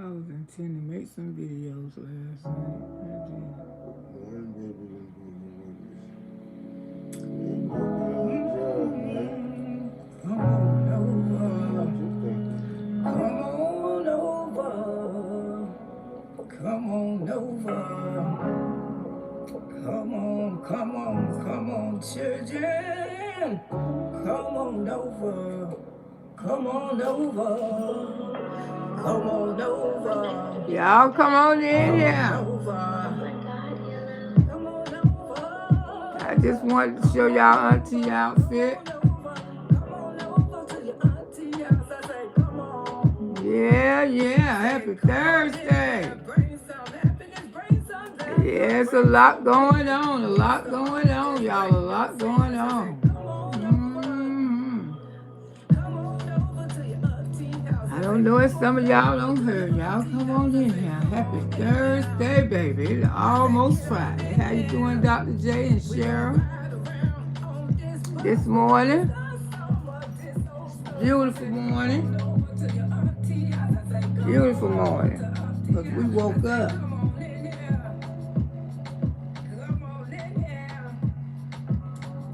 was intending to make some videos last night. Come on over. Come on over. Come on over. Come on, children. Come on over. Come on over. Come on over. Y'all come on in here. I just wanted to show y'all auntie outfit. Yeah. Happy Thursday. Yeah, it's a lot going on, y'all. A lot going on. I don't know if some of y'all don't hear. Y'all come on in here. Happy Thursday, baby. It's almost Friday. How you doing, Dr. J and Cheryl? This morning? Beautiful morning. Beautiful morning. Because we woke up.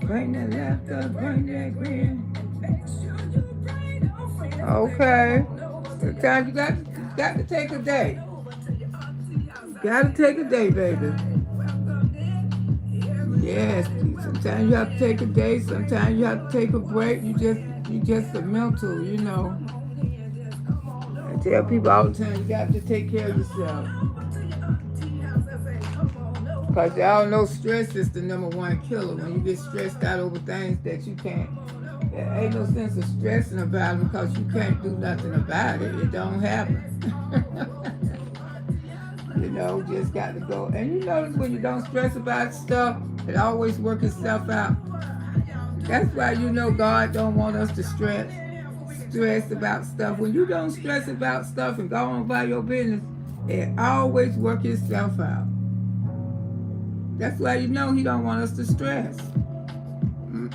Bring that laughter, bring that grin. Okay. Sometimes you got to take a day. Gotta take a day, baby. Yes. Sometimes you have to take a day. Sometimes you have to take a break. You just a mental, you know. I tell people all the time, you got to take care of yourself. Because y'all know stress is the #1 killer. When you get stressed out over things that you can't, there ain't no sense of stressing about it because you can't do nothing about it. It don't happen. You know, just got to go. And you notice when you don't stress about stuff, it always works itself out. That's why you know God don't want us to stress about stuff. When you don't stress about stuff and go on about your business, it always works itself out. That's why you know he don't want us to stress.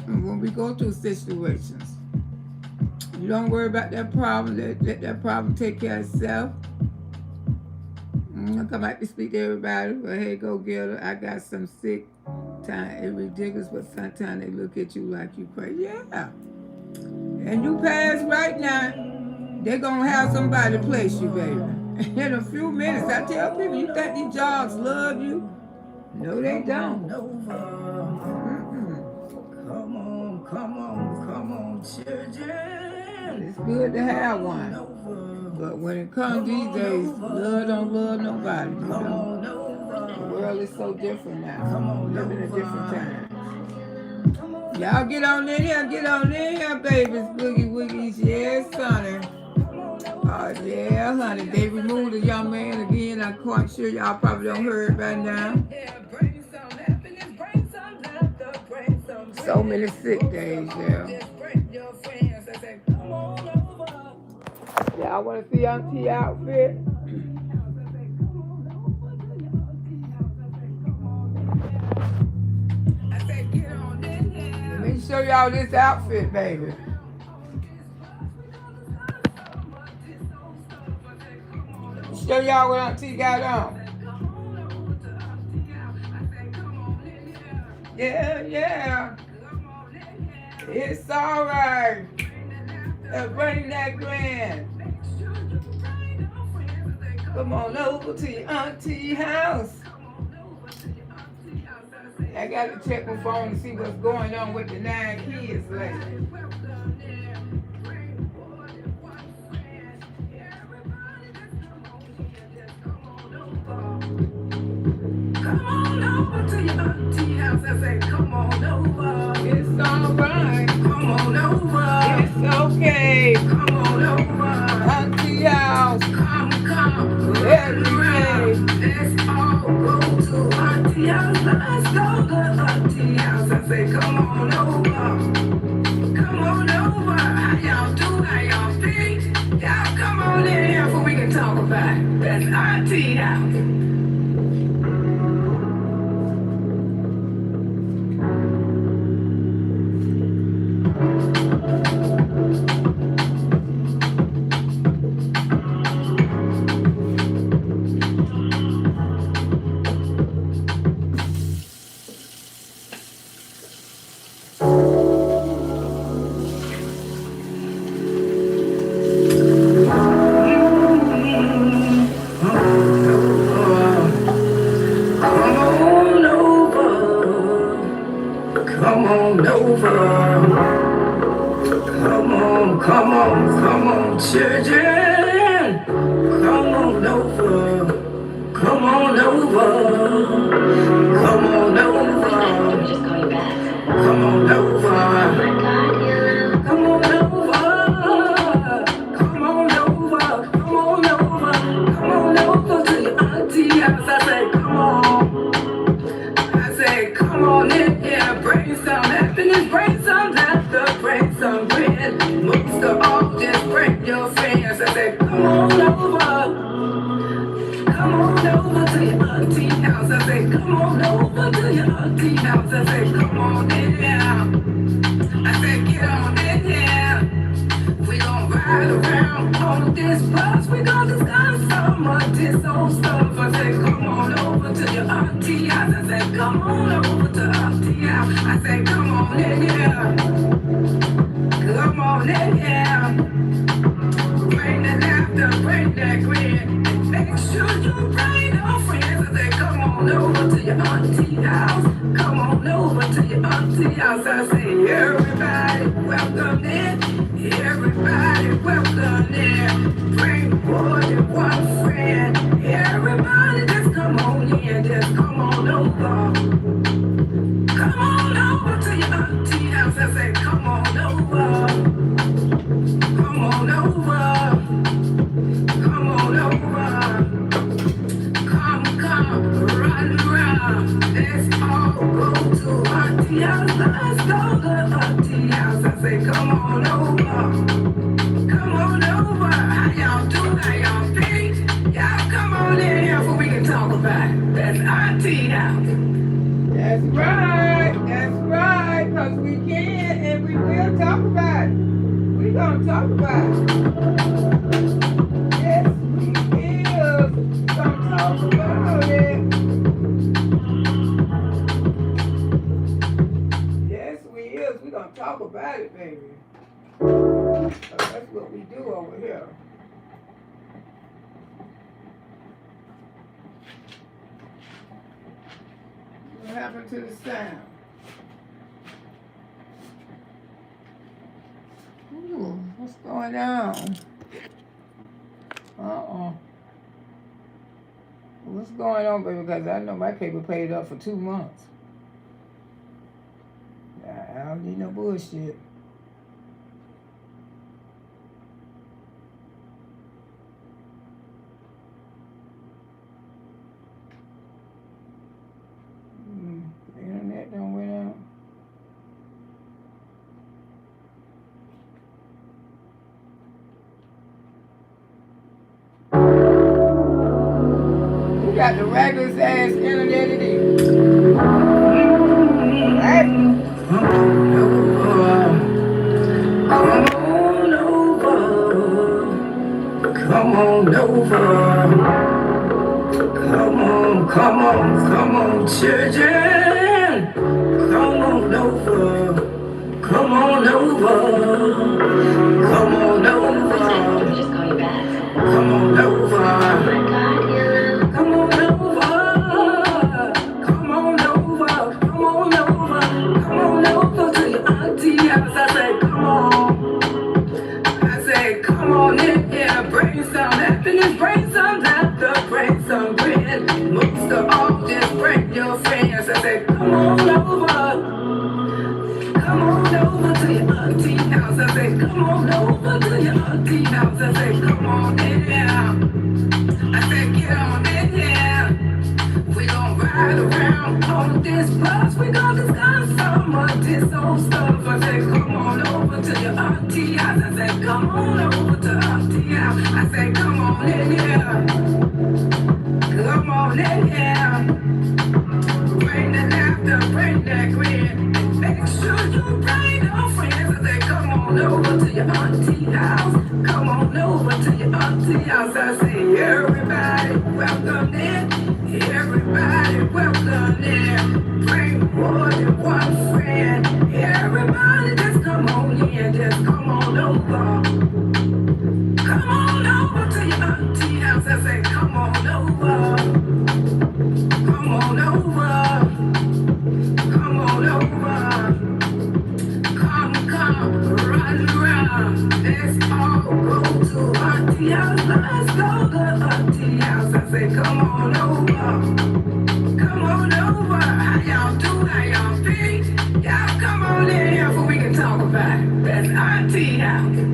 When we go through situations, you don't worry about that problem. Let that problem take care of itself. I come out to speak to everybody. Well, hey, go get her. I got some sick time. It's ridiculous, but sometimes they look at you like you crazy. Yeah. And you pass right now, they're going to have somebody place you, baby. In a few minutes, I tell people, you think these jobs love you? No, they don't. Come on, children. It's good to have one. But when it comes these days, love don't love nobody. You know? The world is so different now. We live in a different time. Y'all get on in here, babies, boogie woogies. Yes, honey. Yeah, honey. They removed the young man again. I'm quite sure y'all probably don't hear it by now. So many sick days, yeah. Y'all want to see Auntie outfit? Let me show y'all this outfit, baby. Show y'all what Auntie got on. Yeah. It's all right. Bring that grand. Come on over to your auntie house. I got to check my phone to see what's going on with the 9 kids lately. Come on over to your auntie house. I say, come on over. It's all right. Come on over. It's okay. Come on over. Auntie house. Come. Every day. Let's all go to auntie house. Let's go to auntie house. I say, come on over. Come on over. How y'all do? How y'all feel? Y'all come on in here so we can talk about it. That's auntie house. come on, children. Come on over. Come on over. Come on over. Come on over. Come on over. Come on over. Come on over. Come on over to your auntie house. I say, come on. I say, come on in here. Bring some happiness. Bring some laughter. Bring some grin. Most of all, just bring your friends. I say, come on over. Come on over to your auntie house. I say, come on over to your auntie house. I say, come on in here. I say, get on in here. We gon' ride around on this bus. We gon' discuss some of this old stuff. I say, come on over to your auntie house. I say, come on over to auntie house. I say, come on in here. Come on in here. Bring the laughter, bring that grin. Make sure you bring your friends. I say, come on over to your auntie house. Come on over to your auntie house. I say, everybody welcome in. Everybody welcome in. Bring more than one friend. Everybody just come on in. Just come on over. Come on over to your auntie house. I say, come on over. Come on over. Come on over. Come, run. Let's all go to auntie house. Let's go to auntie house. I say, come on over. Come on over. How y'all do? How y'all feel? Y'all come on in here so we can talk about it. That's auntie house. That's right, because we can and we will talk about it. We're going to talk about it. Yes, we will. Going to talk about it. Yes, we is. We're going to talk about it, baby. That's what we do over here. What happened to the sound? Ooh, what's going on? What's going on, baby? Because I know my cable paid up for 2 months. I don't need no bullshit. The internet don't went out. We got the regular ass internet it is. Right? Come on over. Come on over. Come on, children. Come on over. Come on over. Come on over. Let me just call you back. Come on over. Oh my God, hello. Come on over. Come on over. Come on over. Come on over to your auntie house. I say, come on. I say, come on in here. Bring some happiness. Bring some laughter. Bring some grin. Most of all, just bring your friends. I say, come on over. Come on over to your auntie house. I say, come on over to your auntie house. I say, come on in here. I say, get on in here. We gon' ride around on this bus. We gon' discuss some of this old stuff. I say, come on over to your auntie house. I say, come on over to auntie house. I say, come on in here. Come on in here. Bring the laughter, bring that grin. Make sure you bring your friends. I say, come on over to your auntie house. Come on over to your auntie house. I say, everybody welcome in. Everybody welcome in. Bring more than one friend. Everybody just come on in. Just come on over. Come on over to your auntie house. I say, come on over. Come on over. Come on over. Come, run. auntie house. I say, come on over. Come on over. How y'all do? How y'all feel? Y'all come on in here so we can talk about it. That's auntie house.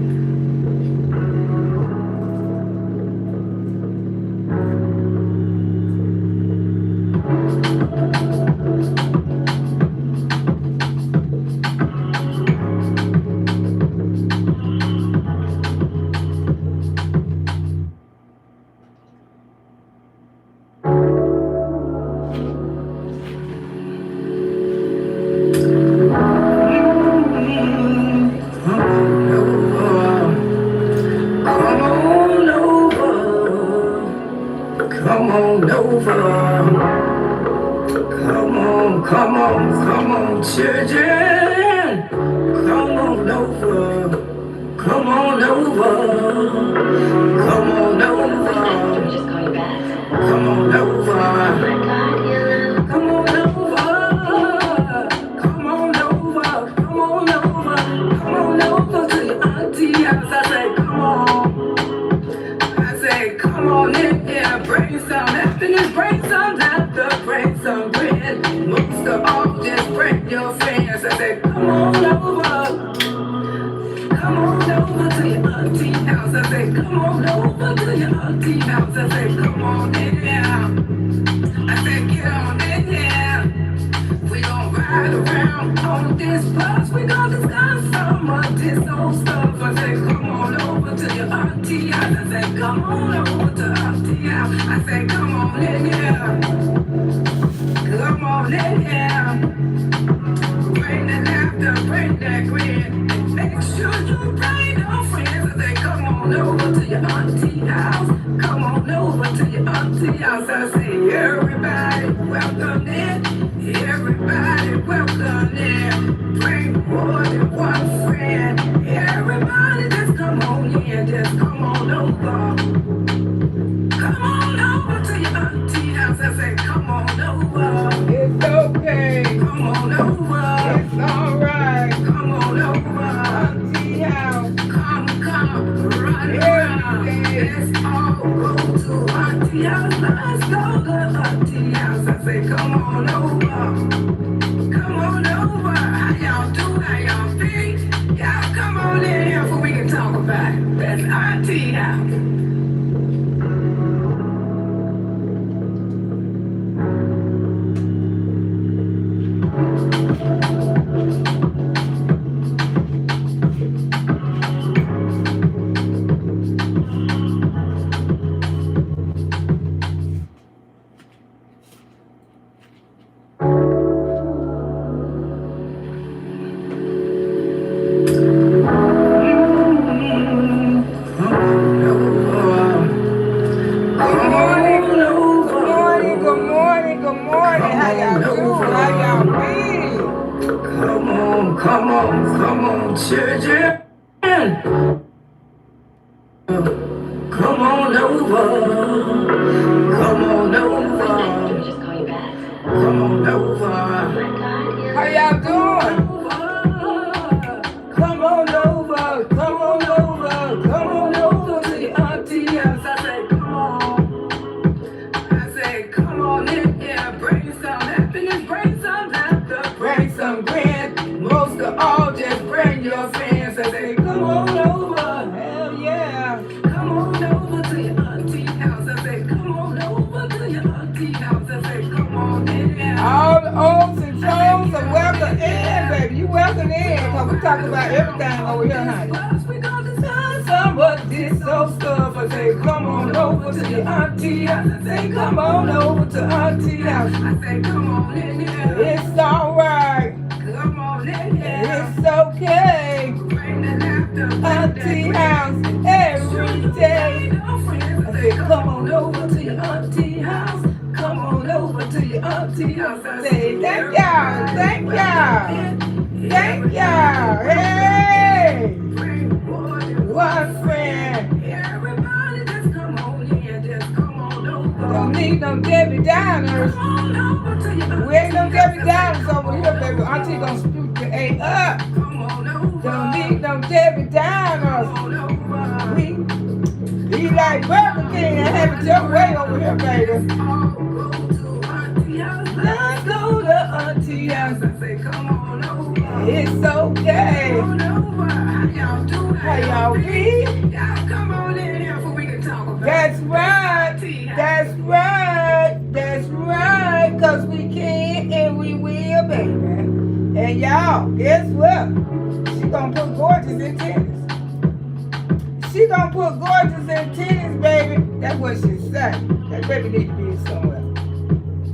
Come on over. Come on, children. Come on over. Come on over. Come on over. Can we just call you back? Come on over. Oh my God, yellow. Come on over. Come on over. Come on over. Come on over to your auntie house. I say, come on. I say, come on in here, bring some happiness, bring some laughter, bring some grin. Most of all, just bring your friends. I say, come on over. Come on over to your auntie house. I say, come on over to your auntie house. I say, come on in here. I say, get on in here. We gon' ride around on this bus. We gon' discuss some of this old stuff. I say, come on over to your auntie house. I say, come on over to auntie house. I say, come on in here. Come on in here. Bring the laughter, bring that grin. Make sure you bring your friends. I say, come on over to your auntie house. Come on over to your auntie house. I say, everybody welcome in. Everybody welcome in. Bring more than one friend. Everybody just come on in. Just come on over. Come on over to your auntie house. I say, come on over. It's okay. Come on over. It's alright. Come on over. Auntie house. Come, run around. Let's all go to auntie house. Let's go to auntie house. I say, come on over. Come on over. How y'all do? How y'all feel? Y'all come on in here so we can talk about it. That's auntie house. Come on, children. Come on over. Come on over. Can we just call you back? Come on over. Oh my God, yellow. How y'all doing? Come on over. Come on over. Come on over to your auntie house. I say, come on. I say, come on in here. Bring some happiness. Bring some laughter. Bring some grin. Most of all, just bring your friends. I say, come on over. Hell yeah. Come on over to your auntie house. I say, come on over to your auntie house. I say, come on in here. All the olds and Jones are welcome in, baby. You welcome in, because we talk about everything over here, honey. We gonna discuss some of this old stuff. I say, come on over to your auntie house. I say, come on over to auntie house. I say, come on in here. It's alright. Come on in here. It's okay. Bring the laughter. Auntie house every day. I say, come on over to your auntie house. Come on over to your auntie house. I say, thank y'all. Thank y'all. Thank y'all. Hey. One friend. Everybody just come on in. Just come on over. Don't need no Debbie Downers. We ain't no Debbie Downers over here, baby. Auntie gonna scoop the A up. Don't need no Debbie Downers. We Be like Burger King and have it your way over here, baby. Let's go to Auntie House. I say, come on over. It's okay. Come on over. How y'all doing? How y'all be? Y'all come on in here so we can talk about That's right. That's right. That's right. Because we can and we will, baby. And y'all, guess what? She gonna put gorgeous in tennis. She gonna put gorgeous in tennis, baby. That's what she said. That baby need to be somewhere.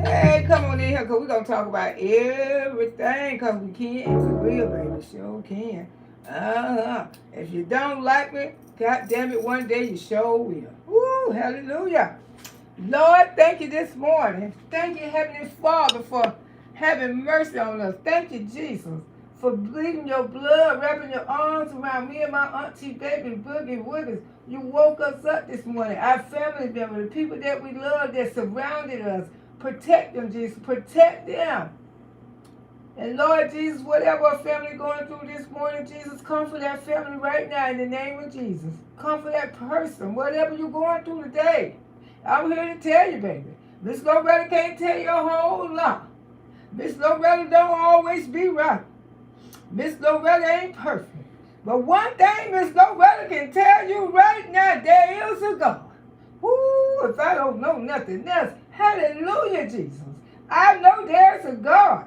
Hey, come on in here, because we're going to talk about everything, because we can and we will, baby. Sure can. If you don't like me, God damn it, one day you sure will. Woo, hallelujah. Lord, thank you this morning. Thank you, Heavenly Father, for having mercy on us. Thank you, Jesus, for bleeding your blood, wrapping your arms around me and my auntie, baby, Boogie Woogies. You woke us up this morning. Our family members, the people that we love that surrounded us. Protect them, Jesus. Protect them. And Lord Jesus, whatever a family going through this morning, Jesus, comfort that family right now in the name of Jesus. Comfort that person, whatever you're going through today. I'm here to tell you, baby. Miss Loretta can't tell you a whole lot. Miss Loretta don't always be right. Miss Loretta ain't perfect. But one thing Miss Loretta can tell you right now, there is a God. Woo, if I don't know nothing else, hallelujah, Jesus. I know there's a God.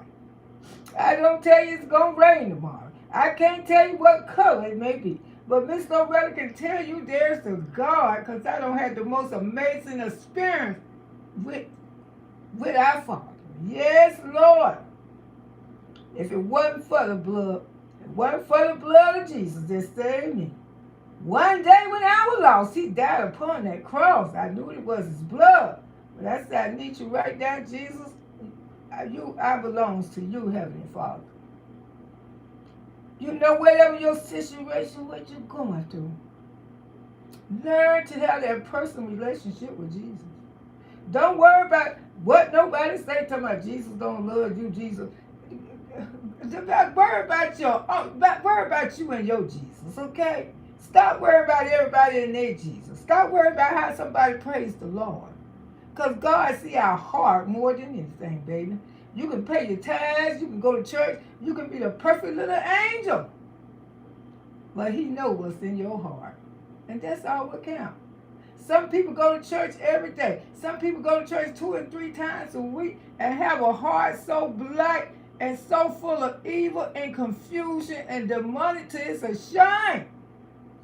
I don't tell you it's going to rain tomorrow. I can't tell you what color it may be. But Miss Loretta can tell you there's a God, because I don't have the most amazing experience with our Father. Yes, Lord. If it wasn't for the blood, it wasn't for the blood of Jesus that saved me. One day when I was lost, he died upon that cross. I knew it was his blood. But I said, I need you right now, Jesus. I belongs to you, Heavenly Father. You know, whatever your situation, what you're going through, learn to have that personal relationship with Jesus. Don't worry about what nobody say to me. Jesus don't love you, Jesus. Worry about you and your Jesus, okay? Stop worrying about everybody and their Jesus. Stop worrying about how somebody praise the Lord. Because God see our heart more than anything, baby. You can pay your tithes, you can go to church, you can be the perfect little angel. But he knows what's in your heart. And that's all what counts. Some people go to church every day. Some people go to church 2 and 3 times a week and have a heart so black and so full of evil and confusion and demonic to it's a shame.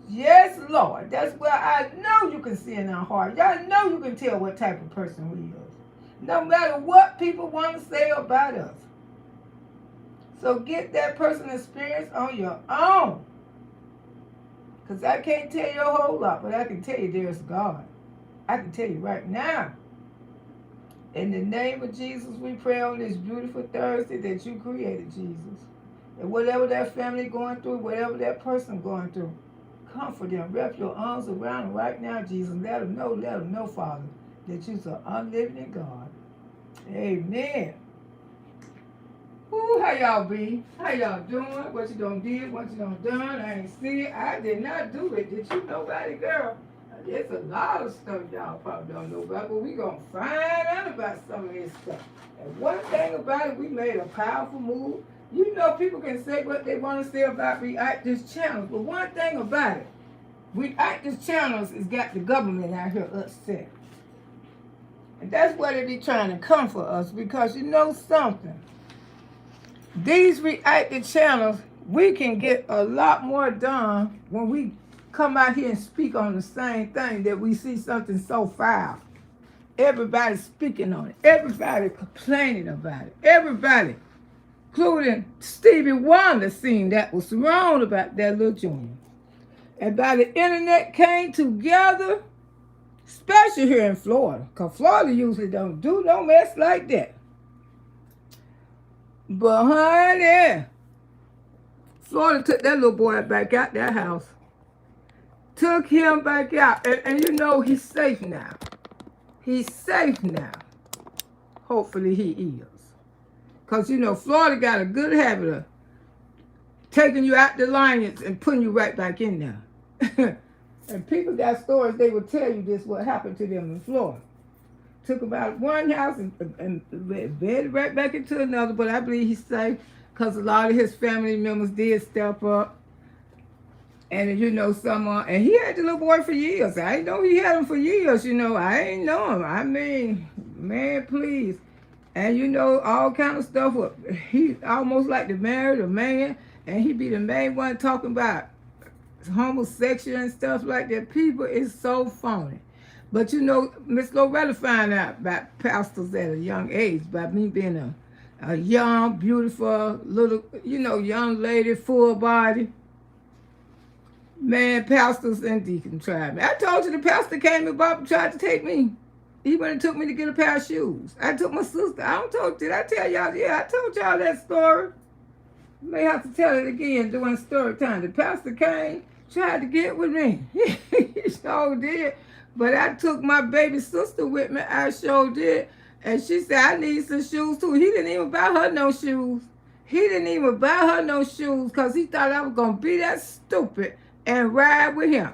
Yes, Lord. That's where I know you can see in our heart. Y'all know you can tell what type of person we are. No matter what people want to say about us. So get that personal experience on your own. Because I can't tell you a whole lot, but I can tell you there's God. I can tell you right now. In the name of Jesus, we pray on this beautiful Thursday that you created, Jesus. And whatever that family going through, whatever that person going through, comfort them. Wrap your arms around them right now, Jesus. Let them know, Father, that you're an unliving God. Amen. Ooh, how y'all be? How y'all doing? What you done did? What you done done? I ain't see it. I did not do it. Did you know about it, girl? There's a lot of stuff y'all probably don't know about, but we gonna find out about some of this stuff. And one thing about it, we made a powerful move. You know, people can say what they want to say about reactive channels, but one thing about it, reactive channels has got the government out here upset. And that's why they be trying to come for us, because you know something. These reactive channels, we can get a lot more done when we come out here and speak on the same thing, that we see something so foul. Everybody speaking on it. Everybody complaining about it. Everybody, including Stevie Wonder, seen that was wrong about that little joint. And by the internet came together, especially here in Florida, because Florida usually don't do no mess like that. But honey, Florida took that little boy back out that house. Took him back out. And you know he's safe now. He's safe now. Hopefully he is. Because, you know, Florida got a good habit of taking you out the lines and putting you right back in there. And people got stories, they will tell you this, what happened to them in Florida. Took about one house and bed right back into another, but I believe he's safe because a lot of his family members did step up. And you know, someone, and he had the little boy for years. I didn't know he had him for years, you know. I ain't know him. I mean, man, please. And you know, all kind of stuff. He almost like the married a man, and he be the main one talking about homosexual and stuff like that. People is so phony. But you know, Miss Loretta found out about pastors at a young age by me being a young, beautiful, little, you know, young lady, full body. Man, pastors and deacons tried me. I told you the pastor came and tried to take me. He went and took me to get a pair of shoes. I took my sister. Did I tell y'all? Yeah, I told y'all that story. May have to tell it again during story time. The pastor came, tried to get with me. He sure did. But I took my baby sister with me. I sure did. And she said, I need some shoes too. He didn't even buy her no shoes. He didn't even buy her no shoes because he thought I was going to be that stupid and ride with him.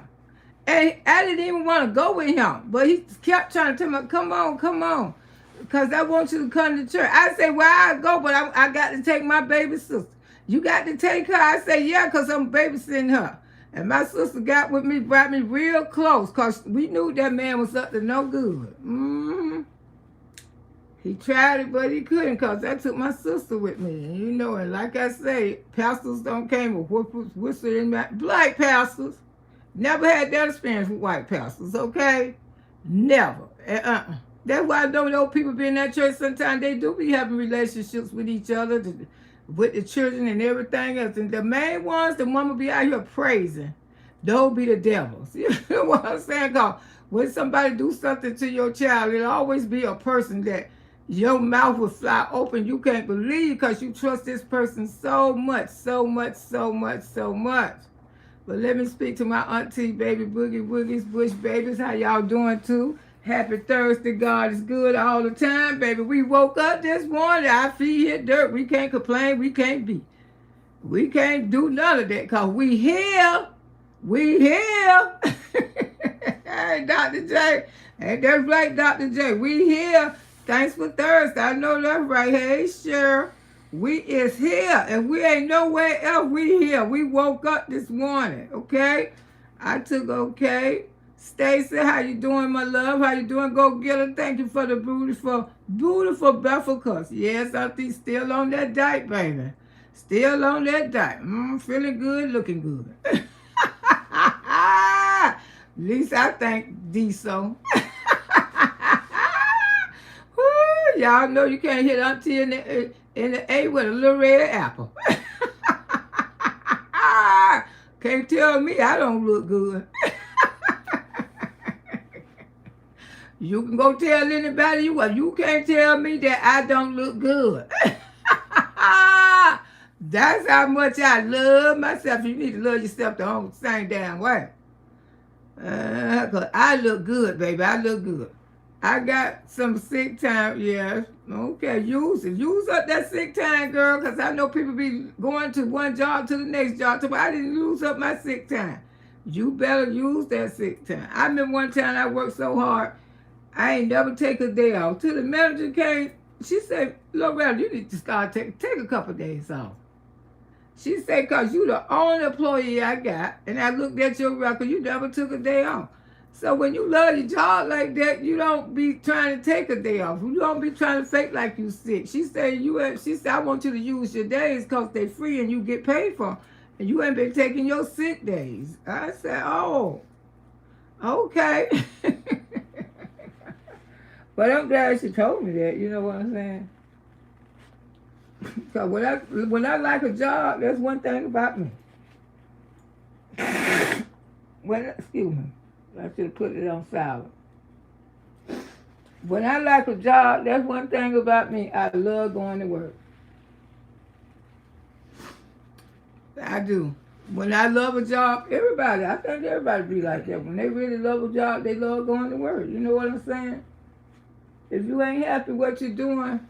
And I didn't even want to go with him. But he kept trying to tell me, come on. Because I want you to come to church. I said, well, I go, but I got to take my baby sister. You got to take her? I said, yeah, because I'm babysitting her. And my sister got with me, brought me real close, because we knew that man was up to no good. He tried it, but he couldn't, because I took my sister with me. And you know, and like I say, pastors don't came with whistle in my black pastors. Never had that experience with white pastors, okay? Never. That's why I don't know people be in that church sometimes. They do be having relationships with each other, with the children and everything else. And the main ones, the woman be out here praising. Those be the devils. You know what I'm saying? Because when somebody do something to your child, it'll always be a person that your mouth will fly open. You can't believe because you trust this person so much. But let me speak to my auntie, baby boogie woogies, bush babies. How y'all doing too? Happy Thursday. God is good all the time, baby. We woke up this morning. Our feet hit dirt. We can't complain. We can't beat. We can't do none of that because we here. We here. Hey, Dr. J. Hey, that's right, Dr. J. We here. Thanks for Thursday. I know that's right. Hey, Cheryl. We is here, and we ain't nowhere else. We here. We woke up this morning, okay? I took okay. Stacy, how you doing, my love? How you doing? Go get her. Thank you for the beautiful Bethel. Yes, Auntie, still on that diet, baby. Still on that diet. Feeling good, looking good. At least I think so. Y'all know you can't hit Auntie in the A with a little red apple. Can't tell me I don't look good. You can go tell anybody you want. You can't tell me that I don't look good. That's how much I love myself. You need to love yourself the same damn way. Cause I look good, baby. I look good. I got some sick time, yes. Okay, use it. Use up that sick time, girl, because I know people be going to one job to the next job. But I didn't use up my sick time. You better use that sick time. I remember one time I worked so hard, I ain't never take a day off. Till the manager came, she said, Loretta, you need to start take a couple days off. She said, because you the only employee I got, and I looked at your record, you never took a day off. So when you love your job like that, you don't be trying to take a day off. You don't be trying to fake like you sick. She said, I want you to use your days because they're free and you get paid for them. And you ain't been taking your sick days. I said, oh, okay. But I'm glad she told me that, you know what I'm saying? Because when I like a job, that's one thing about me. Excuse me. I should have put it on silent. When I like a job, that's one thing about me. I love going to work. I do. When I love a job, I think everybody be like that. When they really love a job, they love going to work. You know what I'm saying? If you ain't happy what you're doing,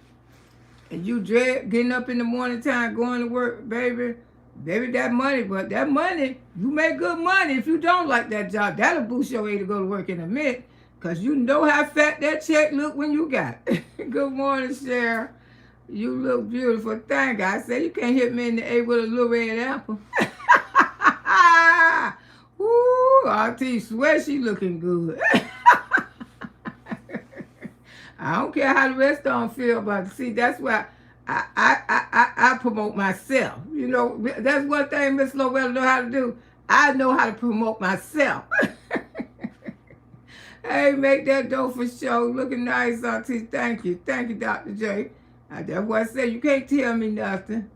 and you dread getting up in the morning time, going to work, baby, Baby, that money, but that money, you make good money. If you don't like that job, that'll boost your way to go to work in a minute. Because you know how fat that check look when you got it. Good morning, Cheryl. You look beautiful. Thank God. I said you can't hit me in the A with a little red apple. Ooh, Auntie swear she looking good. I don't care how the rest of them feel about it. See, that's why I promote myself. You know, that's one thing Miss Loretta know how to do. I know how to promote myself. Hey, make that dough for sure. Looking nice, Auntie. Thank you. Thank you, Dr. J. That's what I said. You can't tell me nothing.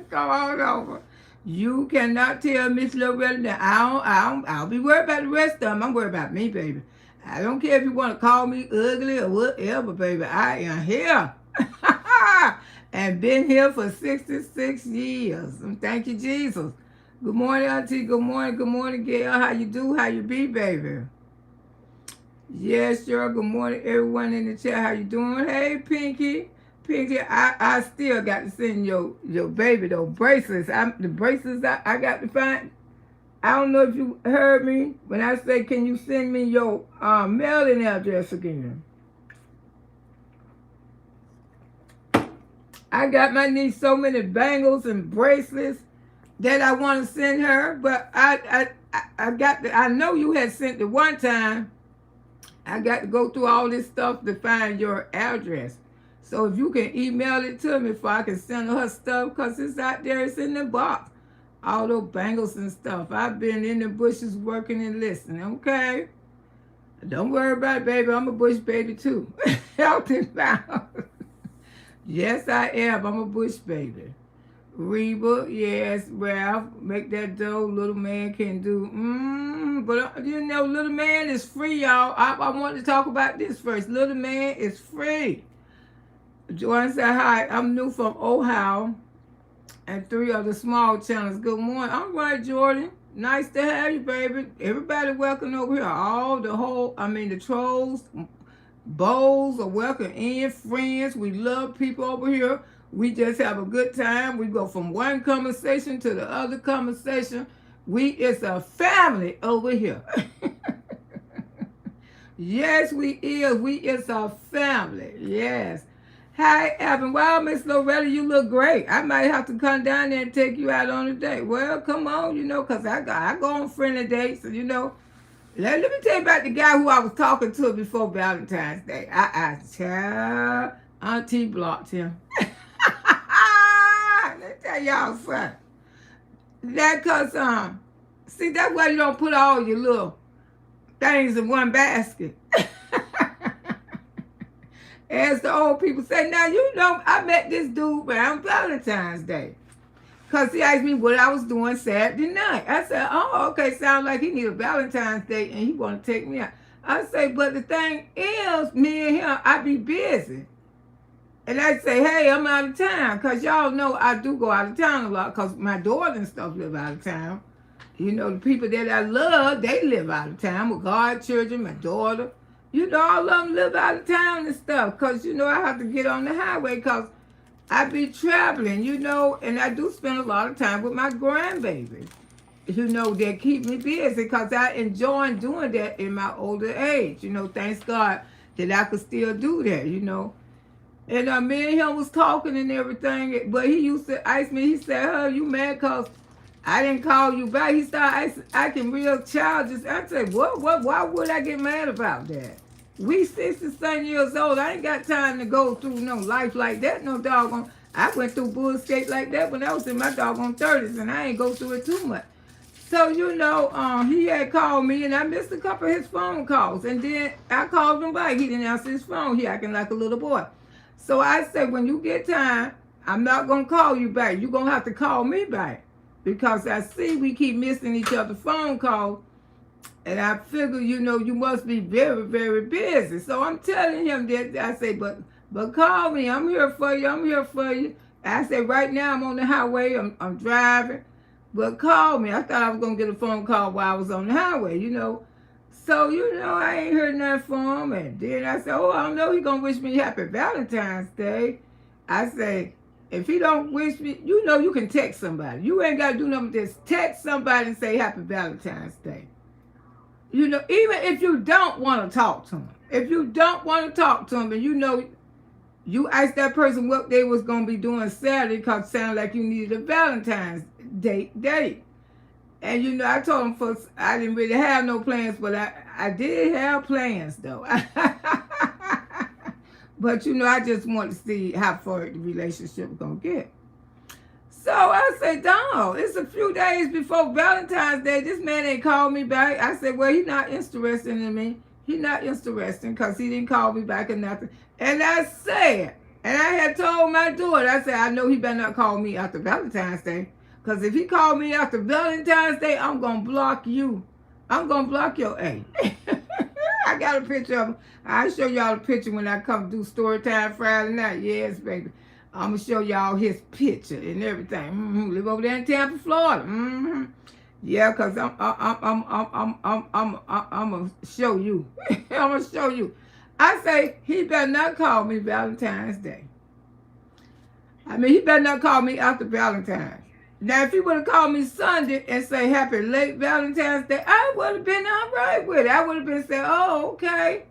Come on over. You cannot tell Miss Loretta that I'll be worried about the rest of them. I'm worried about me, baby. I don't care if you want to call me ugly or whatever, baby. I am here. And been here for 66 years. Thank you, Jesus. Good morning, Auntie. Good morning. Good morning, Gail. How you do? How you be, baby? Yes, sure. Good morning, everyone in the chat. How you doing? Hey, Pinky. Pinky, I still got to send your baby those bracelets. The bracelets I got to find. I don't know if you heard me when I say, can you send me your mailing address again? I got my niece so many bangles and bracelets that I want to send her, but I know you had sent it one time. I got to go through all this stuff to find your address. So if you can email it to me, if I can send her stuff, because it's out there, it's in the box. All those bangles and stuff. I've been in the bushes working and listening, okay? Don't worry about it, baby. I'm a bush baby too. Health and found. Yes, I am. I'm a bush baby. Reba, yes, Ralph, make that dough. Little man can do. But you know, little man is free, y'all. I want to talk about this first. Little man is free. Jordan said, hi, I'm new from Ohio and 3 other small channels. Good morning. All right, Jordan. Nice to have you, baby. Everybody welcome over here. The trolls, bows are welcome in. Friends, we love people over here. We just have a good time. We go from one conversation to the other conversation. It's a family over here. Yes, we is a family. Yes. Hi, Evan. Wow, Miss Loretta, you look great. I might have to come down there and take you out on a date. Well, come on, because I go on friendly dates, and Let me tell you about the guy who I was talking to before Valentine's Day. Child, Auntie blocked him. Let me tell y'all something. See, that's why you don't put all your little things in one basket. As the old people say, now I met this dude around Valentine's Day. Because he asked me what I was doing Saturday night. I said, oh, okay, sounds like he need a Valentine's Day and he want to take me out. I say, but the thing is, me and him, I be busy. And I say, hey, I'm out of town. Because y'all know I do go out of town a lot because my daughter and stuff live out of town. The people that I love, they live out of town. My godchildren, my daughter. All of them live out of town and stuff. Because, I have to get on the highway because I be traveling, and I do spend a lot of time with my grandbabies, that keep me busy because I enjoy doing that in my older age. Thanks God that I could still do that, And me and him was talking and everything, but he used to ask me, he said, oh, you mad because I didn't call you back? He started acting real childish. I said, what, why would I get mad about that? We 60-some years old. I ain't got time to go through no life like that, no doggone. I went through bullshit like that when I was in my doggone 30s, and I ain't go through it too much. So, he had called me, and I missed a couple of his phone calls. And then I called him back. He didn't answer his phone. He acting like a little boy. So I said, when you get time, I'm not going to call you back. You're going to have to call me back. Because I see we keep missing each other's phone calls. And I figure, you must be very, very busy. So I'm telling him that, I say, but call me. I'm here for you. I'm here for you. I say, right now I'm on the highway. I'm driving. But call me. I thought I was going to get a phone call while I was on the highway, So, I ain't heard nothing from him. And then I said, oh, I know he's going to wish me happy Valentine's Day. I say, If he don't wish me, you know you can text somebody. You ain't got to do nothing. Just text somebody and say Happy Valentine's Day. You know, even if you don't want to talk to him. If you don't want to talk to him and you know you asked that person what they was going to be doing Saturday because it sounded like you needed a Valentine's date. And you know, I told him first I didn't really have no plans, but I did have plans though. But you know, I just want to see how far the relationship was gonna get. So I said, dog, it's a few days before Valentine's Day. This man ain't called me back. I said, well, he's not interested in me. He's not interested because he didn't call me back or nothing. And I said, and I had told my daughter, I said, I know he better not call me after Valentine's Day. Because if he called me after Valentine's Day, I'm going to block you. I'm going to block your A. I got a picture of him. I'll show y'all the picture when I come do story time Friday night. Yes, baby. I'm going to show y'all his picture and everything. Live over there in Tampa, Florida. Yeah, because I'm going to show you. I'm going to show you. I say, he better not call me Valentine's Day. I mean, he better not call me after Valentine's. Now, if he would have called me Sunday and say happy late Valentine's Day, I would have been all right with it. I would have been saying, oh, okay.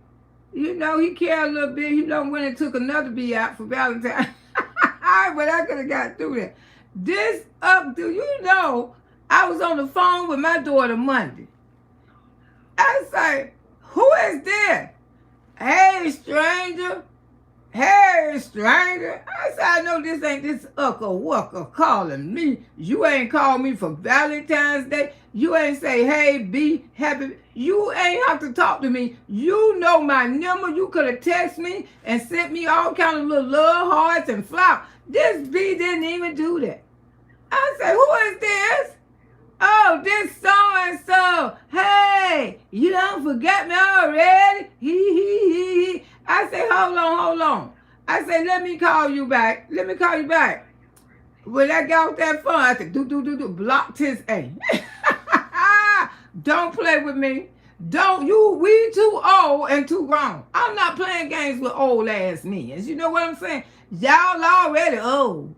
You know, he cared a little bit. He done went and took another bee out for Valentine's. But I could have got through that. Do you know, I was on the phone with my daughter Monday. I say, who is this? Hey, stranger. Hey, stranger. I said, I know this ain't this ucker calling me. You ain't called me for Valentine's Day. You ain't say, hey, be happy. You ain't have to talk to me. You know my number. You could have texted me and sent me all kind of little love hearts and flowers. This B didn't even do that. I said, who is this? Oh, this so-and-so. Hey, you don't forget me already? He. I say, hold on. I say, let me call you back. When I got off that phone, I said, blocked his A. Don't play with me. We too old and too grown. I'm not playing games with old ass men. You know what I'm saying? Y'all already old.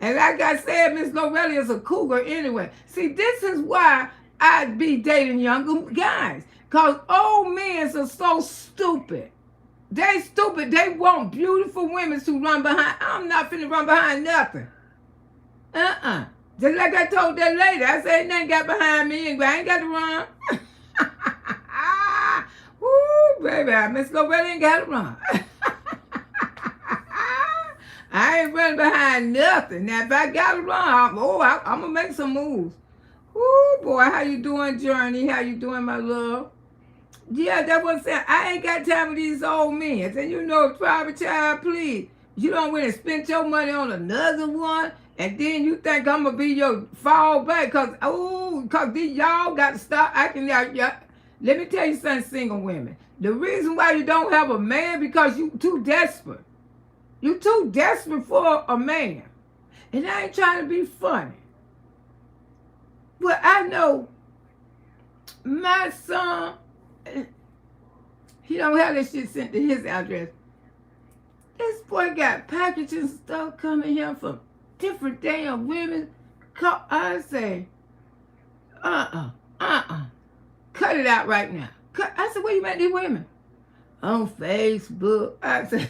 And like I said, Miss Loretta is a cougar anyway. See, this is why I'd be dating younger guys. Because old men are so stupid. They stupid. They want beautiful women to run behind. I'm not finna run behind nothing. Just like I told that lady. I said, nothing got behind me. I ain't got to run. Woo, baby. Miss Loretta ain't got to run. I ain't running behind nothing. Now, if I got to run, I'm going to make some moves. Ooh, boy, how you doing, Journey? How you doing, my love? Yeah, that's what I'm saying. I ain't got time for these old men. And you know, private child, please. You don't want to spend your money on another one, and then you think I'm going to be your fallback. Because y'all got to stop acting like y'all. Let me tell you something, single women. The reason why you don't have a man because you too desperate. You too desperate for a man. And I ain't trying to be funny. But I know my son, he don't have that shit sent to his address. This boy got packages and stuff coming here from different damn women. I say, cut it out right now. I said, where you met these women? On Facebook. I said,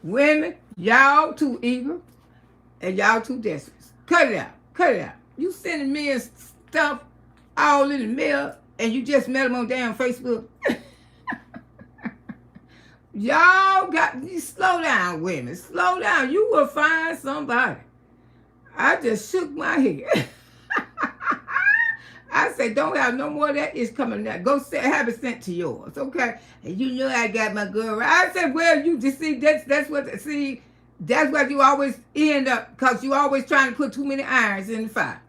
women, y'all too eager and y'all too desperate. Cut it out. You sending me stuff all in the mail and you just met them on damn Facebook. Y'all slow down, women. Slow down. You will find somebody. I just shook my head. I said, don't have no more of that. It's coming out. Go have it sent to yours, okay? And you know I got my girl. I said, well, you just see, that's what you always end up, because you always trying to put too many irons in the fire.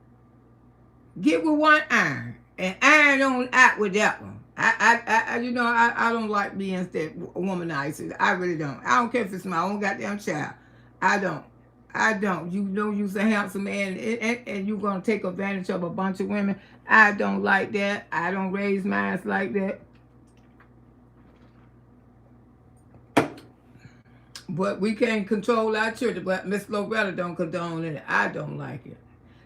Get with one iron and iron on out with that one. I don't like being that womanizer. I really don't. I don't care if it's my own goddamn child. I don't. You know you's a handsome man and you're going to take advantage of a bunch of women. I don't like that. I don't raise minds like that. But we can't control our children. But Miss Loretta don't condone it. I don't like it.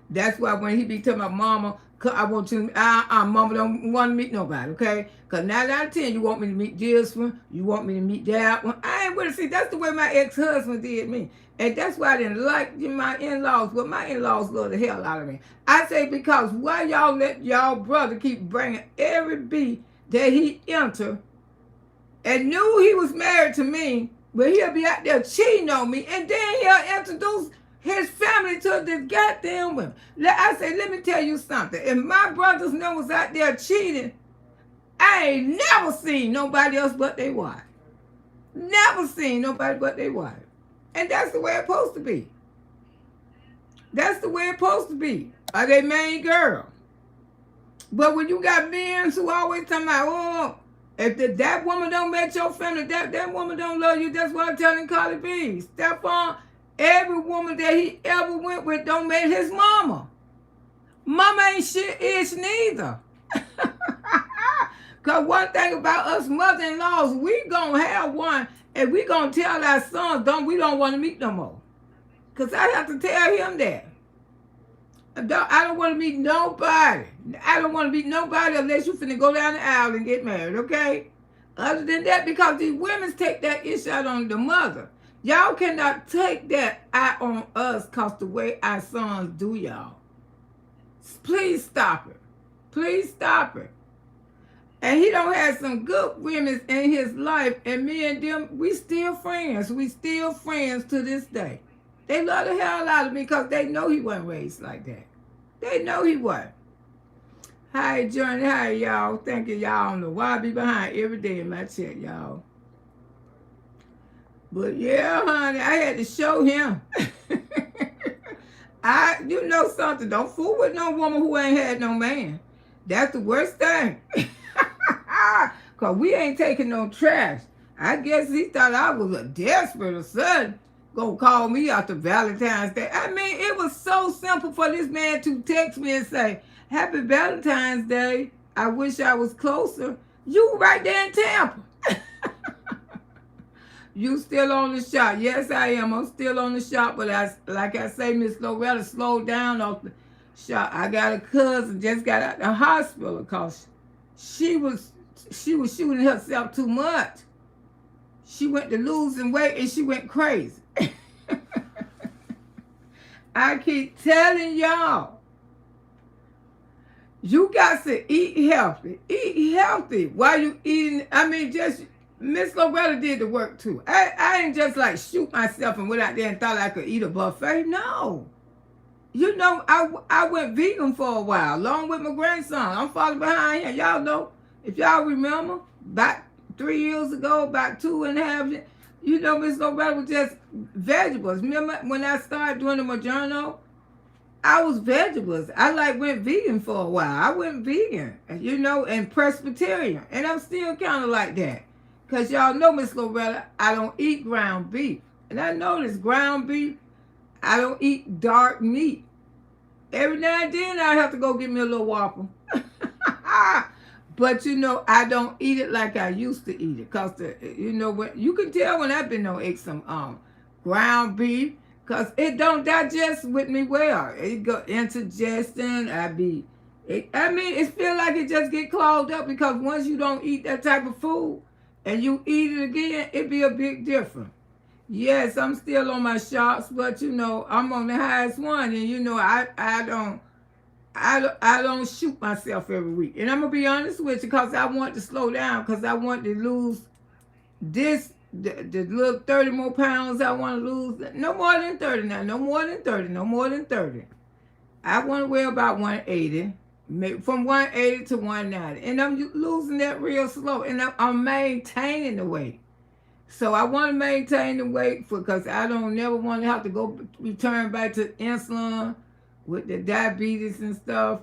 That's why when he be telling my mama, I want you, mama don't want to meet nobody, okay? Because 9 out of 10, you want me to meet this one, you want me to meet that one. I ain't with it. See, that's the way my ex-husband did me. And that's why I didn't like my in-laws. But my in-laws love the hell out of me. I say because why y'all let y'all brother keep bringing every beat that he enter and knew he was married to me, but he'll be out there cheating on me, and then he'll introduce his family to this goddamn women. I say, let me tell you something. If my brothers know was out there cheating, I ain't never seen nobody else but they wife. Never seen nobody but they wife. And that's the way it's supposed to be. That's the way it's supposed to be. Are they main girl? But when you got men who always talking about, oh, if that woman don't match your family, that woman don't love you. That's what I'm telling Carly B. Stephon, every woman that he ever went with don't match his mama. Mama ain't shit ish neither. Because one thing about us mother-in-laws, we gonna have one, and we gonna tell our sons, we don't want to meet no more. Because I have to tell him that. I don't want to meet nobody. I don't want to meet nobody unless you finna go down the aisle and get married, okay? Other than that, because these women take that issue out on the mother. Y'all cannot take that out on us because the way our sons do y'all. Please stop it. Please stop it. And he don't have some good women in his life, and me and them, we still friends. We still friends to this day. They love the hell out of me because they know he wasn't raised like that. They know he wasn't. Hi, Johnny. Hi, y'all. Thank you, y'all. I don't know why I be behind every day in my chat, y'all. But yeah, honey, I had to show him. You know something. Don't fool with no woman who ain't had no man. That's the worst thing. Because we ain't taking no trash. I guess he thought I was a desperate or something. Gonna call me after Valentine's Day. I mean, it was so simple for this man to text me and say, Happy Valentine's Day. I wish I was closer. You right there in Tampa. You still on the shop. Yes, I am. I'm still on the shop, but like I say, Miss Loretta slowed down off the shop. I got a cousin just got out of the hospital because she was shooting herself too much. She went to losing weight and she went crazy. I keep telling y'all, you got to eat healthy. Eat healthy while you eating. I mean, just Miss Loretta did the work too. I ain't just like shoot myself and went out there and thought I could eat a buffet. No. You know, I went vegan for a while, along with my grandson. I'm falling behind him. Y'all know, if y'all remember, about 3 years ago, about 2.5 years, you know, Miss Loretta was just vegetables. Remember when I started doing the Majourno? I was vegetables. I went vegan for a while. I went vegan, you know, and Presbyterian. And I'm still kind of like that. Because y'all know, Miss Loretta, I don't eat ground beef. And I notice ground beef, I don't eat dark meat. Every now and then I have to go get me a little Whopper. But you know, I don't eat it like I used to eat it. Because, you know, what you can tell when I've been on eat some ground beef. Because it don't digest with me well. It go indigestion. I mean, it feel like it just get clogged up. Because once you don't eat that type of food and you eat it again, it be a big difference. Yes, I'm still on my shots, but you know, I'm on the highest one. And you know, I don't shoot myself every week. And I'm going to be honest with you because I want to slow down because I want to lose the little 30 more pounds I want to lose. No more than 30 now. No more than 30. No more than 30. I want to weigh about 180. From 180 to 190. And I'm losing that real slow. And I'm maintaining the weight. So I want to maintain the weight because I don't never want to have to return back to insulin with the diabetes and stuff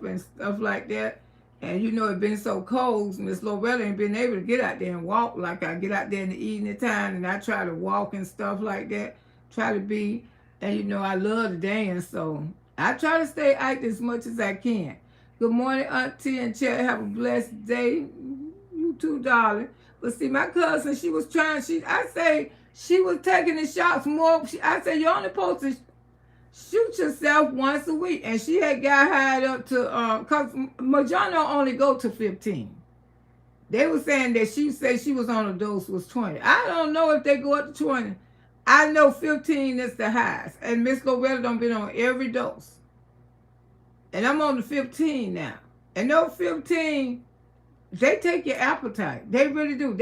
like that. And you know, it's been so cold, Miss Loretta ain't been able to get out there and walk like I get out there in the evening time, and I try to walk and stuff like that. Try to be, and you know, I love to dance, so I try to stay active as much as I can. Good morning, Auntie and Chet. Have a blessed day. You too, darling. But see, my cousin, she was trying, I say, She was taking the shots more. I said, you're only supposed to shoot yourself once a week. And she had got hired up to, because Majano only go to 15. They were saying that she said she was on a dose was 20. I don't know if they go up to 20. I know 15 is the highest. And Miss Loretta done been on every dose. And I'm on the 15 now. And those 15, they take your appetite. They really do.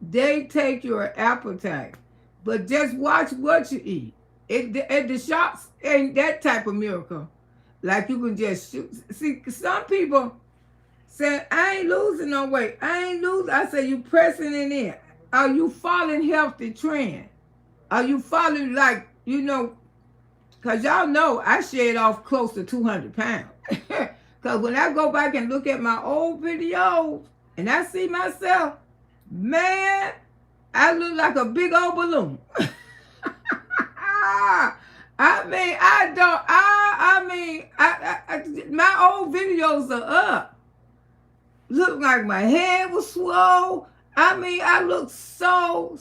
They take your appetite. But just watch what you eat. The shots ain't that type of miracle. Like you can just shoot. See, some people say, I ain't losing no weight. I ain't losing. I say, you pressing it in. Are you following healthy trend? Are you following like, because y'all know I shed off close to 200 pounds. Because when I go back and look at my old videos and I see myself, man, I look like a big old balloon. My old videos are up. Look like my head was swole. I look so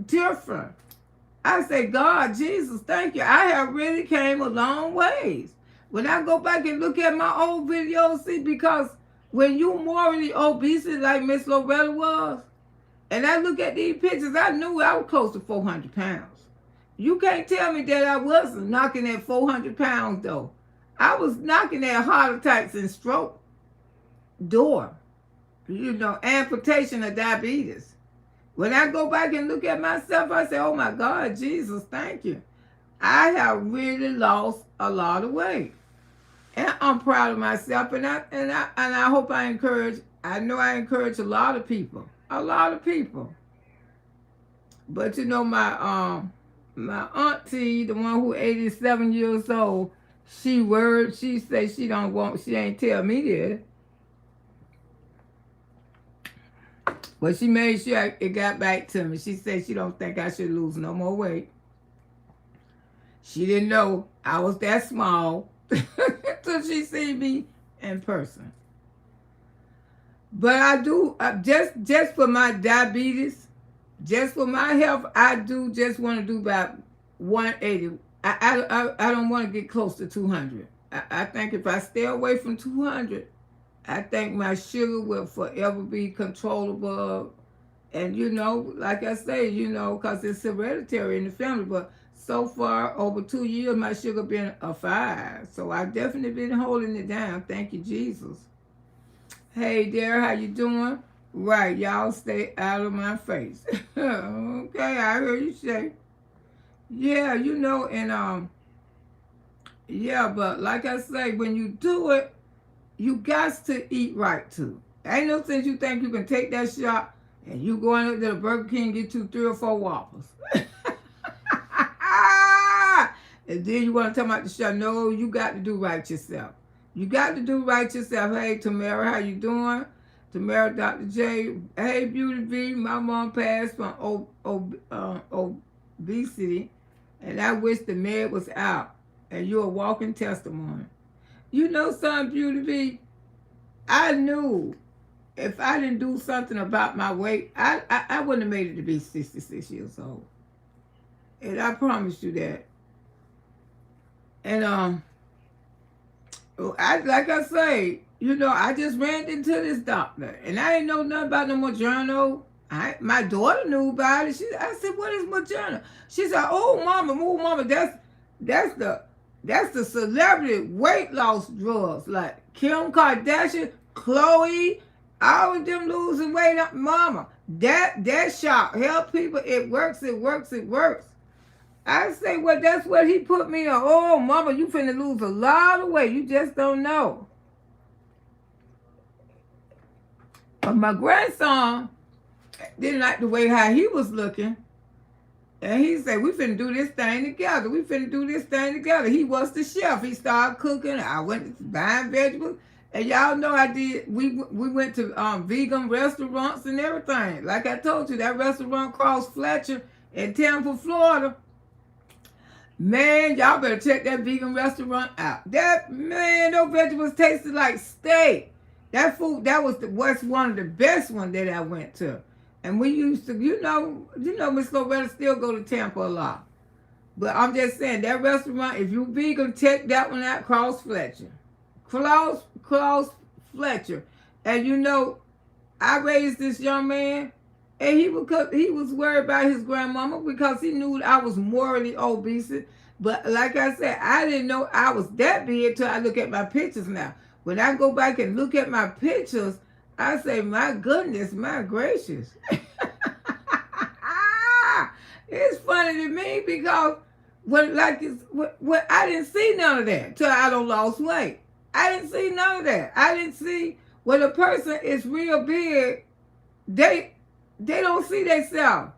different. I say, God, Jesus, thank you. I have really came a long ways. When I go back and look at my old videos, see, because when you morally obese like Miss Loretta was, and I look at these pictures, I knew I was close to 400 pounds. You can't tell me that I wasn't knocking at 400 pounds, though. I was knocking at heart attacks and stroke door. Amputation of diabetes. When I go back and look at myself, I say, oh my God, Jesus, thank you. I have really lost a lot of weight. And I'm proud of myself, and I hope I encourage a lot of people. A lot of people. But my auntie, the one who 87 years old, she said she ain't tell me this. But she made sure it got back to me. She said she don't think I should lose no more weight. She didn't know I was that small until she see me in person. But I do, just for my diabetes, just for my health, I do just want to do about 180. I don't want to get close to 200. I think if I stay away from 200, I think my sugar will forever be controllable. And, like I say, because it's hereditary in the family. But so far, over 2 years, my sugar been a 5. So I've definitely been holding it down. Thank you, Jesus. Hey there, how you doing? Right, y'all stay out of my face. Okay, I heard you say. Yeah, yeah, but like I say, when you do it, you got to eat right too. Ain't no sense you think you can take that shot and you going up to the Burger King and get you 3 or 4 Whoppers. And then you want to talk about the shot. No, you got to do right yourself. You got to do right yourself. Hey, Tamara, how you doing? Tamara, Dr. J. Hey, Beauty B. My mom passed from obesity, and I wish the med was out. And you're a walking testimony. Son, Beauty B, I knew if I didn't do something about my weight, I wouldn't have made it to be 66 years old. And I promise you that. And like I say, I just ran into this doctor, and I didn't know nothing about no Moderna. My daughter knew about it. I said, "What is Moderna?" She said, "Oh, mama, that's the celebrity weight loss drugs, like Kim Kardashian, Chloe, all of them losing weight up, mama. That shot help people. It works. I say, well, that's what he put me on. Oh, mama, you finna lose a lot of weight. You just don't know. But my grandson didn't like the way how he was looking. And he said, we finna do this thing together. He was the chef. He started cooking. I went to buying vegetables. And y'all know I did. We went to vegan restaurants and everything. Like I told you, that restaurant across Fletcher in Tampa, Florida. Man, y'all better check that vegan restaurant out. Those vegetables tasted like steak. That food, that was one of the best ones that I went to. And we used to, Miss Loretta still go to Tampa a lot. But I'm just saying, that restaurant, if you vegan, check that one out, Cross Fletcher. Cross Fletcher. And I raised this young man, and he was worried about his grandmama because he knew I was morally obese. But like I said, I didn't know I was that big till I look at my pictures now. When I go back and look at my pictures, I say, my goodness, my gracious. It's funny to me because I didn't see none of that till I don't lost weight. I didn't see none of that. I didn't see when a person is real big, they don't see themselves.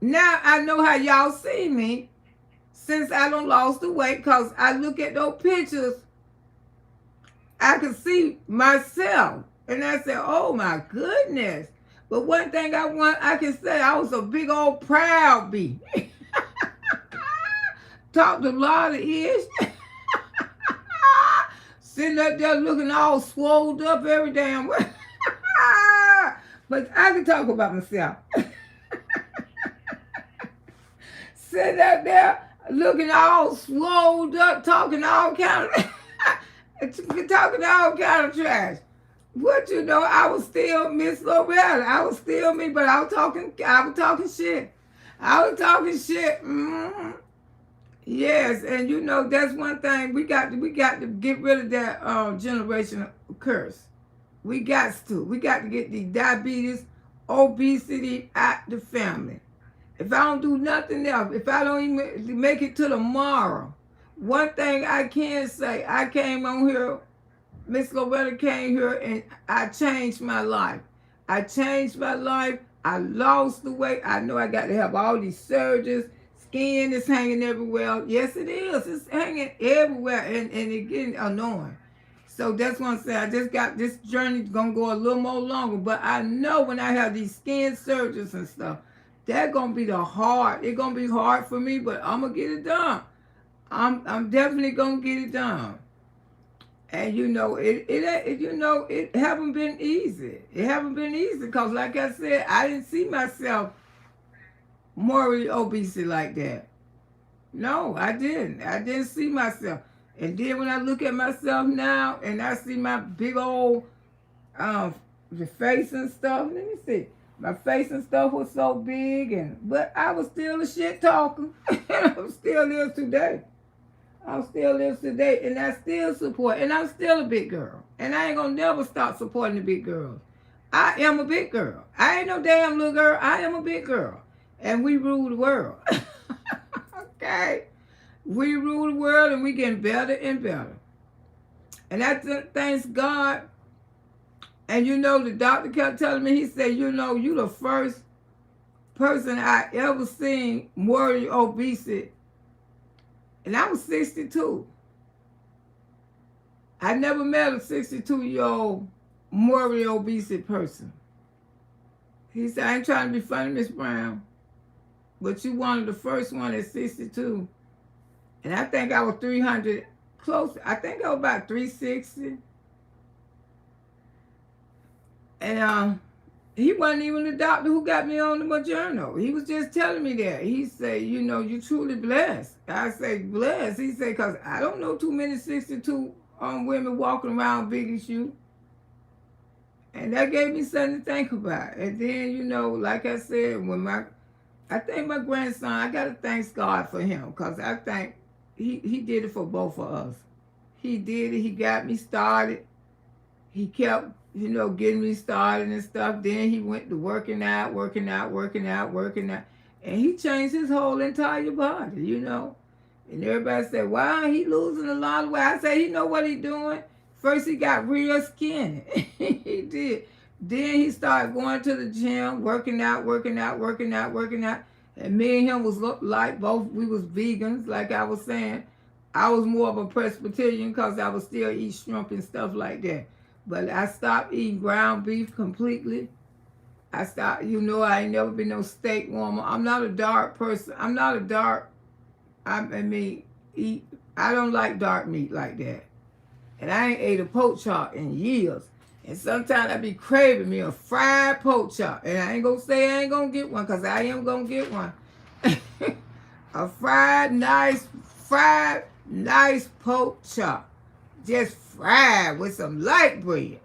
Now I know how y'all see me since I don't lost the weight, because I look at those pictures, I can see myself. And I said, oh my goodness. But one thing I can say, I was a big old proud bee. Talked a lot of ish. Sitting up there looking all swolled up every damn way. But I can talk about myself. Sitting up there looking all swolled up, talking all kind of trash. But I was still Miss Loretta. I was still me, but I was talking shit. I was talking shit. Mm-hmm. Yes, and that's one thing we got to get rid of that generational curse. We got to get the diabetes, obesity out the family. If I don't do nothing else, if I don't even make it to tomorrow, one thing I can say, I came on here, Miss Loretta came here, and I changed my life. I changed my life. I lost the weight. I know I got to have all these surgeries. Skin is hanging everywhere. Yes, it is. It's hanging everywhere, and it's getting annoying. So that's what I'm saying. I just got this journey going to go a little more longer. But I know when I have these skin surgeries and stuff, that's going to be it's going to be hard for me, but I'm going to get it done. I'm definitely going to get it done. And it haven't been easy. It haven't been easy because, like I said, I didn't see myself morally obese like that. No, I didn't. I didn't see myself. And then when I look at myself now and I see my big old the face and stuff, let me see. My face and stuff was so big, but I was still a shit talker. I'm still is today. I'm still live today, and I still support, and I'm still a big girl. And I ain't gonna never stop supporting the big girls. I am a big girl. I ain't no damn little girl. I am a big girl. And we rule the world. Okay? We rule the world, and we getting better and better. And I thanks God. And the doctor kept telling me, he said, you the first person I ever seen morally obesity. And I was 62. I never met a 62-year-old morally obese person. He said, I ain't trying to be funny, Miss Brown, but you one of the first one at 62. And I think I was 300, close. I think I was about 360. And he wasn't even the doctor who got me on the Moderno. He was just telling me that. He said, you truly blessed. I say, blessed. He said, because I don't know too many 62 women walking around big as you. And that gave me something to think about. And then, like I said, I think my grandson, I got to thank God for him, because I think he did it for both of us. He did it. He got me started. He kept getting me started and stuff. Then he went to working out. And he changed his whole entire body, And everybody said, why he losing a lot of weight? I said, he know what he doing. First he got real skinny. He did. Then he started going to the gym, working out. And me and him was like both, we was vegans, like I was saying. I was more of a Presbyterian because I would still eat shrimp and stuff like that. But I stopped eating ground beef completely. I stopped, I ain't never been no steak warmer. I'm not a dark person. I don't like dark meat like that. And I ain't ate a pork chop in years. And sometimes I be craving me a fried pork chop. And I ain't gonna say I ain't gonna get one, because I am gonna get one. A fried, nice pork chop. Just fried with some light bread.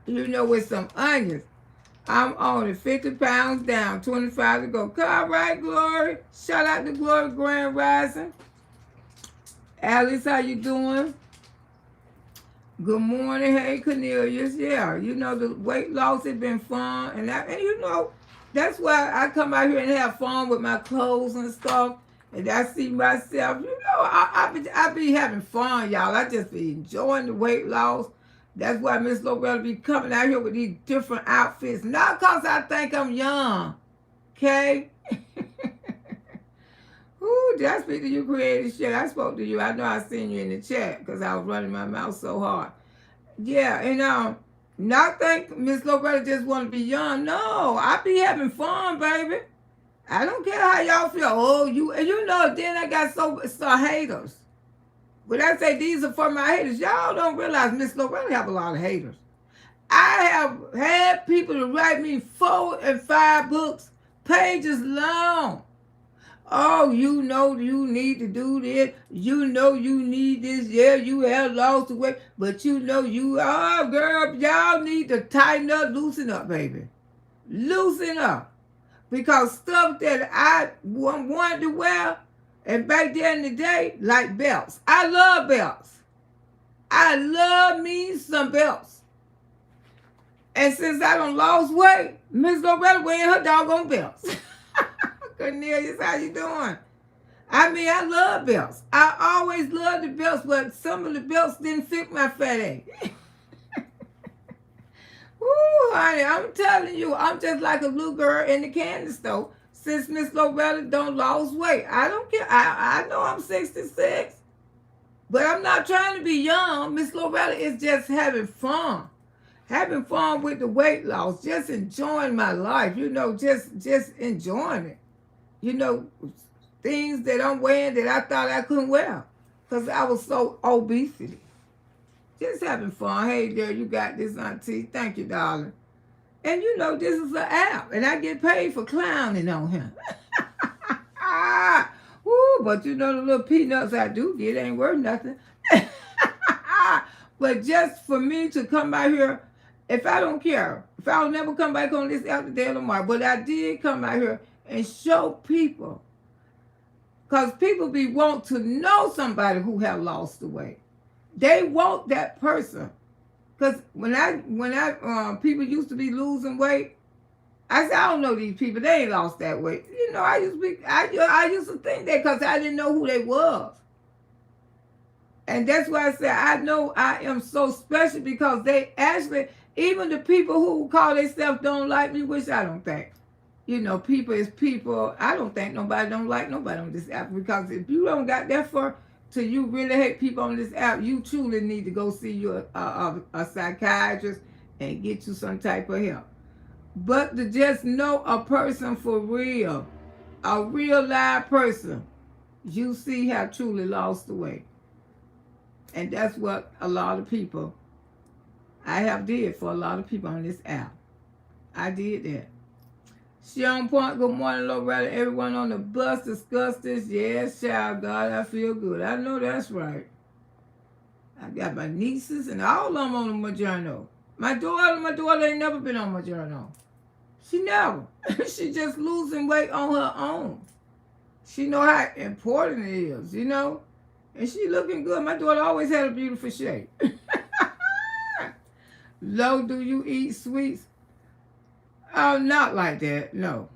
You know, with some onions. I'm on it, 50 pounds down, 25 to go. All right, Glory. Shout out to Glory Grand Rising. Alice, how you doing? Good morning. Hey, Cornelius. Yeah, you know, the weight loss has been fun. And you know, that's why I come out here and have fun with my clothes and stuff. And I see myself, you know, I be having fun, y'all. I just be enjoying the weight loss. That's why Miss Loretta be coming out here with these different outfits. Not because I think I'm young, okay? Ooh, did I speak to you, creative shit? I spoke to you. I know I seen you in the chat because I was running my mouth so hard. Yeah, and not think Miss Loretta just want to be young. No, I be having fun, baby. I don't care how y'all feel. Oh, you know, then I got some haters. When I say these are for my haters, y'all don't realize Miss Loretta have a lot of haters. I have had people to write me 4 and 5 books, pages long. Oh, you know you need to do this. You know you need this. Yeah, you have lost the weight. But you know girl, y'all need to tighten up, loosen up, baby. Loosen up. Because stuff that I wanted to wear, and back then in the day, like belts. I love belts. I love me some belts. And since I done lost weight, Miss Loretta wearing her doggone belts. Cornelius, how you doing? I mean, I love belts. I always loved the belts, but some of the belts didn't fit my fat ass. Ooh, honey, I'm telling you, I'm just like a little girl in the candy store. Since Miss Loretta don't lose weight, I don't care. I know I'm 66, but I'm not trying to be young. Miss Loretta is just having fun with the weight loss, just enjoying my life. You know, just enjoying it. You know, things that I'm wearing that I thought I couldn't wear because I was so obesity. Just having fun. Hey there, you got this, auntie. Thank you, darling. And you know, this is an app, and I get paid for clowning on him. Ooh, but you know, the little peanuts I do get ain't worth nothing. But just for me to come out here, if I don't care, if I'll never come back on this app today or tomorrow, but I did come out here and show people, because people want to know somebody who have lost the weight. They want that person. Because when people used to be losing weight, I said, I don't know these people. They ain't lost that weight. You know, I used to think that because I didn't know who they was. And that's why I said I know I am so special, because they actually, even the people who call themselves don't like me, which I don't think. You know, people is people. I don't think nobody don't like nobody on this app, because if you don't got that far till you really hate people on this app, you truly need to go see a psychiatrist and get you some type of help. But to just know a person for real, a real live person, you see how truly lost the weight. And that's what a lot of people, I have did for a lot of people on this app. I did that. She on point. Good morning, Loretta. Everyone on the bus discuss this. Yes, child, God, I feel good. I know that's right. I got my nieces and all of them on my journal. My daughter ain't never been on my journal. She never. She just losing weight on her own. She know how important it is, you know. And she looking good. My daughter always had a beautiful shape. Low, do you eat sweets? Oh, not like that. No.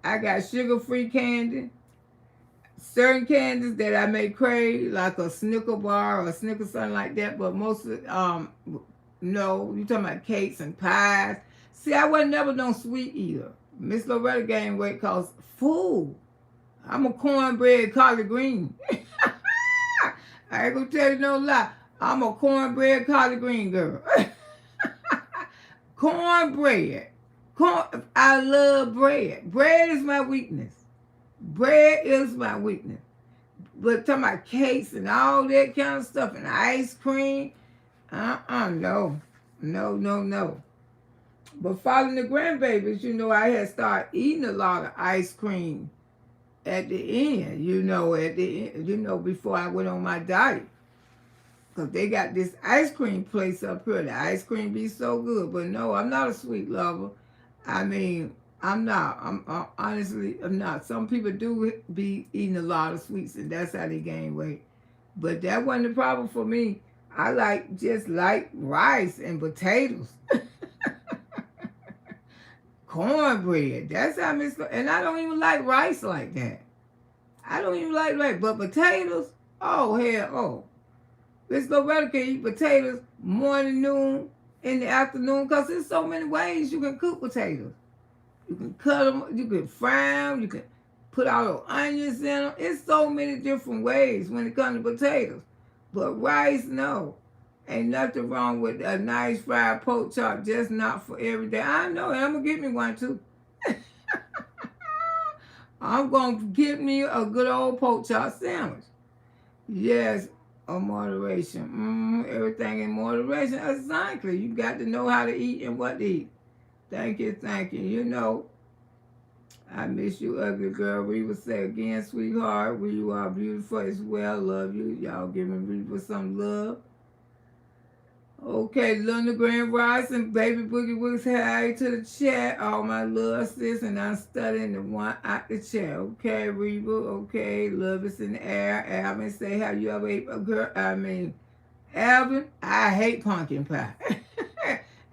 I got sugar-free candy. Certain candies that I may crave, like a Snicker bar or a Snicker something like that. But mostly, no. You talking about cakes and pies. See, I wasn't never no sweet eater. Miss Loretta gained weight cause food. I'm a cornbread collard green. I ain't gonna tell you no lie. I'm a cornbread collard green girl. Cornbread. I love bread. Bread is my weakness. Bread is my weakness. But talking about cakes and all that kind of stuff and ice cream, no. No. But following the grandbabies, I had started eating a lot of ice cream at the end, before I went on my diet. Because they got this ice cream place up here. The ice cream be so good. But no, I'm not a sweet lover. I mean, I'm not. Honestly, I'm not. Some people do be eating a lot of sweets, and that's how they gain weight. But that wasn't the problem for me. I just like rice and potatoes. Cornbread. That's how and I don't even like rice like that. I don't even like rice. But potatoes, oh hell, oh. Miss Loretta can eat potatoes morning, noon, in the afternoon, because there's so many ways you can cook potatoes. You can cut them, you can fry them, you can put all the onions in them. It's so many different ways when it comes to potatoes. But rice, no. Ain't nothing wrong with a nice fried pork chop, just not for every day. I know, and I'm going to get me one too. I'm going to get me a good old pork chop sandwich. Yes, moderation. Everything in moderation. Exactly. You got to know how to eat and what to eat. Thank you. I miss you, ugly girl. We will say again, sweetheart, you are beautiful as well. Love you. Y'all giving people some love. Okay, Luna Grand Rising, Baby Boogie Woods, hi to the chat. All my love, sis, and I'm studying the one out the chat. Okay, Reba, okay, love is in the air. Alvin, say, have you ever ate a girl? Alvin, I hate pumpkin pie.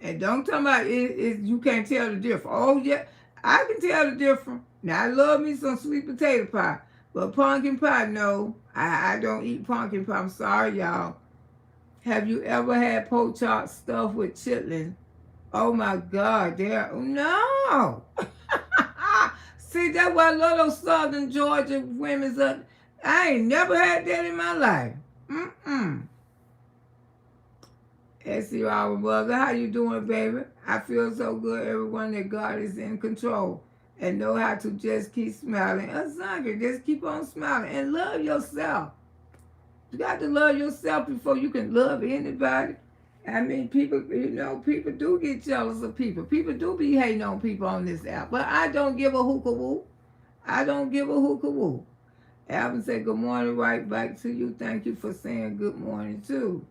And don't tell me about it, you can't tell the difference. Oh, yeah, I can tell the difference. Now, I love me some sweet potato pie, but pumpkin pie, no. I don't eat pumpkin pie. I'm sorry, y'all. Have you ever had pork chop stuffed with chitlins? Oh my God, no. See, that's why I love those Southern Georgia women's up. I ain't never had that in my life. Essie, our mother, how you doing, baby? I feel so good, everyone, that God is in control and know how to just keep smiling. Exactly, just keep on smiling and love yourself. You got to love yourself before you can love anybody. I mean, people, people do get jealous of people. People do be hating on people on this app. But I don't give a hookah-woo. Alvin said, good morning, right back to you. Thank you for saying good morning, too.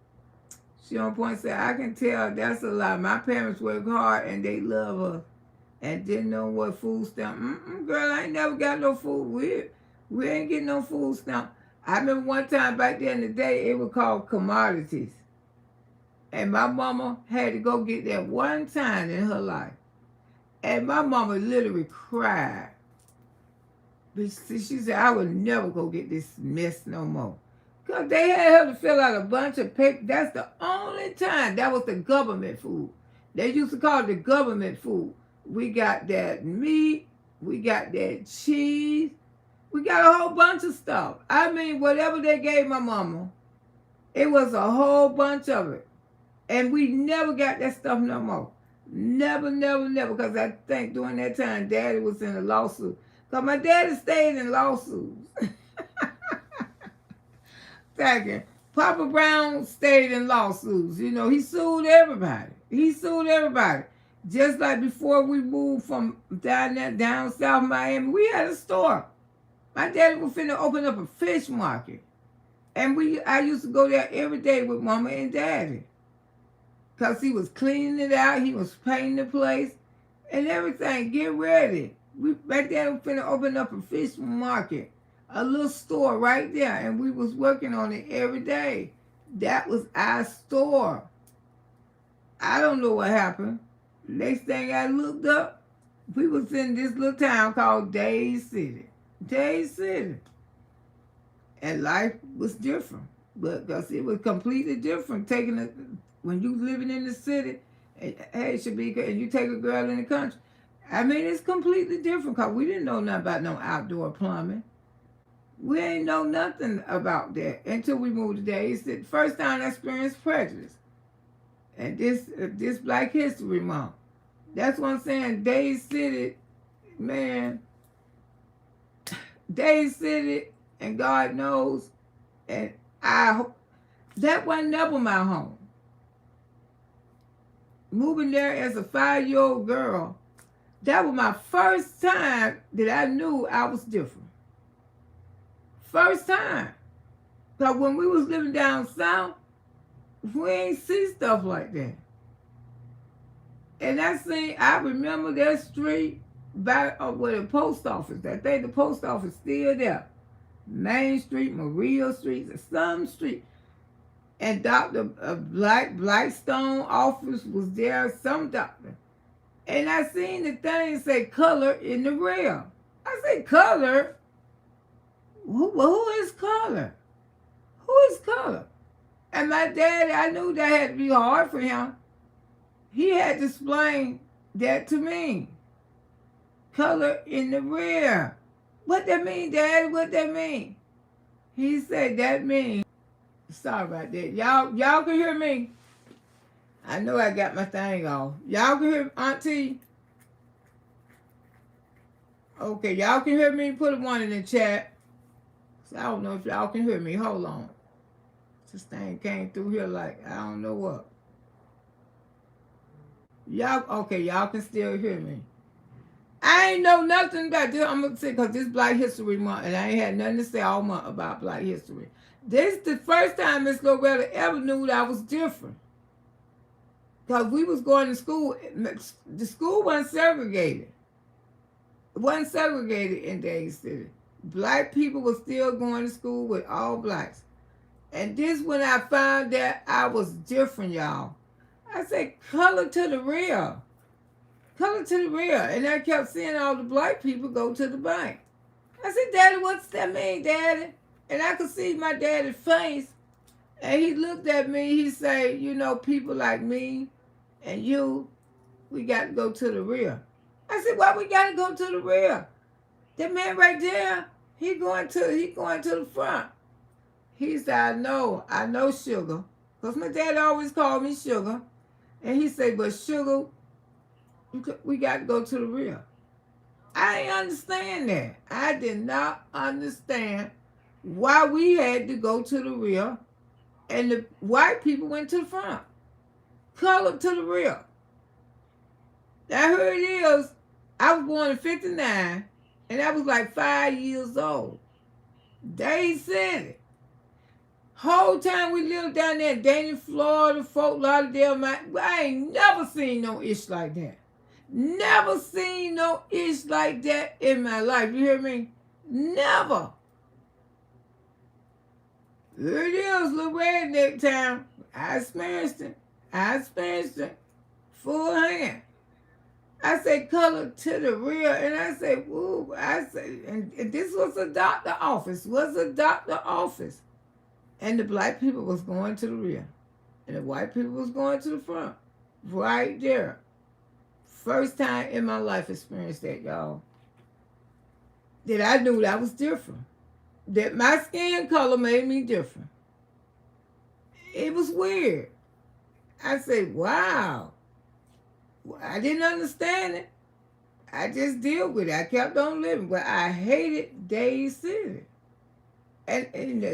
She on point said, I can tell that's a lie. My parents work hard and they love us and didn't know what food stamp. Girl, I ain't never got no food. We ain't getting no food stamp. I remember one time back there in the day, it was called commodities. And my mama had to go get that one time in her life. And my mama literally cried. She said, I would never go get this mess no more. Because they had her to fill out a bunch of paper. That's the only time. That was the government food. They used to call it the government food. We got that meat. We got that cheese. We got a whole bunch of stuff. I mean, whatever they gave my mama, it was a whole bunch of it. And we never got that stuff no more. Never. Because I think during that time, Daddy was in a lawsuit. Because my daddy stayed in lawsuits. Thank you. Papa Brown stayed in lawsuits. He sued everybody. Just like before we moved from down south Miami, we had a store. My daddy was finna open up a fish market. And I used to go there every day with Mama and Daddy. Because he was cleaning it out. He was painting the place and everything. Get ready. Back then, we finna open up a fish market. A little store right there. And we was working on it every day. That was our store. I don't know what happened. Next thing I looked up, we was in this little town called Days City. And life was different, because it was completely different. When you living in the city, hey Shabika, and you take a girl in the country, I mean, it's completely different, because we didn't know nothing about no outdoor plumbing. We ain't know nothing about that until we moved to Days City. First time I experienced prejudice. And this Black History Month. That's what I'm saying. Days City, man. Days City And God knows, and that was never my home. Moving there as a 5-year-old girl, that was my first time that I knew I was different. First time. Because when we was living down south, we ain't see stuff like that. And I remember that street by where the post office. I think the post office still there. Main Street, Maria Street, some street. And Dr. Blackstone office was there, some doctor. And I seen the thing say color in the rail. I said, color? Who is color? Who is color? And my dad, I knew that had to be hard for him. He had to explain that to me. Color in the rear. What that mean, Dad? What that mean? He said that means, sorry about that. Y'all can hear me? I know I got my thing off. Y'all can hear Auntie? Okay, y'all can hear me? Put a 1 in the chat. So I don't know if y'all can hear me. Hold on. This thing came through here like, I don't know what. Y'all can still hear me. I ain't know nothing about this. I'm going to say, because this Black History Month, and I ain't had nothing to say all month about Black History. This is the first time Miss Loretta ever knew that I was different. Because we was going to school. The school wasn't segregated. It wasn't segregated in Dade City. Black people were still going to school with all blacks. And this when I found that I was different, y'all. I said, color to the rear. Color to the rear. And I kept seeing all the black people go to the bank. I said, Daddy, what's that mean, Daddy? And I could see my daddy's face. And he looked at me. He said, you know, people like me and you, we got to go to the rear. I said, why we got to go to the rear? That man right there, he going to the front. He said, I know, Sugar. Because my dad always called me Sugar. And he said, but Sugar, we got to go to the rear. I didn't understand that. I did not understand why we had to go to the rear and the white people went to the front. Color to the rear. Now here it is. I was born in 59 and I was like 5 years old. They said it. Whole time we lived down there in Dana, Florida, Fort Lauderdale, I ain't never seen no ish like that. Never seen no ish like that in my life. You hear me? Never. Here it is, little redneck town. I experienced it. Full hand. I say color to the rear, and I say, woo. I say, and this was a doctor office. And the black people was going to the rear. And the white people was going to the front. Right there. First time in my life experienced that, y'all. That I knew that I was different. That my skin color made me different. It was weird. I said, wow. I didn't understand it. I just deal with it. I kept on living. But I hated Dade City. And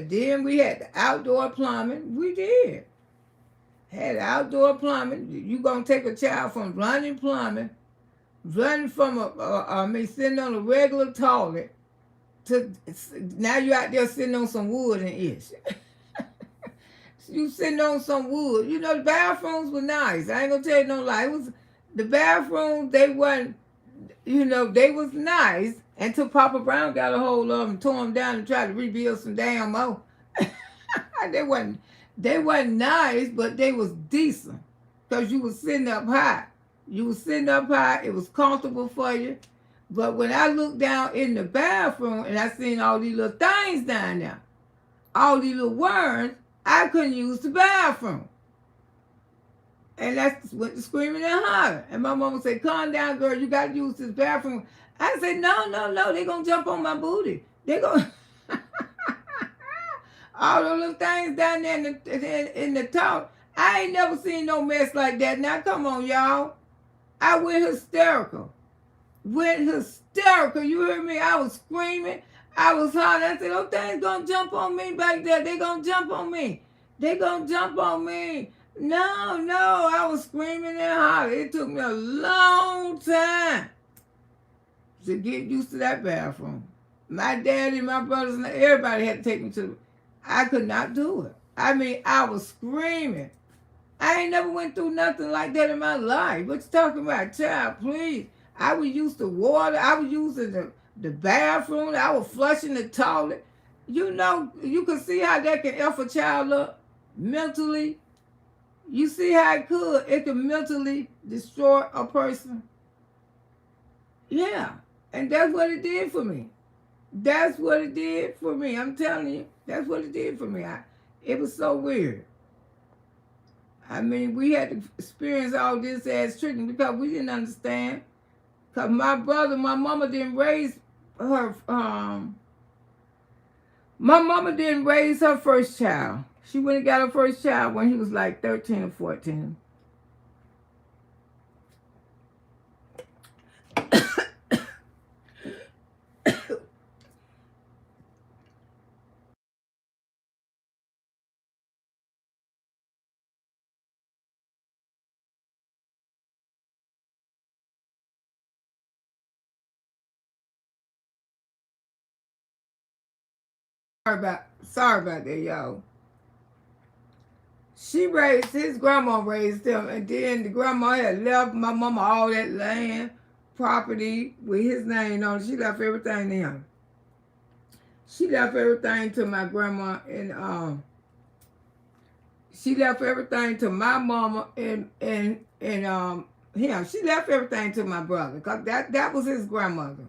then we had the outdoor plumbing. We did. Had outdoor plumbing. You gonna take a child from running plumbing, running from sitting on a regular toilet, to now you out there sitting on some wood and ish. You sitting on some wood. You know the bathrooms were nice. I ain't gonna tell you no lie. The bathrooms, they wasn't. You know they was nice. Until Papa Brown got a hold of them, tore them down, and tried to rebuild some damn more. They wasn't nice, but they was decent. Because you was sitting up high. It was comfortable for you. But when I looked down in the bathroom and I seen all these little things down there, all these little worms, I couldn't use the bathroom. And that's went to screaming and hollering. And my mama said, calm down, girl, you got to use this bathroom. I said, no, they going to jump on my booty. They going to... All those little things down there in the top. I ain't never seen no mess like that. Now, come on, y'all. I went hysterical. You hear me? I was screaming. I was hollering. I said, "Oh, things gonna jump on me back there. They gonna jump on me. They gonna jump on me." No, no, I was screaming and hollering. It took me a long time to get used to that bathroom. My daddy, my brothers, and everybody had to take me to. I could not do it. I mean, I was screaming. I ain't never went through nothing like that in my life. What you talking about, child? Please. I was used to water. I was using the bathroom. I was flushing the toilet. You know, you can see how that can F a child up mentally. You see how it could. It can mentally destroy a person. Yeah. And that's what it did for me. That's what it did for me. I'm telling you. That's what it did for me. It was so weird. I mean, we had to experience all this as tricking because we didn't understand. Because my brother, my mama didn't raise her, my mama didn't raise her first child. She went and got her first child when he was like 13 or 14. Sorry about that, y'all. His grandma raised him, and then the grandma had left my mama all that land, property with his name on it. She left everything to him. She left everything to my grandma, and she left everything to my mama and him. She left everything to my brother, because that was his grandmother.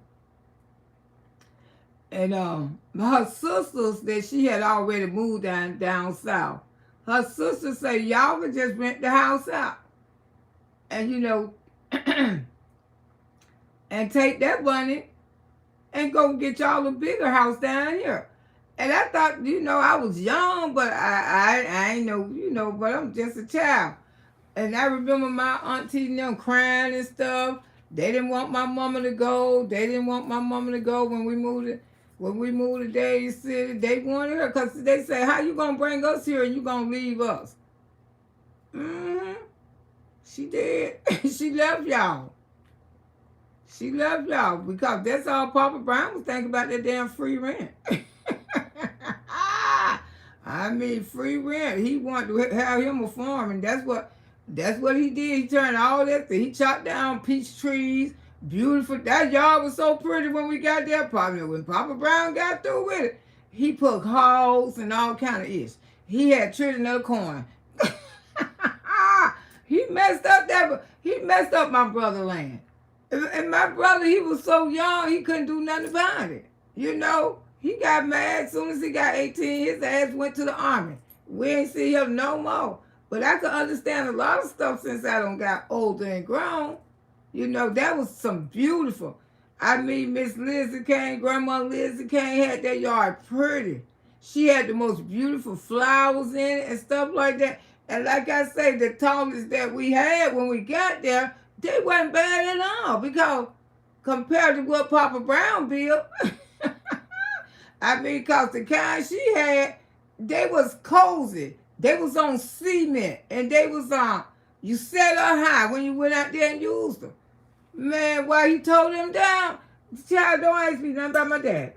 And her sisters that she had already moved down south. Her sister said, "Y'all could just rent the house out. And and take that money and go get y'all a bigger house down here." And I thought, I was young, but I ain't know, but I'm just a child. And I remember my auntie and them crying and stuff. They didn't want my mama to go. They didn't want my mama to go when we moved to Daly City. They wanted her because they said, "How you gonna bring us here and you gonna leave us?" Mm-hmm. She did. She left y'all. She left y'all because that's all Papa Brown was thinking about, that damn free rent. I mean, free rent. He wanted to have him a farm, and that's what he did. He turned all that. He chopped down peach trees. Beautiful. That yard was so pretty when we got there. Probably when Papa Brown got through with it, he put holes and all kind of ish. He had trillion of corn. He messed up my brother land. And my brother, he was so young, he couldn't do nothing about it. He got mad as soon as he got 18. His ass went to the army. We ain't see him no more. But I could understand a lot of stuff since I done got older and grown. That was some beautiful. I mean, Miss Lizzie Kane, Grandma Lizzie Kane had that yard pretty. She had the most beautiful flowers in it and stuff like that. And like I say, the tallest that we had when we got there, they wasn't bad at all, because compared to what Papa Brown built, I mean, because the kind she had, they was cozy. They was on cement, and they was on, you set her high when you went out there and used them. Man, while he tore them down, child, don't ask me nothing about my dad.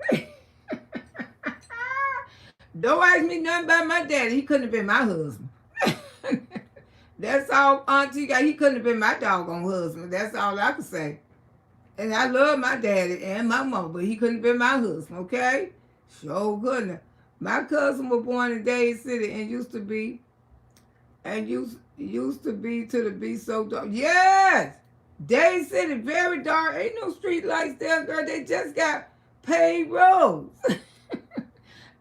Don't ask me nothing about my daddy. He couldn't have been my husband. That's all Auntie got. He couldn't have been my doggone husband. That's all I could say. And I love my daddy and my mama, but he couldn't have been my husband, okay? Sure couldn't. My cousin was born in Daly City and used to be to the be so dark. Yes! Daly City, very dark. Ain't no street lights there, girl. They just got paved roads.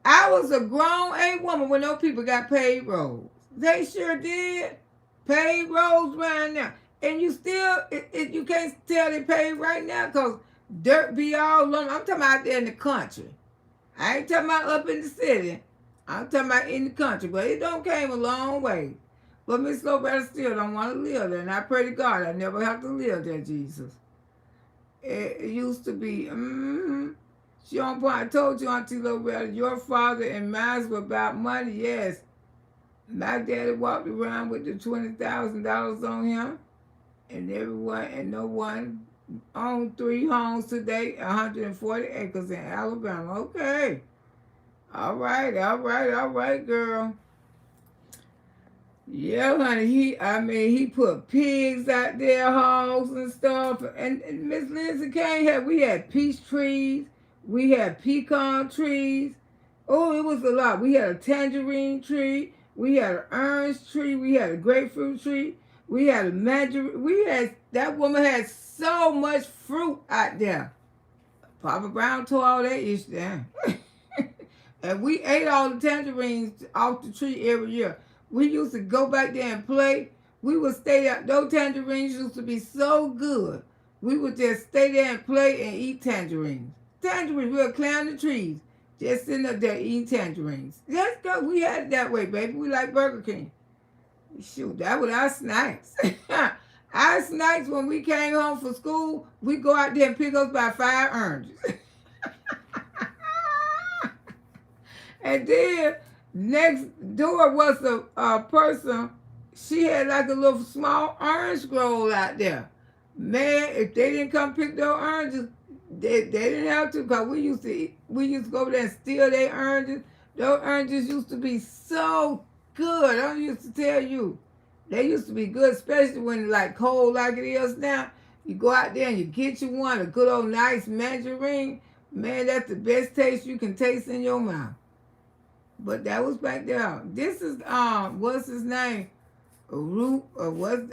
I was a grown woman when those people got paved roads. They sure did. Paved roads right now. And you still, you can't tell they paved right now because dirt be all on. I'm talking about out there in the country. I ain't talking about up in the city. I'm talking about in the country. But it don't came a long way. But Miss Loretta still don't want to live there. And I pray to God I never have to live there, Jesus. It used to be, She on point. I told you, Auntie Loretta, your father and mine were about money. Yes, my daddy walked around with the $20,000 on him, and everyone and no one owned 3 homes today, 140 acres in Alabama. Okay, all right, girl. Yeah, honey. He put pigs out there, hogs and stuff. And Miss Lindsay Kane we had peach trees, we had pecan trees. Oh, it was a lot. We had a tangerine tree, we had an orange tree, we had a grapefruit tree, we had a mandarin. That woman had so much fruit out there. Papa Brown tore all that ish down. And we ate all the tangerines off the tree every year. We used to go back there and play. We would stay there. Those tangerines used to be so good. We would just stay there and play and eat tangerines. Tangerines, we would climb the trees. Just sitting up there eating tangerines. Let's go. We had it that way, baby. We like Burger King. Shoot, that was our snacks. Our snacks when we came home from school, we go out there and pick up about 5 oranges. And then next door was a person. She had like a little small orange grove out there. Man, if they didn't come pick those oranges, they didn't have to, because we used to go over there and steal their oranges. Those oranges used to be so good. I used to tell you, they used to be good, especially when it's like cold like it is now. You go out there and you get you one, a good old nice mandarin. Man, that's the best taste you can taste in your mouth. But that was back there. This is what's his name? Root or what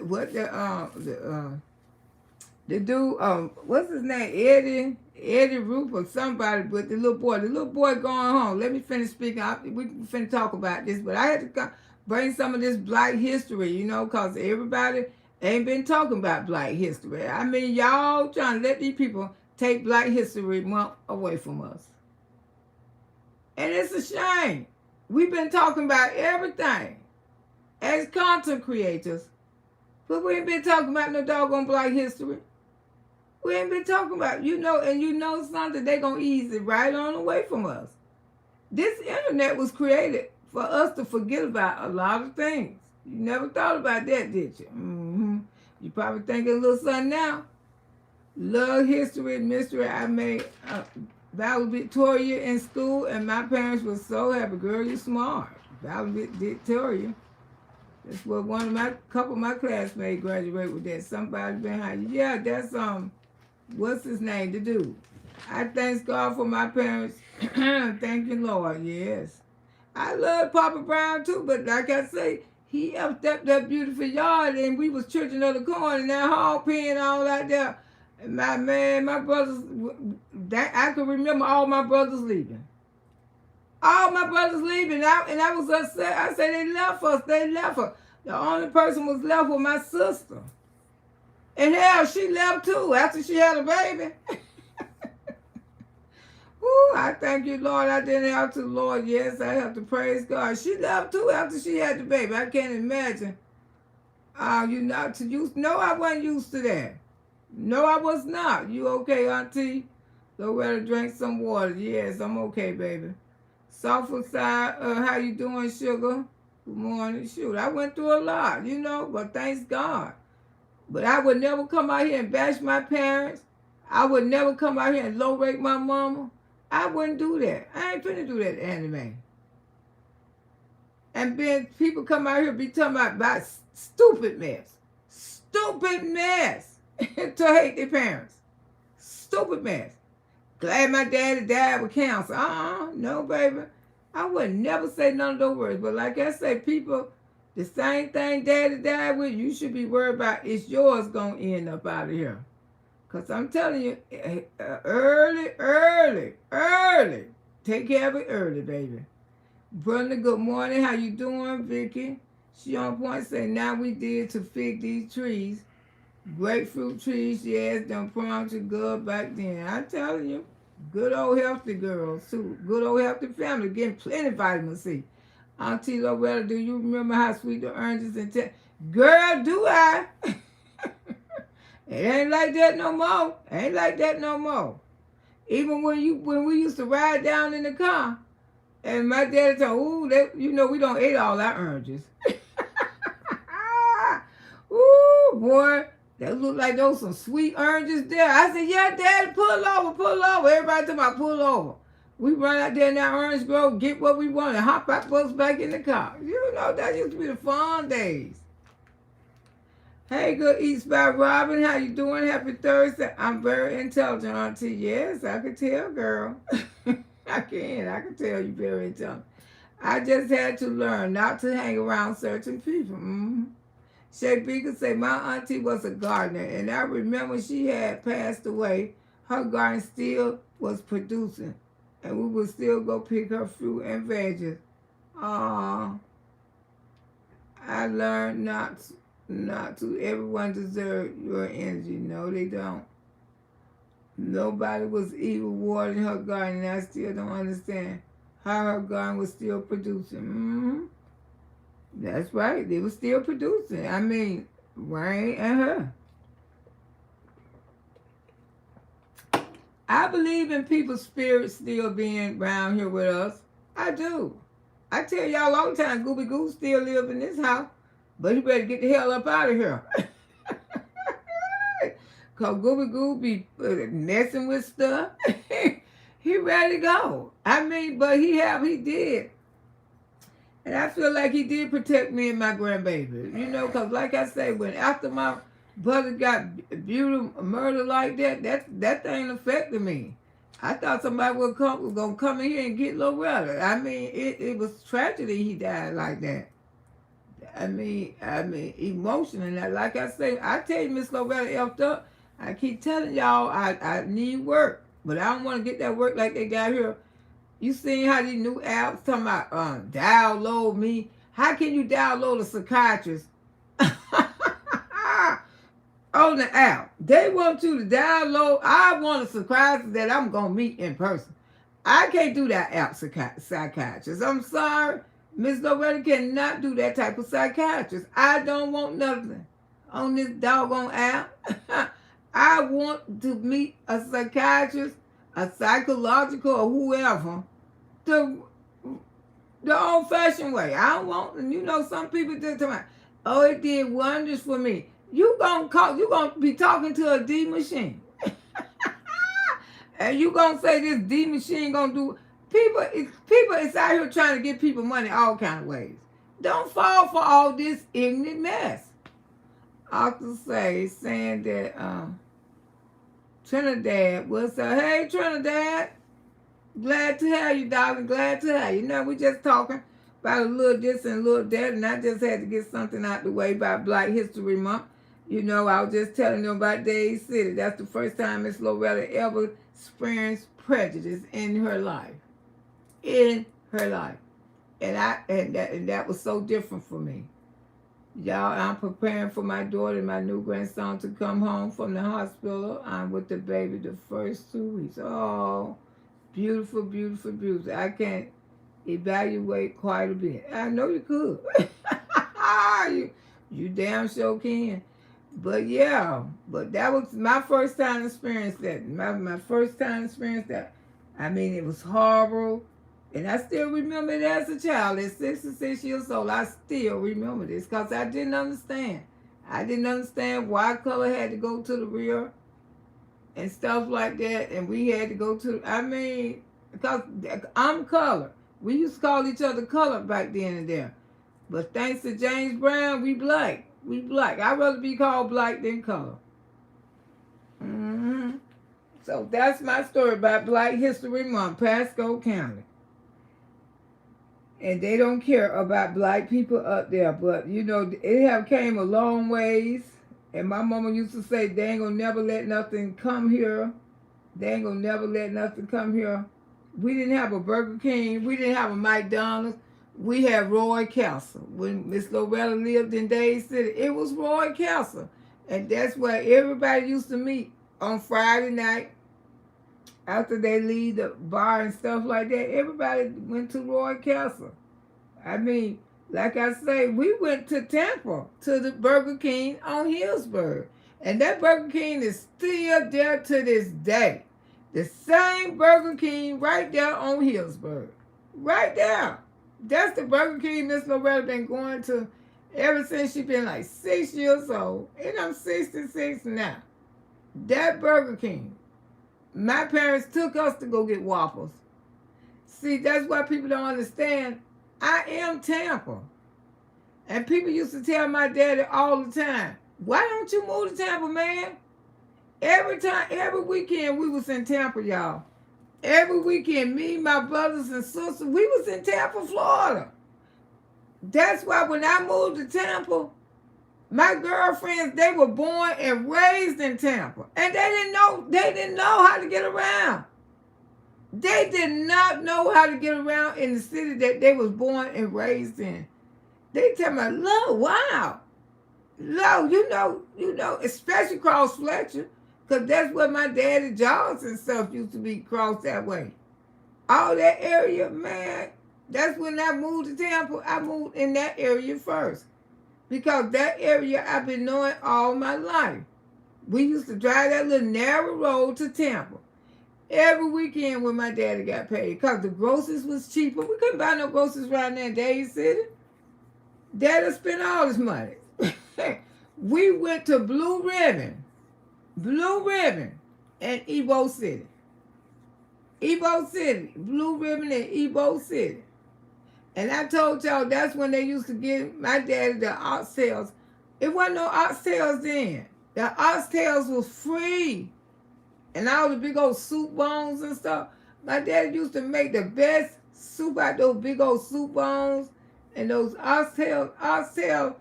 the dude what's his name? Eddie Root or somebody. But the little boy going home. Let me finish speaking. We can finish talk about this, but I had to bring some of this Black history, because everybody ain't been talking about Black history. I mean, y'all trying to let these people take Black History Month away from us, and it's a shame. We've been talking about everything as content creators, but we ain't been talking about no doggone Black history. We ain't been talking about, and something, they gonna ease it right on away from us. This internet was created for us to forget about a lot of things. You never thought about that, did you? You probably thinking a little something now. Love history, mystery. I made valedictoria in school, and my parents were so happy. Girl, you smart. Valedictoria. That's what couple of my classmates graduated with that. Somebody behind you. Yeah, that's what's his name? The dude. I thank God for my parents. Thank you, Lord. Yes. I love Papa Brown too, but like I say, he upped up that beautiful yard, and we was churching of the corn and that hog pen all out there. My brothers, I can remember all my brothers leaving. All my brothers leaving, and I was upset. I said, they left us. The only person was left with my sister. And hell, she left too after she had a baby. Ooh, I thank you, Lord. I didn't have to, Lord. Yes, I have to praise God. She left too after she had the baby. I can't imagine. No, I wasn't used to that. No, I was not. You okay, Auntie? Loretta, drink some water. Yes, I'm okay, baby. Software side, how you doing, sugar? Good morning. Shoot, I went through a lot, but thanks God. But I would never come out here and bash my parents. I would never come out here and low rate my mama. I wouldn't do that. I ain't finna do that anime. And then people come out here and be talking about stupid mess. Stupid mess. To hate their parents. Stupid mess. Glad my daddy died with cancer. No, baby. I would never say none of those words. But like I say, people, the same thing daddy died with, you should be worried about. It's yours going to end up out of here. Because I'm telling you, early. Take care of it early, baby. Brother, good morning. How you doing, Vicky? She on point say, now we did to fig these trees. Grapefruit trees, yes, them promised to good back then. I'm telling you, good old healthy girls, too. Good old healthy family, getting plenty of vitamin C. Auntie Loretta, do you remember how sweet the oranges and Girl, do I? It ain't like that no more. Even when we used to ride down in the car, and my daddy told, ooh, that we don't eat all our oranges. Ooh, boy, that look like those some sweet oranges there. I said, yeah, Daddy, pull over, pull over. Everybody talking about pull over. We run out there in that orange grove, get what we want, and hop out bus back in the car. That used to be the fun days. Hey, good Eats by Robin. How you doing? Happy Thursday. I'm very intelligent, Auntie. Yes, I can tell, girl. I can tell you very intelligent. I just had to learn not to hang around certain people. Mm-hmm. Shay Beaker say, my auntie was a gardener, and I remember she had passed away. Her garden still was producing, and we would still go pick her fruit and veggies. I learned not to. Everyone deserves your energy. No, they don't. Nobody was even watering her garden, and I still don't understand how her garden was still producing. Mm-hmm. That's right. They were still producing. I mean, Rain and her. I believe in people's spirits still being around here with us. I do. I tell y'all all the time, Gooby Goo still live in this house, but you better get the hell up out of here. Because Gooby Goo be messing with stuff. He ready to go. I mean, but he did. And I feel like he did protect me and my grandbaby. Because like I say, when after my brother got murdered like that thing affected me. I thought somebody was going to come in here and get Loretta. I mean, it was tragedy he died like that. I mean, emotionally. Like I say, I tell you, Miss Loretta effed up. I keep telling y'all I need work. But I don't want to get that work like they got here. You seen how these new apps talking about download me? How can you download a psychiatrist on the app? They want you to download. I want a psychiatrist that I'm going to meet in person. I can't do that app psychiatrist. I'm sorry. Miss Loretta cannot do that type of psychiatrist. I don't want nothing on this doggone app. I want to meet a psychiatrist, a psychological or whoever, the old-fashioned way. I don't want, some people just tell me, oh, it did wonders for me. You gonna be talking to a D machine. And you gonna say this D machine gonna do, people is out here trying to get people money all kind of ways. Don't fall for all this ignorant mess. Arthur saying that Trinidad was hey Trinidad, glad to have you, darling. Glad to have you. We just talking about a little this and a little that, and I just had to get something out the way about Black History Month. I was just telling them about Days City. That's the first time Miss Loretta ever experienced prejudice in her life. In her life. And that was so different for me. Y'all, I'm preparing for my daughter and my new grandson to come home from the hospital. I'm with the baby the first 2 weeks. Oh, beautiful, beautiful, beautiful. I can't evaluate quite a bit. I know you could. you damn sure can. But yeah, that was my first time experience that. My first time experience that. I mean, it was horrible. And I still remember it as a child. At 66 years old, I still remember this because I didn't understand. I didn't understand why color had to go to the rear and stuff like that. And we had to go to, because I'm color. We used to call each other color back then and there. But thanks to James Brown, we black. We black. I'd rather be called black than color. Mm-hmm. So that's my story about Black History Month, Pasco County. And they don't care about black people up there. But, it have came a long ways. And my mama used to say, they ain't gonna never let nothing come here. They ain't gonna never let nothing come here. We didn't have a Burger King. We didn't have a McDonald's. We had Roy Castle. When Miss Loretta lived in Days City, it was Roy Castle. And that's where everybody used to meet on Friday night. After they leave the bar and stuff like that, everybody went to Roy Castle. I mean, like I say, we went to Tampa, to the Burger King on Hillsburg. And that Burger King is still there to this day. The same Burger King right there on Hillsburg. Right there. That's the Burger King Miss Loretta been going to ever since she been like 6 years old. And I'm 66 now. That Burger King. My parents took us to go get waffles. See, that's why people don't understand. I am Tampa. And people used to tell my daddy all the time, why don't you move to Tampa, man? Every weekend we was in Tampa, y'all. Every weekend, me, my brothers and sisters, we was in Tampa, Florida. That's why when I moved to Tampa, my girlfriends, they were born and raised in Tampa. And they didn't know how to get around. They did not know how to get around in the city that they was born and raised in. They tell me, look, wow. No, you know, especially Cross Fletcher, because that's where my daddy jobs and stuff used to be crossed that way. All that area, man, that's when I moved to Tampa. I moved in that area first, because that area I've been knowing all my life. We used to drive that little narrow road to Tampa every weekend when my daddy got paid, because the groceries was cheaper. We couldn't buy no groceries around there in Dade City. Daddy spent all his money. We went to Blue Ribbon, and Ebo City. Blue Ribbon and Ebo City. And I told y'all that's when they used to give my daddy the oxtails. It wasn't no oxtails then. The oxtails was free. And all the big old soup bones and stuff. My daddy used to make the best soup out those big old soup bones and those oxtails.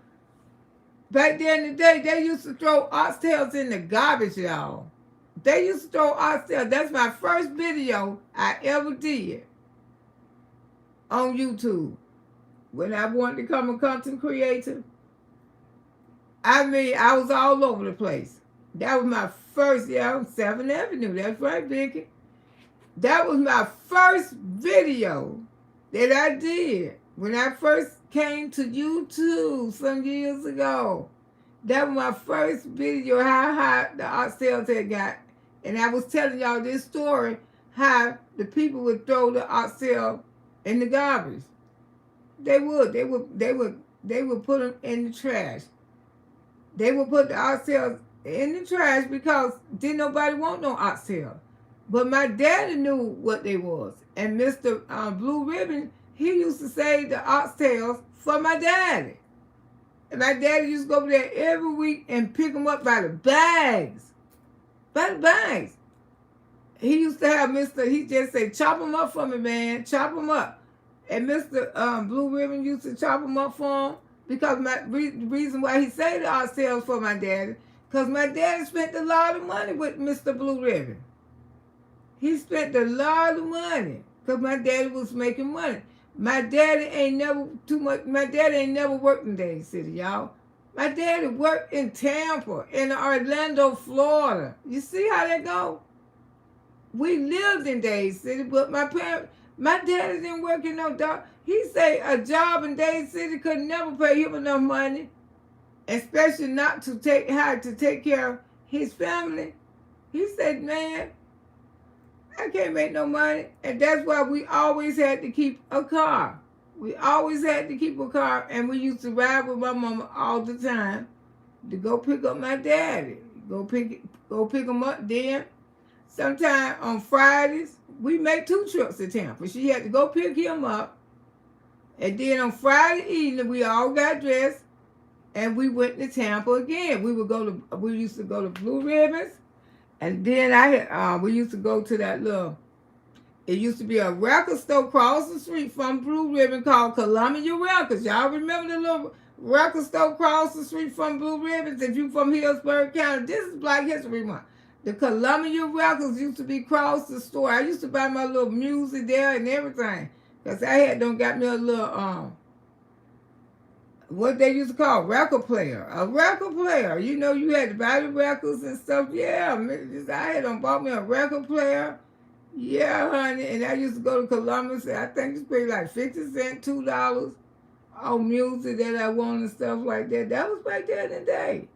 Back then in the day, they used to throw oxtails in the garbage, y'all. They used to throw oxtails. That's my first video I ever did on YouTube. When I wanted to become a content creator, I mean, I was all over the place. That was my first, on 7th Avenue. That's right, Vicky. That was my first video that I did when I first came to YouTube some years ago. That was my first video, how high the oxtails had got. And I was telling y'all this story, how the people would throw the oxtail in the garbage. They would put them in the trash. They would put the oxtails in the trash because didn't nobody want no oxtail. But my daddy knew what they was. And Mr. Blue Ribbon, he used to save the oxtails for my daddy. And my daddy used to go over there every week and pick them up by the bags. By the bags. He used to have he just say, chop them up for me, man. Chop them up. And Mr. Blue Ribbon used to chop them up for him because the reason why he saved the oxtails for my daddy, because my daddy spent a lot of money with Mr. Blue Ribbon. He spent a lot of money because my daddy was making money. My daddy ain't never worked in Dade City, y'all. My daddy worked in Tampa, in Orlando, Florida. You see how that go? We lived in Dade City, but my daddy didn't work in no job. He say a job in Dade City could never pay him enough money, especially not to take care of his family. He said, man, I can't make no money. And that's why we always had to keep a car. We always had to keep a car. And we used to ride with my mama all the time to go pick up my daddy. Go pick him up. Then sometime on Fridays, we make 2 trips to Tampa. She had to go pick him up. And then on Friday evening, we all got dressed and we went to Tampa again. We used to go to Blue Ribbons. And then we used to go to that it used to be a record store across the street from Blue Ribbon called Columbia Records. Y'all remember the little record store across the street from Blue Ribbons? If you from Hillsburg County, this is Black History Month. The Columbia Records used to be across the store. I used to buy my little music there and everything. Because I got me a little, what they used to call record player. A record player. You know, you had to buy the records and stuff. Yeah, I bought me a record player. Yeah, honey. And I used to go to Columbus. I think it's paid like 50 cents, $2 on music that I want and stuff like that. That was back there in the day.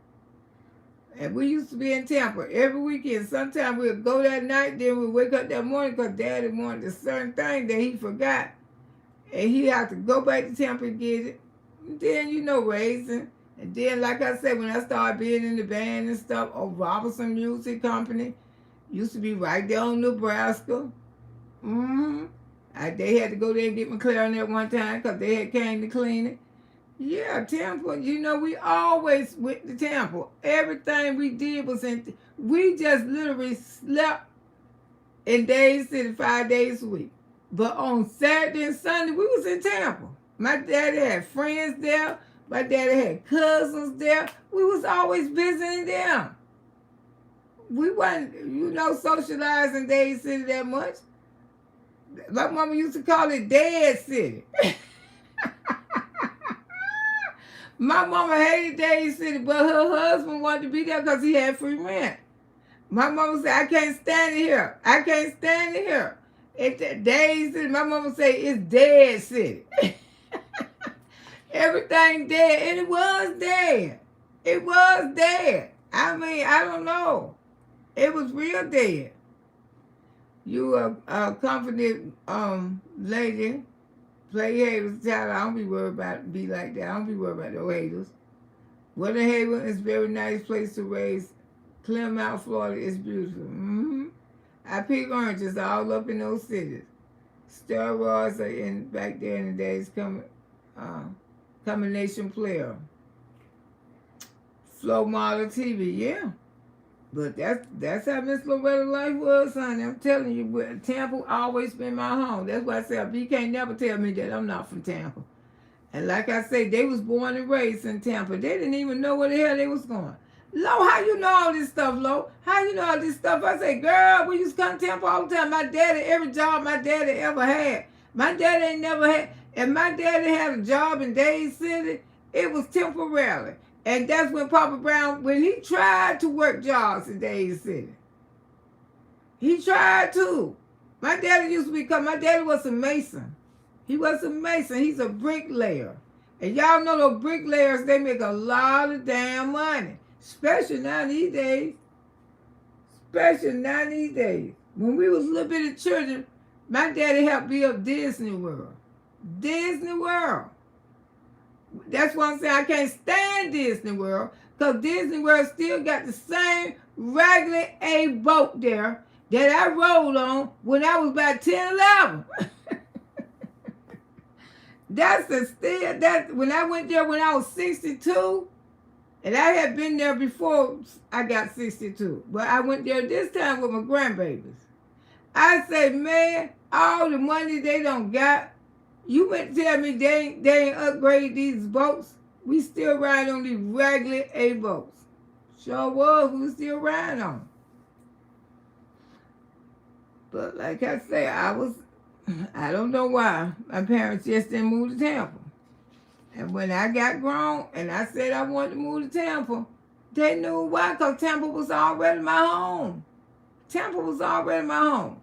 And we used to be in Tampa every weekend. Sometimes we'd go that night, then we'd wake up that morning because Daddy wanted a certain thing that he forgot. And he had to go back to Tampa and get it. And then, raising. And then, like I said, when I started being in the band and stuff, Robinson Music Company used to be right there in Nebraska. Mm-hmm. They had to go there and get my clarinet one time because they had came to clean it. Yeah, Tampa, we always went to Tampa. Everything we did was we just literally slept in Days City 5 days a week. But on Saturday and Sunday, we was in Tampa. My daddy had friends there. My daddy had cousins there. We was always visiting them. We wasn't, socializing Days City that much. My mama used to call it Dead City. My mama hated Days City, but her husband wanted to be there because he had free rent. My mama said, I can't stand it here. I can't stand it here. It's Days City. My mama said, it's Dead City. Everything dead. And it was dead. It was dead. I mean, I don't know. It was real dead. You a confident lady. Play haters, child. I don't be worried about be like that. I don't be worried about no haters. Weather Haven is a very nice place to raise. Clearmount, Florida is beautiful. Mm-hmm. I pick oranges all up in those cities. Steroids are in back there in the days. Combination player. Flow model TV, yeah. But that's how Miss Loretta life was, honey. I'm telling you, Tampa always been my home. That's why I say you can't never tell me that I'm not from Tampa. And like I say, they was born and raised in Tampa. They didn't even know where the hell they was going. Lo, how you know all this stuff, Lo? How you know all this stuff? I say, girl, we used to come to Tampa all the time. My daddy, every job my daddy ever had. My daddy ain't never had, and my daddy had a job in Days City, it was temporarily. And that's when Papa Brown, when he tried to work jobs in Days City. He tried to. My daddy used to become, my daddy was a mason. He was a mason. He's a bricklayer. And y'all know those bricklayers, they make a lot of damn money. Especially now these days. Especially now these days. When we was little bitty children, my daddy helped build Disney World. Disney World. That's why I'm saying I can't stand Disney World, because Disney World still got the same regular A boat there that I rode on when I was about 10, 11. That's when I went there when I was 62, and I had been there before I got 62. But I went there this time with my grandbabies. I say, man, all the money they don't got, you meant to tell me they ain't upgraded these boats? We still ride on these regular A boats. Sure was, we still riding on them. But like I say, I don't know why my parents just didn't move to Tampa. And when I got grown and I said I wanted to move to Tampa, they knew why, because Tampa was already my home. Tampa was already my home.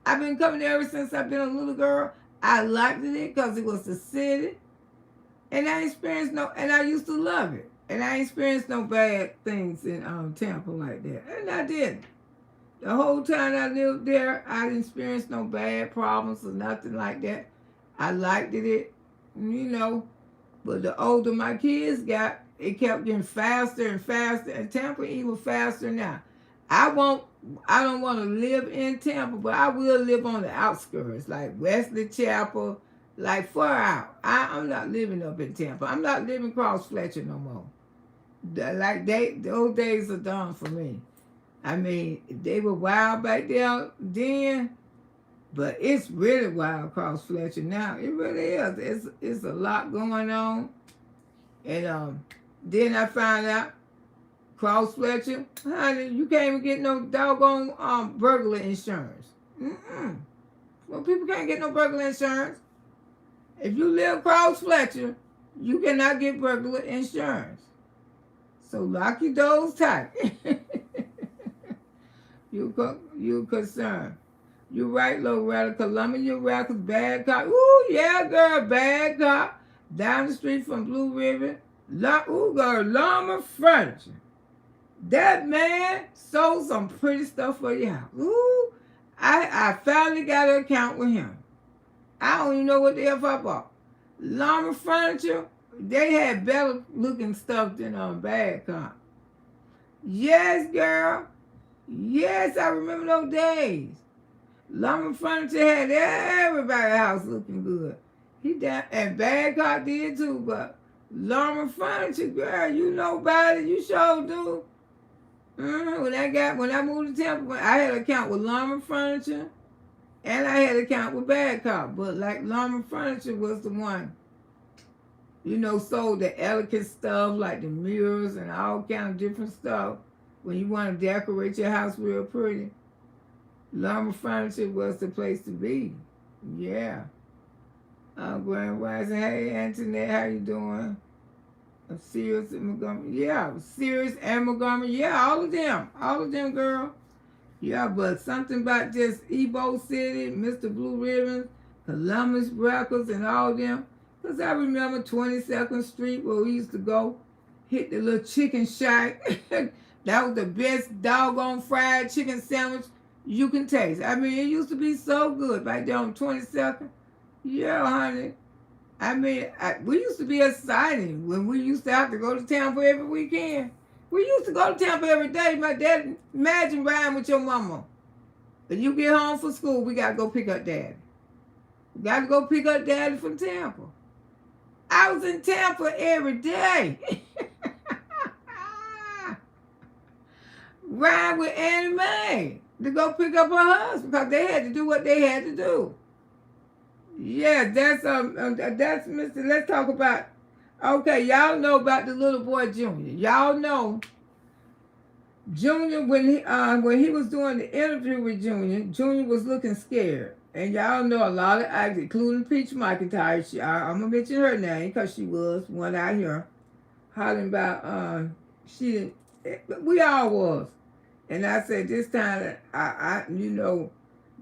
I've been coming there ever since I've been a little girl. I liked it because it was the city. And I used to love it. And I experienced no bad things in Tampa like that. And I didn't. The whole time I lived there, I didn't experience no bad problems or nothing like that. I liked it, But the older my kids got, it kept getting faster and faster. And Tampa even faster now. I don't want to live in Tampa, but I will live on the outskirts, like Wesley Chapel, like far out. I'm not living up in Tampa. I'm not living across Fletcher no more. Those days are done for me. I mean, they were wild back there then, but it's really wild across Fletcher now. It really is. It's a lot going on. And then I found out, Cross Fletcher, honey, you can't even get no doggone burglar insurance. Well, people can't get no burglar insurance. If you live across Fletcher, you cannot get burglar insurance. So lock your doors tight. You concerned. You're right, Loretta. Columbia Rapids, bad cop. Ooh, yeah, girl, bad cop. Down the street from Blue Ribbon. Ooh, girl, Llama Furniture. That man sold some pretty stuff for your house. Ooh, I finally got an account with him. I don't even know what the F I bought. Llama furniture, they had better looking stuff than bad comp. Yes, girl. Yes, I remember those days. Llama furniture had everybody's house looking good. He down and Badcock did too, but Llama furniture, girl, you know about it. You sure do. When I moved to Tampa, I had an account with Llama furniture, and I had an account with Badcock. But like Llama furniture was the one, sold the elegant stuff like the mirrors and all kind of different stuff. When you want to decorate your house real pretty, Llama furniture was the place to be. Yeah. Grand Rising. Hey, Antoinette, how you doing? Sirius and Montgomery. Yeah, Sirius and Montgomery. Yeah, all of them. All of them, girl. Yeah, but something about just Ebo City, Mr. Blue Ribbons, Columbus Records, and all them. Because I remember 22nd Street where we used to go hit the little chicken shack. That was the best doggone fried chicken sandwich you can taste. I mean, it used to be so good right there on 22nd. Yeah, honey. I mean, we used to be excited when we used to have to go to Tampa every weekend. We used to go to Tampa every day. My dad, imagine riding with your mama. When you get home from school, we got to go pick up daddy. We got to go pick up daddy from Tampa. I was in Tampa every day. Ride with Annie Mae to go pick up her husband because they had to do what they had to do. Yeah, that's Mr. Let's talk about. Okay, y'all know about the little boy Junior. Y'all know Junior when he was doing the interview with Junior. Junior was looking scared, and y'all know a lot of actors, including Peach McIntyre. I'm gonna mention her name because she was one out here hollering about she didn't. We all was, and I said this time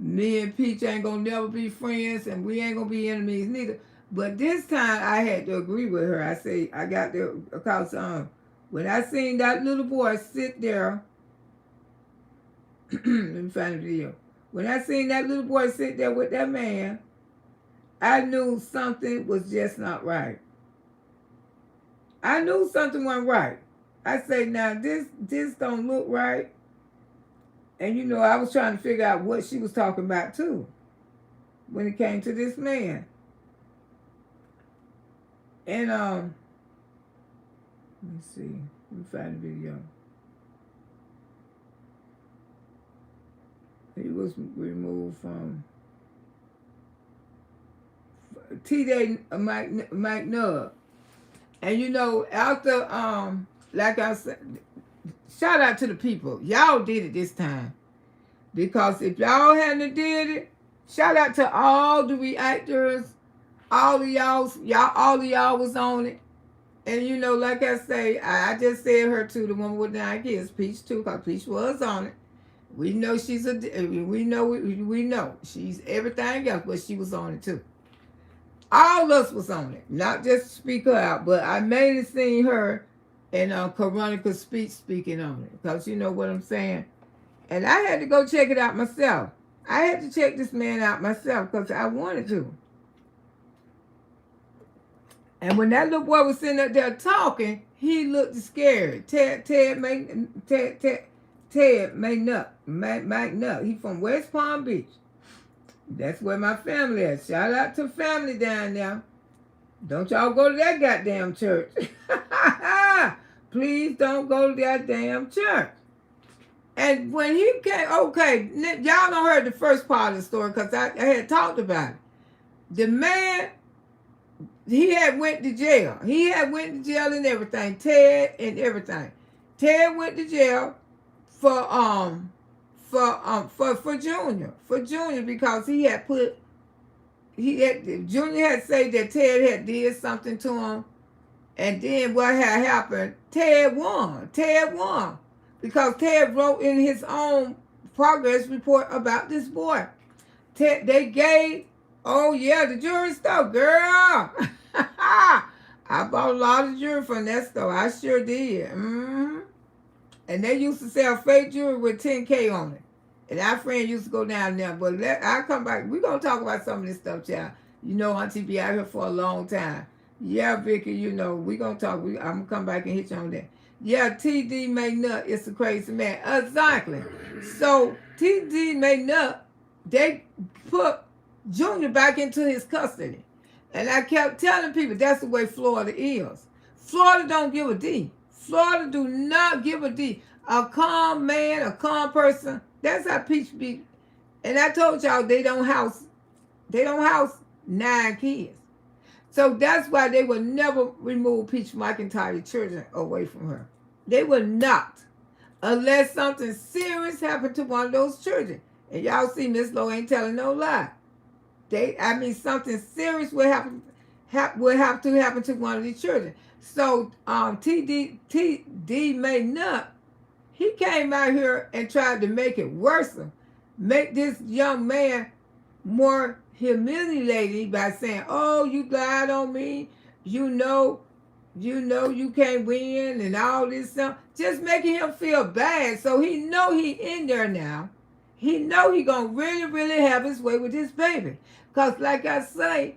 me and Peach ain't gonna never be friends, and we ain't gonna be enemies neither. But this time I had to agree with her. I say I got to because when I seen that little boy sit there, let me find the video. When I seen that little boy sit there with that man, I knew something was just not right. I knew something wasn't right. I say now this don't look right. And I was trying to figure out what she was talking about too when it came to this man. And let me see. Let me find the video. He was removed from T-Day Mike Nubb. And after like I said, shout out to the people. Y'all did it this time. Because if y'all hadn't did it, shout out to all the reactors. All of y'all was on it. And like I say, I just said her too, the woman with 9 kids, Peach too, because Peach was on it. We know we know she's everything else, but she was on it too. All of us was on it. Not just speak her out, but I mainly seen her and Karonica's speaking on it. Because you know what I'm saying? And I had to go check it out myself. I had to check this man out myself because I wanted to. And when that little boy was sitting up there talking, he looked scared. Ted McNutt. He from West Palm Beach. That's where my family is. Shout out to family down there. Don't y'all go to that goddamn church. Please don't go to that damn church. And when he came, okay, y'all don't heard the first part of the story because I had talked about it. The man, he had went to jail. He had went to jail and everything. Ted and everything. Ted went to jail for Junior. For Junior because Junior had said that Ted had did something to him. And then what had happened, Ted won. Because Ted wrote in his own progress report about this boy. They gave, the jewelry store, girl. I bought a lot of jewelry from that store. I sure did. And they used to sell fake jewelry with 10K on it. And our friend used to go down there. But I'll come back. We're going to talk about some of this stuff, child. You know, Auntie be out here for a long time. Yeah, Vicky, you know, we're going to talk. I'm going to come back and hit you on that. Yeah, TD McNutt is a crazy man. Exactly. So, TD McNutt, they put Junior back into his custody. And I kept telling people that's the way Florida is. Florida don't give a D. Florida do not give a D. A calm man, a calm person, that's how Peach be. And I told y'all they don't house 9 kids. So that's why they would never remove Peach McIntyre's children away from her. They would not. Unless something serious happened to one of those children. And y'all see Miss Lowe ain't telling no lie. Something serious will have to happen to one of these children. So TD McNutt, he came out here and tried to make it worse, make this young man more humiliated by saying, "Oh, you lied on me. You know you can't win," and all this stuff, just making him feel bad. So he know he in there now. He know he gonna really have his way with this baby. Cause like I say,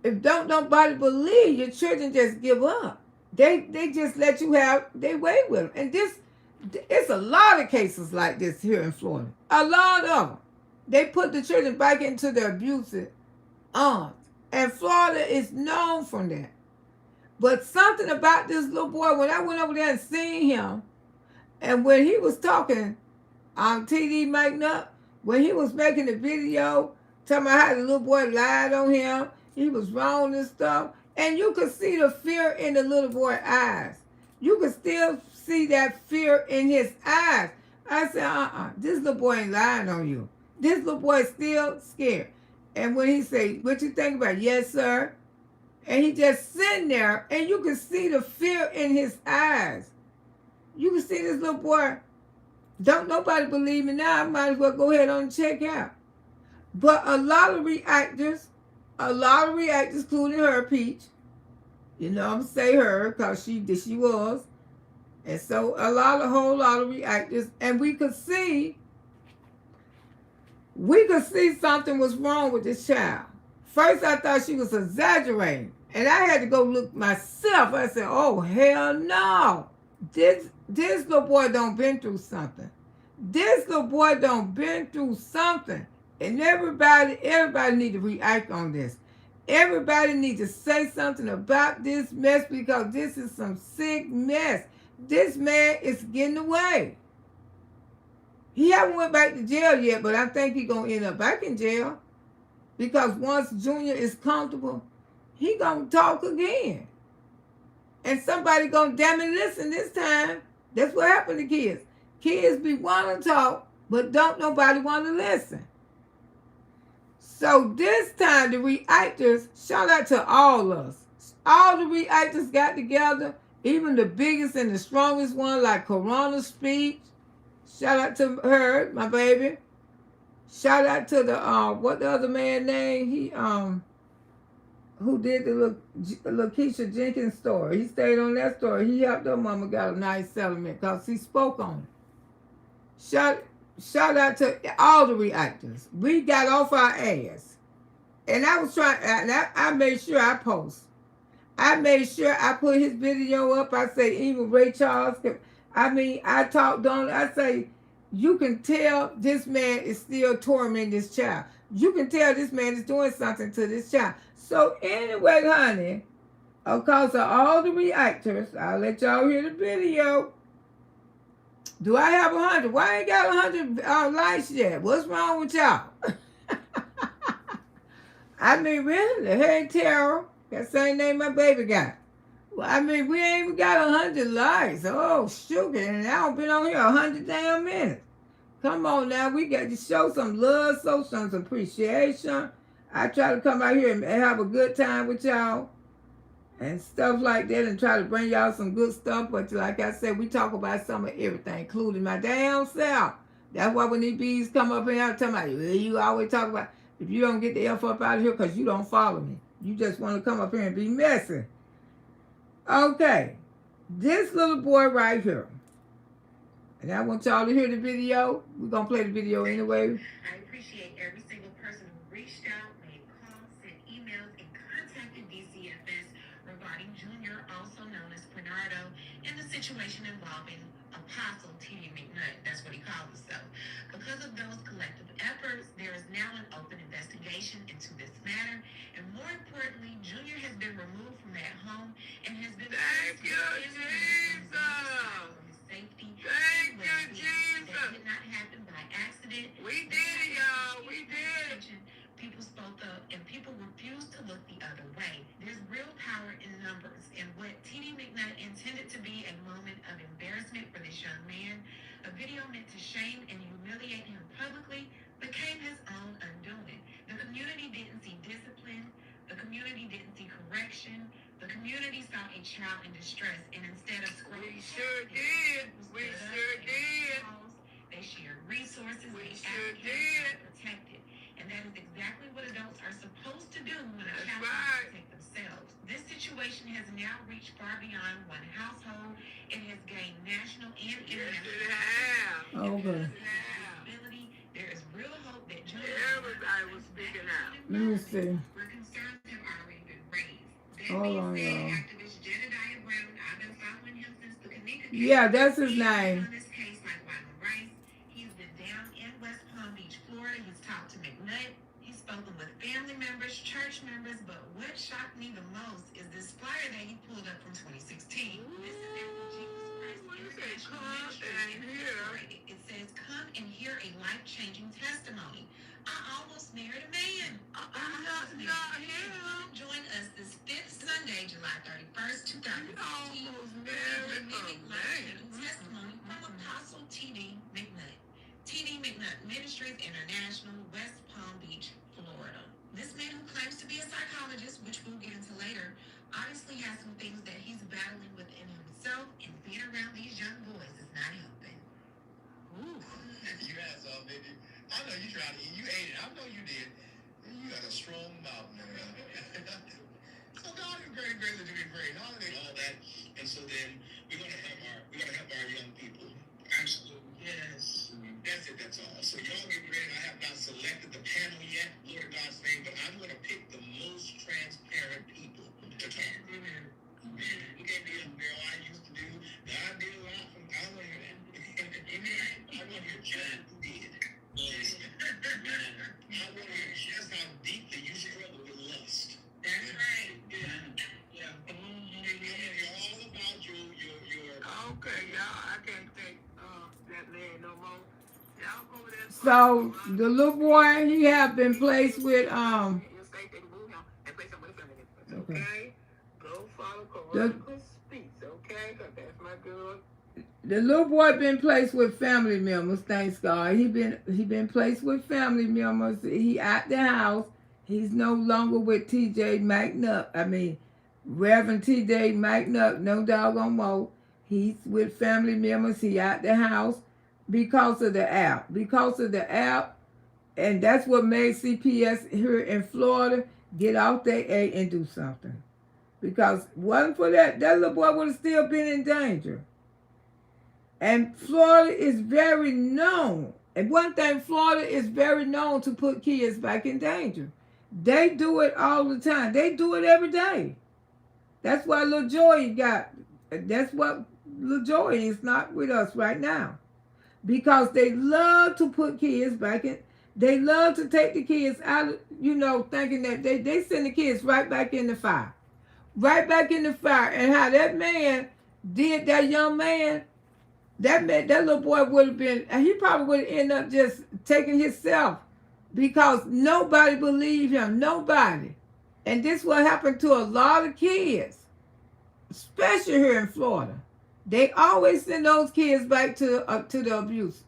if don't nobody believe, your children just give up. They just let you have their way with them. And it's a lot of cases like this here in Florida. A lot of them. They put the children back into their abusive arms. And Florida is known for that. But something about this little boy, when I went over there and seen him, and when he was talking, TD McNutt, when he was making the video, talking about how the little boy lied on him, he was wrong and stuff, and you could see the fear in the little boy's eyes. You could still see that fear in his eyes. I said, this little boy ain't lying on you. This little boy is still scared. And when he say, "What you think about it?" "Yes, sir." And he just sitting there, and you can see the fear in his eyes. You can see this little boy, don't nobody believe me now, I might as well go ahead and check out. But a lot of reactors, including her, Peach, you know I'm going to say her, because she was. And so a whole lot of reactors, and we could see something was wrong with this child. First, I thought she was exaggerating. And I had to go look myself. I said, "Oh, hell no. This little boy don't been through something. This little boy don't been through something." And everybody need to react on this. Everybody need to say something about this mess, because this is some sick mess. This man is getting away. He haven't went back to jail yet, but I think he's going to end up back in jail. Because once Junior is comfortable, he going to talk again. And somebody going to damn it listen this time. That's what happened to kids. Kids be wanting to talk, but don't nobody want to listen. So this time, the reactors, shout out to all of us. All the reactors got together, even the biggest and the strongest one, like Corona's speech. Shout out to her, my baby. Shout out to the what the other man name? He who did the Lakeisha Jenkins story. He stayed on that story. He helped her mama got a nice settlement because he spoke on it. Shout out to all the reactors. We got off our ass. And I was trying, and I made sure I post. I made sure I put his video up. I say even Ray Charles. I talked on it. I say, you can tell this man is still tormenting this child. You can tell this man is doing something to this child. So anyway, honey, because of all the reactors, I'll let y'all hear the video. Do I have 100? Why I ain't got 100 likes yet? What's wrong with y'all? Really? Hey, Tara. That same name my baby got. Well, we ain't even got 100 likes. Oh, sugar. And I don't been on here 100 damn minutes. Come on now. We got to show some love, show some appreciation. I try to come out here and have a good time with y'all and stuff like that, and try to bring y'all some good stuff. But like I said, we talk about some of everything, including my damn self. That's why when these bees come up here, I'm talking about, you always talk about, if you don't get the F up out of here because you don't follow me. You just want to come up here and be messy. Okay. This little boy right here. And I want y'all to hear the video. We're going to play the video anyway. I appreciate every single person who reached out, made calls, sent emails, and contacted DCFS regarding Junior, also known as Bernardo, and the situation involving Apostle T.D. McNutt. That's what he calls himself. Because of those collective efforts, there is now an open investigation into this matter. And more importantly, Junior has been removed from that home and has been Thank you, Jesus. for his safety. Thank you, Jesus. That did not happen by accident. We did it, y'all. We did. People spoke up and people refused to look the other way. There's real power in numbers, and what T.D. McNutt intended to be a moment of embarrassment for this young man, a video meant to shame and humiliate him publicly, became his own undoing. The community didn't see discipline. The community didn't see correction. The community saw a child in distress, and instead of scrolling, We sure did. We sure did. They shared resources. We they sure advocated did. and protected. And that is exactly what adults are supposed to do when a That's child right. protect themselves. This situation has now reached far beyond one household. It has gained national and Yes, international it has. Okay. visibility. There is real hope that Junior Everybody was speaking out. Let me see. Where concerns have already been raised. That Hold on, being y'all. said, activist Jedediah Brown, I've been following him since the Kanika case. Yeah, that's his name. On this case, like Wyman Rice, he's been down in West Palm Beach, Florida. He's talked to McNutt. He's spoken with family members, church members, but what shocked me the most is this flyer that he pulled up from 2016. This is after Jesus Christ International Ministry Incorporated. It says, "Come and hear a life-changing testimony. I almost married a man. Join us this 5th Sunday, July 31st, 2015. Testimony from Apostle T.D. McNutt. T.D. McNutt Ministries International, West Palm Beach, Florida. This man who claims to be a psychologist, which we'll get into later, obviously has some things that he's battling within himself, and being around these young boys is not helping." Ooh. You had some, baby. I know you tried to eat. You ate it. I know you did. You got a strong mouth, man. So God is great, great, great, great. All that. And so then we're gonna help our young people. Absolutely. Yes. That's it, that's all. So y'all get ready. I have not selected the panel yet, Lord of God's name, but I'm gonna pick the most transparent people to talk. Amen. You can't be up there all I used to do. I did a lot from I want to hear that. Amen. I want to hear John who did. Yes. I want to hear just how deeply you struggle with lust. That's right. Yeah. I want to hear all about your Okay, y'all. I can't take that man no more. Y'all go over there. So the little boy, he have been placed with Okay. Go follow Corruptible Speech, okay? Cause that's my girl. The little boy been placed with family members. Thanks God. He been placed with family members. He out the house. He's no longer with T.J. McNutt. I mean, Reverend T.J. McNutt. No doggone more. He's with family members. He out the house because of the app. Because of the app, and that's what made CPS here in Florida get off their A and do something. Because wasn't for that little boy would have still been in danger. And Florida is very known. And one thing, Florida is very known to put kids back in danger. They do it all the time. They do it every day. That's why Lil Joy that's what Lil Joy is not with us right now. Because they love to put kids back in. They love to take the kids out of, thinking that they send the kids right back in the fire. Right back in the fire. And how that man did that young man, that little boy would have been, he probably would have ended up just taking himself because nobody believed him. Nobody. And this what happened to a lot of kids, especially here in Florida. They always send those kids back to the abuse.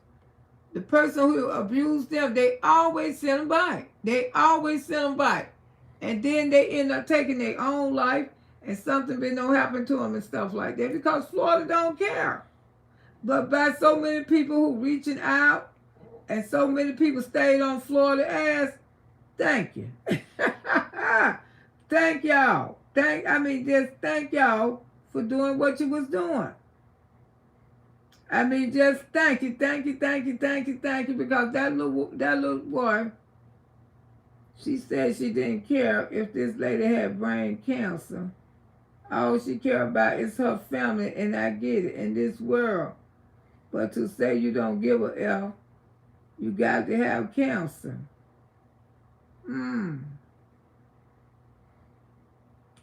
The person who abused them, they always send them back. They always send them back. And then they end up taking their own life and something don't happen to them and stuff like that because Florida don't care. But by so many people who reaching out and so many people stayed on Florida ass, thank you. Thank y'all. Thank y'all for doing what you was doing. I mean, just thank you, thank you, thank you, thank you, thank you, because that little boy, she said she didn't care if this lady had brain cancer. All she cared about is her family, and I get it, in this world. But to say you don't give a F, you got to have cancer. And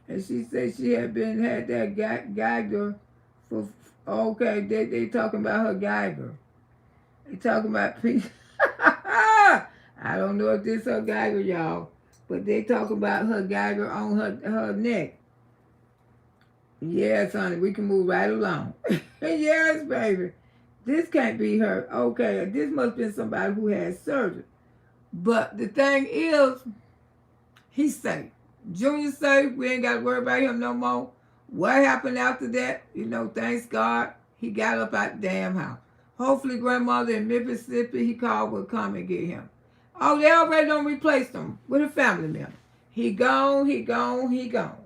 she said she had that Geiger for, okay, they talking about her Geiger. They talking about people. I don't know if this her Geiger, y'all, but they talk about her Geiger on her neck. Yes, honey, we can move right along. Yes, baby. This can't be her. Okay, this must have been somebody who had surgery. But the thing is, he's safe. Junior safe. We ain't got to worry about him no more. What happened after that? You know, thanks God, he got up out the damn house. Hopefully, grandmother in Mississippi, he called, will come and get him. Oh, they already done replaced him with a family member. He gone, he gone, he gone.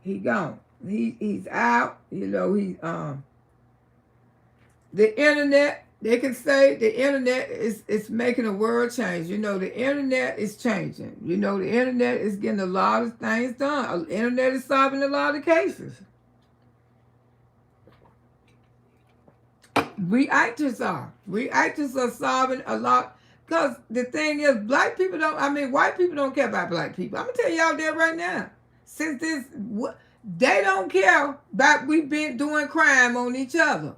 He gone. He's out. You know, the internet, they can say the internet is making a world change. You know, the internet is changing. You know, the internet is getting a lot of things done. The internet is solving a lot of cases. We actors are solving a lot. Because the thing is, white people don't care about black people. I'm going to tell y'all that right now. Since they don't care about we been doing crime on each other.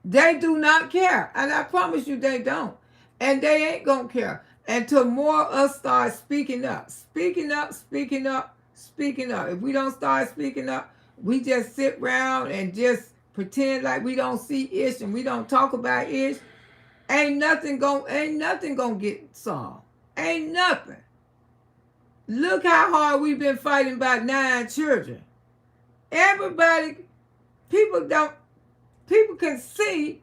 They do not care. And I promise you they don't. And they ain't going to care until more of us start speaking up. Speaking up, speaking up, speaking up. If we don't start speaking up, we just sit around and just pretend like we don't see ish and we don't talk about ish. Ain't nothing gonna get solved. Ain't nothing. Look how hard we've been fighting about 9 children. People can see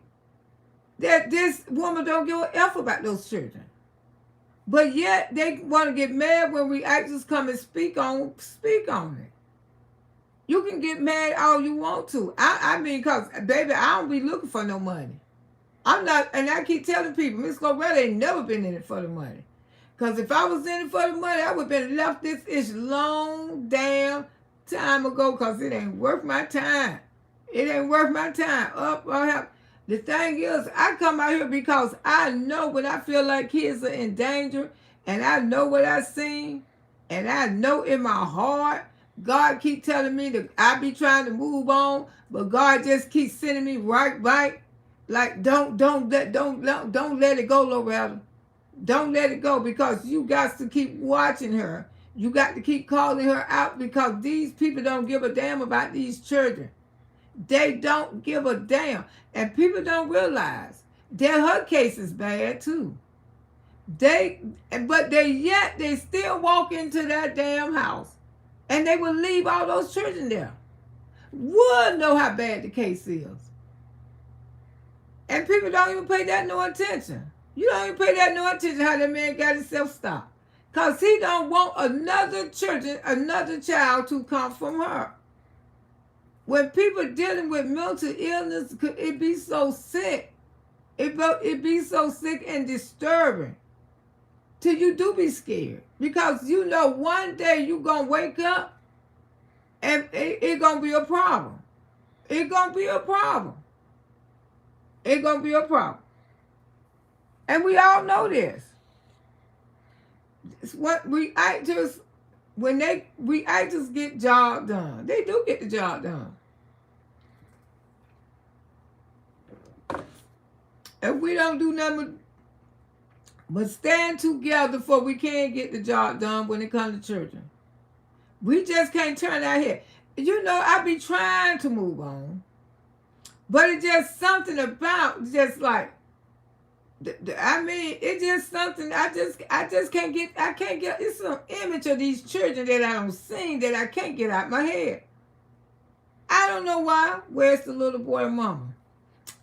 that this woman don't give a F about those children. But yet they want to get mad when we actors come and speak on it. You can get mad all you want to. I mean, because, baby, I don't be looking for no money. I'm not, and I keep telling people, Miss Loretta ain't never been in it for the money. Because if I was in it for the money, I would have been left this ish long damn time ago, because it ain't worth my time. It ain't worth my time. The thing is, I come out here because I know when I feel like kids are in danger, and I know what I've seen, and I know in my heart, God keep telling me that I be trying to move on, but God just keeps sending me right back. Like, don't let it go, Loretta. Don't let it go, because you got to keep watching her. You got to keep calling her out, because these people don't give a damn about these children. They don't give a damn. And people don't realize that her case is bad too. They still walk into that damn house and they will leave all those children there. Would know how bad the case is. And people don't even pay that no attention. You don't even pay that no attention how that man got himself stopped. Because he don't want another child to come from her. When people dealing with mental illness, it be so sick. It be so sick and disturbing. Till you do be scared. Because you know one day you going to wake up and it going to be a problem. It going to be a problem. It's going to be a problem. And we all know this. It's what we actors, we actors get job done. They do get the job done. If we don't do nothing but stand together, for we can get the job done when it comes to children. We just can't turn our head. You know, I be trying to move on. But it's just something about, just like, I mean, it's just something, I just can't get, it's some image of these children that I don't see that I can't get out my head. I don't know why. Where's the little boy mama?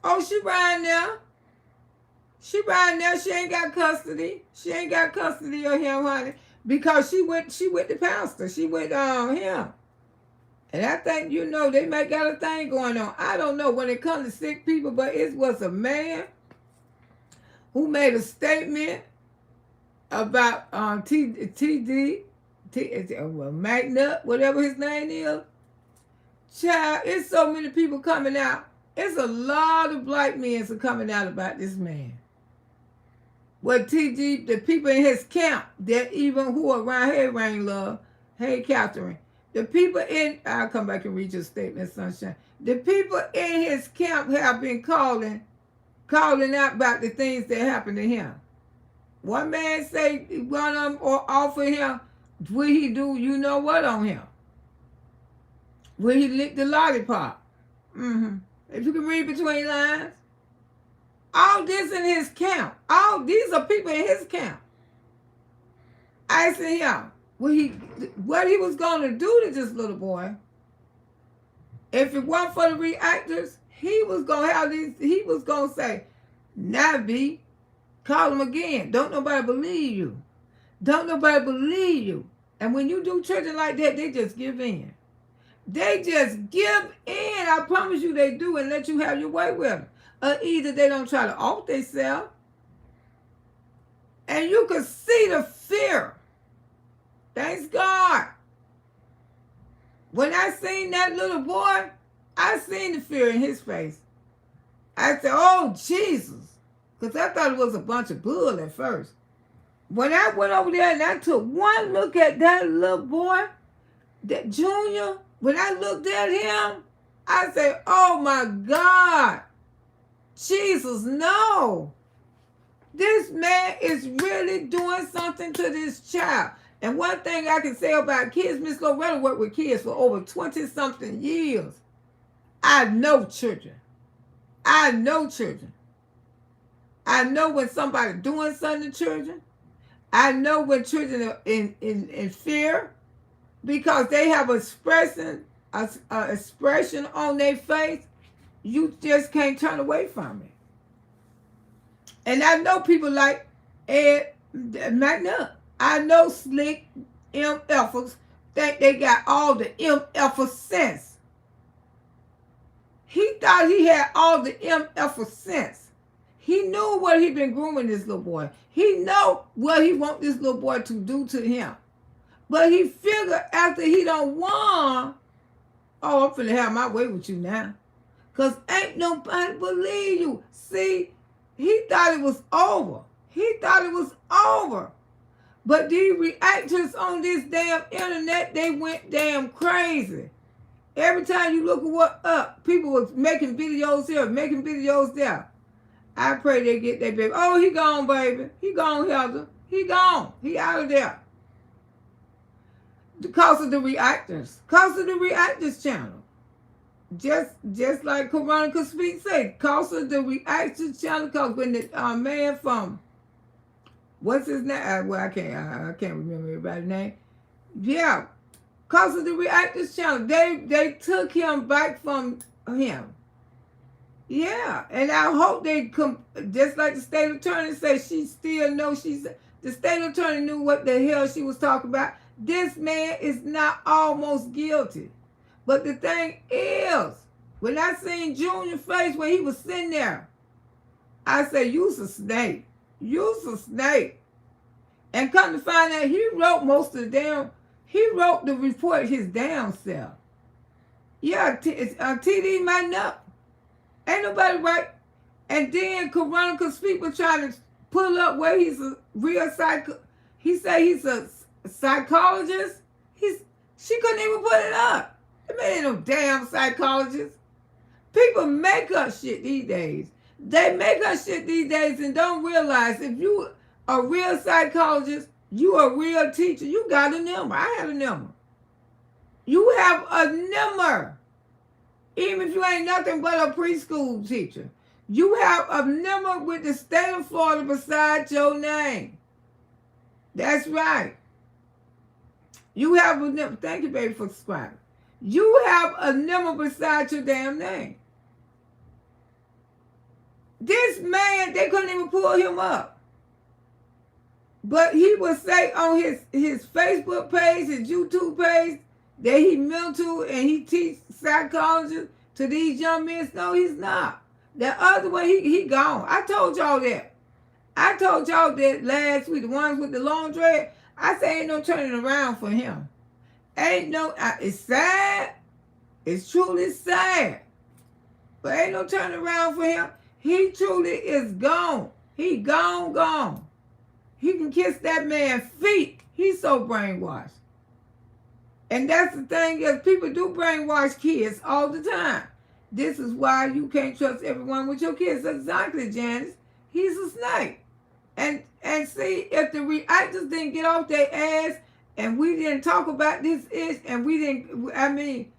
Oh, she riding there. She riding there. She ain't got custody. She ain't got custody of him, honey. Because she with the pastor. She with him. And I think, they might got a thing going on. I don't know when it comes to sick people, but it was a man who made a statement about Magnut, whatever his name is. Child, it's so many people coming out. It's a lot of black men are coming out about this man. Well, TG, the people in his camp, that even who are around, hey, Rain Love, hey, Catherine, the people I'll come back and read your statement, Sunshine. The people in his camp have been calling out about the things that happened to him. One man say one of them or offer him, will he do you know what on him? Will he lick the lollipop? If you can read between lines. All this in his camp. All these are people in his camp. Asking him what he was going to do to this little boy. If it weren't for the reactors, he was going to have these. He was going to say, "Nabi, call him again. Don't nobody believe you. Don't nobody believe you." And when you do children like that, they just give in. They just give in. I promise you they do, and let you have your way with them. Or either they don't try to off themselves. And you can see the fear. Thanks God. When I seen that little boy, I seen the fear in his face. I said, oh, Jesus. Because I thought it was a bunch of bull at first. When I went over there and I took one look at that little boy, that Junior, when I looked at him, I said, oh my God, Jesus, no. This man is really doing something to this child. And one thing I can say about kids, Miss Loretta worked with kids for over 20-something years. I know children. I know children. I know when somebody's doing something to children. I know when children are in fear because they have expression on their face. You just can't turn away from it. And I know people like Ed McNutt. I know slick MFers think they got all the MFer sense. He thought he had all the MFer sense. He knew what he'd been grooming this little boy. He know what he want this little boy to do to him. But he figured after he done won, oh, I'm finna have my way with you now. Because ain't nobody believe you. See, he thought it was over. He thought it was over. But these reactors on this damn internet, they went damn crazy. Every time you look at what up, people was making videos here, making videos there. I pray they get that baby. Oh, he gone, baby. He gone, Heather. He gone. He out of there. Because of the reactors. Because of the reactors channel. Just like Corona could speak say, because of the reactors channel, because when the man from what's his name? Well, I can't remember everybody's name. Yeah. Because of the reactors channel. They took him back from him. Yeah. And I hope they come, just like the state attorney said, she still knows the state attorney knew what the hell she was talking about. This man is not almost guilty. But the thing is, when I seen Junior's face when he was sitting there, I said, you's a snake. You's a snake. And come to find out, he wrote he wrote the report his damn self. Yeah, TD might not. Ain't nobody right. And then Corona could speak with trying to pull up where he's a real he said he's a psychologist. She couldn't even put it up. It ain't no damn psychologist. People make up shit these days. They make up shit these days and don't realize if you a real psychologist, you a real teacher, you got a number. I had a number. You have a number. Even if you ain't nothing but a preschool teacher. You have a number with the state of Florida beside your name. That's right. You have a number. Thank you, baby, for subscribing. You have a number beside your damn name. This man, they couldn't even pull him up. But he would say on his Facebook page, his YouTube page, that he mental and he teach psychology to these young men. No, he's not. The other one, he gone. I told y'all that. I told y'all that last week, the ones with the long dread. I say ain't no turning around for him. Ain't no, it's sad. It's truly sad. But ain't no turning around for him. He truly is gone. He gone. He can kiss that man's feet. He's so brainwashed. And that's the thing is people do brainwash kids all the time. This is why you can't trust everyone with your kids. Exactly, Janice. He's a snake. And see, if the reactors didn't get off their ass and we didn't talk about this ish and we didn't, I mean,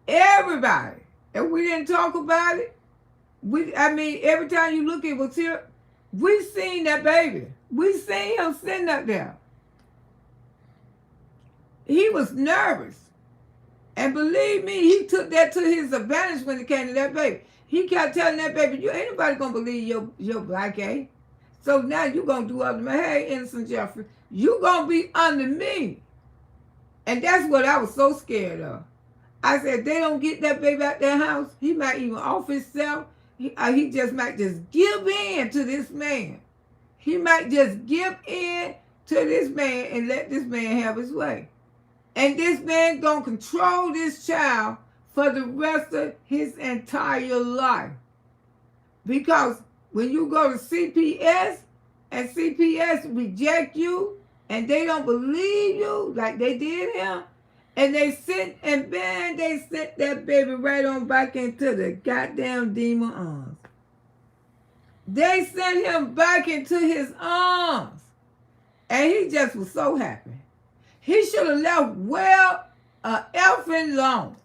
everybody, and we didn't talk about it, every time you look at what's here, we seen that baby. We seen him sitting up there. He was nervous. And believe me, he took that to his advantage when it came to that baby. He kept telling that baby, you ain't nobody gonna believe your black A. So now you gonna do up to me. Hey, Innocent Jeffrey, you gonna be under me. And that's what I was so scared of. I said, they don't get that baby out their house. He might even off himself. He just might just give in to this man. He might just give in to this man and let this man have his way. And this man gonna control this child for the rest of his entire life. Because when you go to CPS and CPS reject you and they don't believe you like they did him, and they sent that baby right on back into the goddamn demon arms. They sent him back into his arms. And he just was so happy. He should have left well elfin long.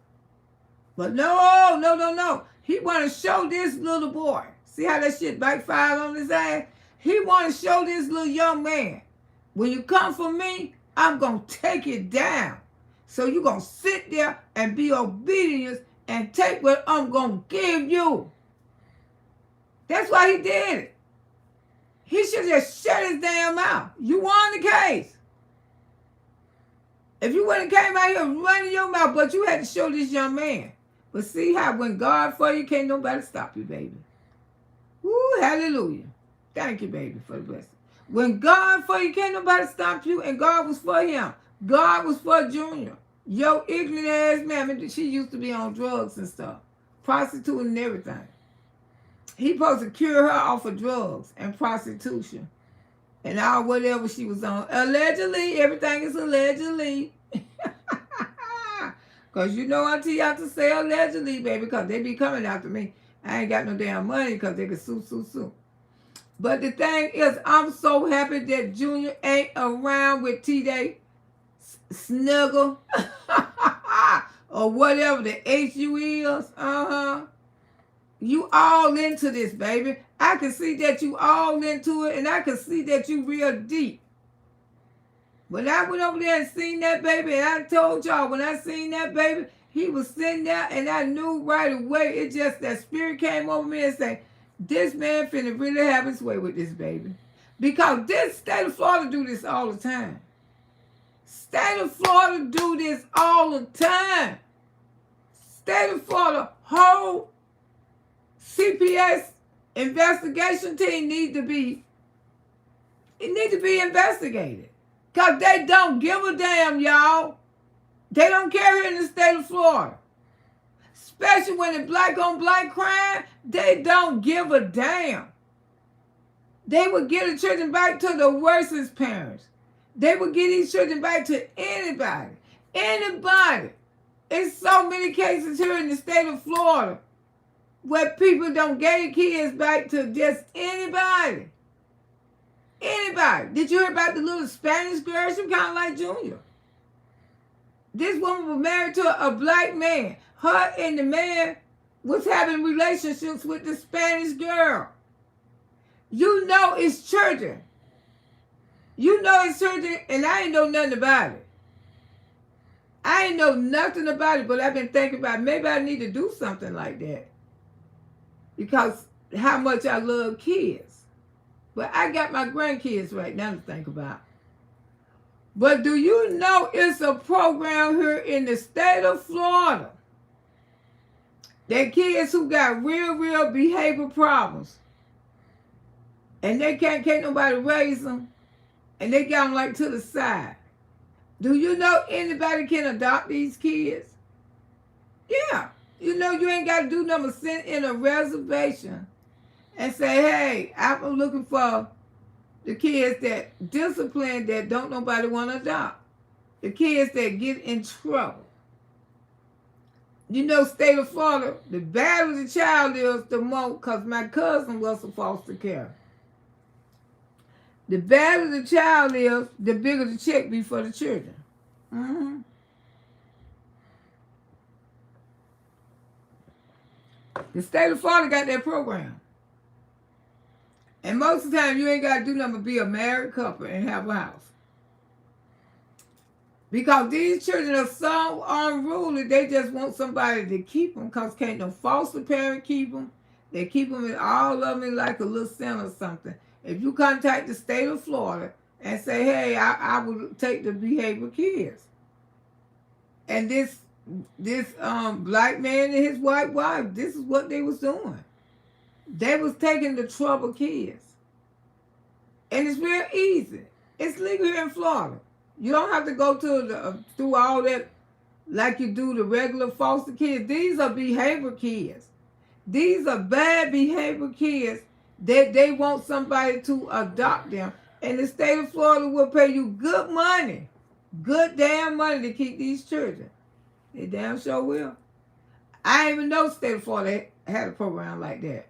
But no. He want to show this little boy. See how that shit backfired on his ass? He want to show this little young man, when you come for me, I'm going to take it down. So you're going to sit there and be obedient and take what I'm going to give you. That's why he did it. He should just shut his damn mouth. You won the case. If you wouldn't have came out here running your mouth, but you had to show this young man. But see how when God for you, can't nobody stop you, baby. Woo, hallelujah. Thank you, baby, for the blessing. When God for you, can't nobody stop you, and God was for him. God was for Junior. Yo, ignorant ass man, she used to be on drugs and stuff. Prostituting and everything. He supposed to cure her off of drugs and prostitution. And all whatever she was on. Allegedly, everything is allegedly. Because you know Auntie have to say allegedly, baby, because they be coming after me. I ain't got no damn money because they can sue. But the thing is, I'm so happy that Junior ain't around with T-Day, Snuggle, or whatever the H-U is. You all into this, baby. I can see that you all into it, and I can see that you real deep. When I went over there and seen that baby, and I told y'all, when I seen that baby, he was sitting there, and I knew right away, it just, that spirit came over me and said, this man finna really have his way with this baby. Because this state of Florida do this all the time. State of Florida do this all the time. State of Florida whole CPS investigation team need to be investigated. Because they don't give a damn, y'all. They don't care here in the state of Florida. Especially when it's black on black crime, they don't give a damn. They would get the children back to the worstest parents. They would get these children back to anybody. Anybody. It's so many cases here in the state of Florida where people don't get kids back to just anybody. Anybody. Did you hear about the little Spanish girl? She was kind of like Junior. This woman was married to a black man. Her and the man was having relationships with the Spanish girl. You know it's children. You know it's children, and I ain't know nothing about it. I ain't know nothing about it, but I've been thinking about maybe I need to do something like that. Because how much I love kids. But I got my grandkids right now to think about. But do you know it's a program here in the state of Florida that kids who got real behavior problems and they can't nobody raise them and they got them like to the side. Do you know anybody can adopt these kids? Yeah. You know you ain't got to do nothing but send in a reservation and say, hey, I'm looking for the kids that discipline that don't nobody want to adopt. The kids that get in trouble. You know, state of Florida, the badder the child is, the more, because my cousin was a foster care. The badder the child is, the bigger the check be for the children. Mm-hmm. The state of Florida got that program. And most of the time, you ain't got to do nothing but be a married couple and have a house. Because these children are so unruly, they just want somebody to keep them because can't no foster parent keep them. They keep them in all of them in like a little center or something. If you contact the state of Florida and say, hey, I would take the behavior kids. And this black man and his white wife, this is what they was doing. They was taking the troubled kids. And it's real easy. It's legal here in Florida. You don't have to go to through all that like you do the regular foster kids. These are behavior kids. These are bad behavior kids that they want somebody to adopt them. And the state of Florida will pay you good money, good damn money to keep these children. They damn sure will. I didn't even know the state of Florida had a program like that.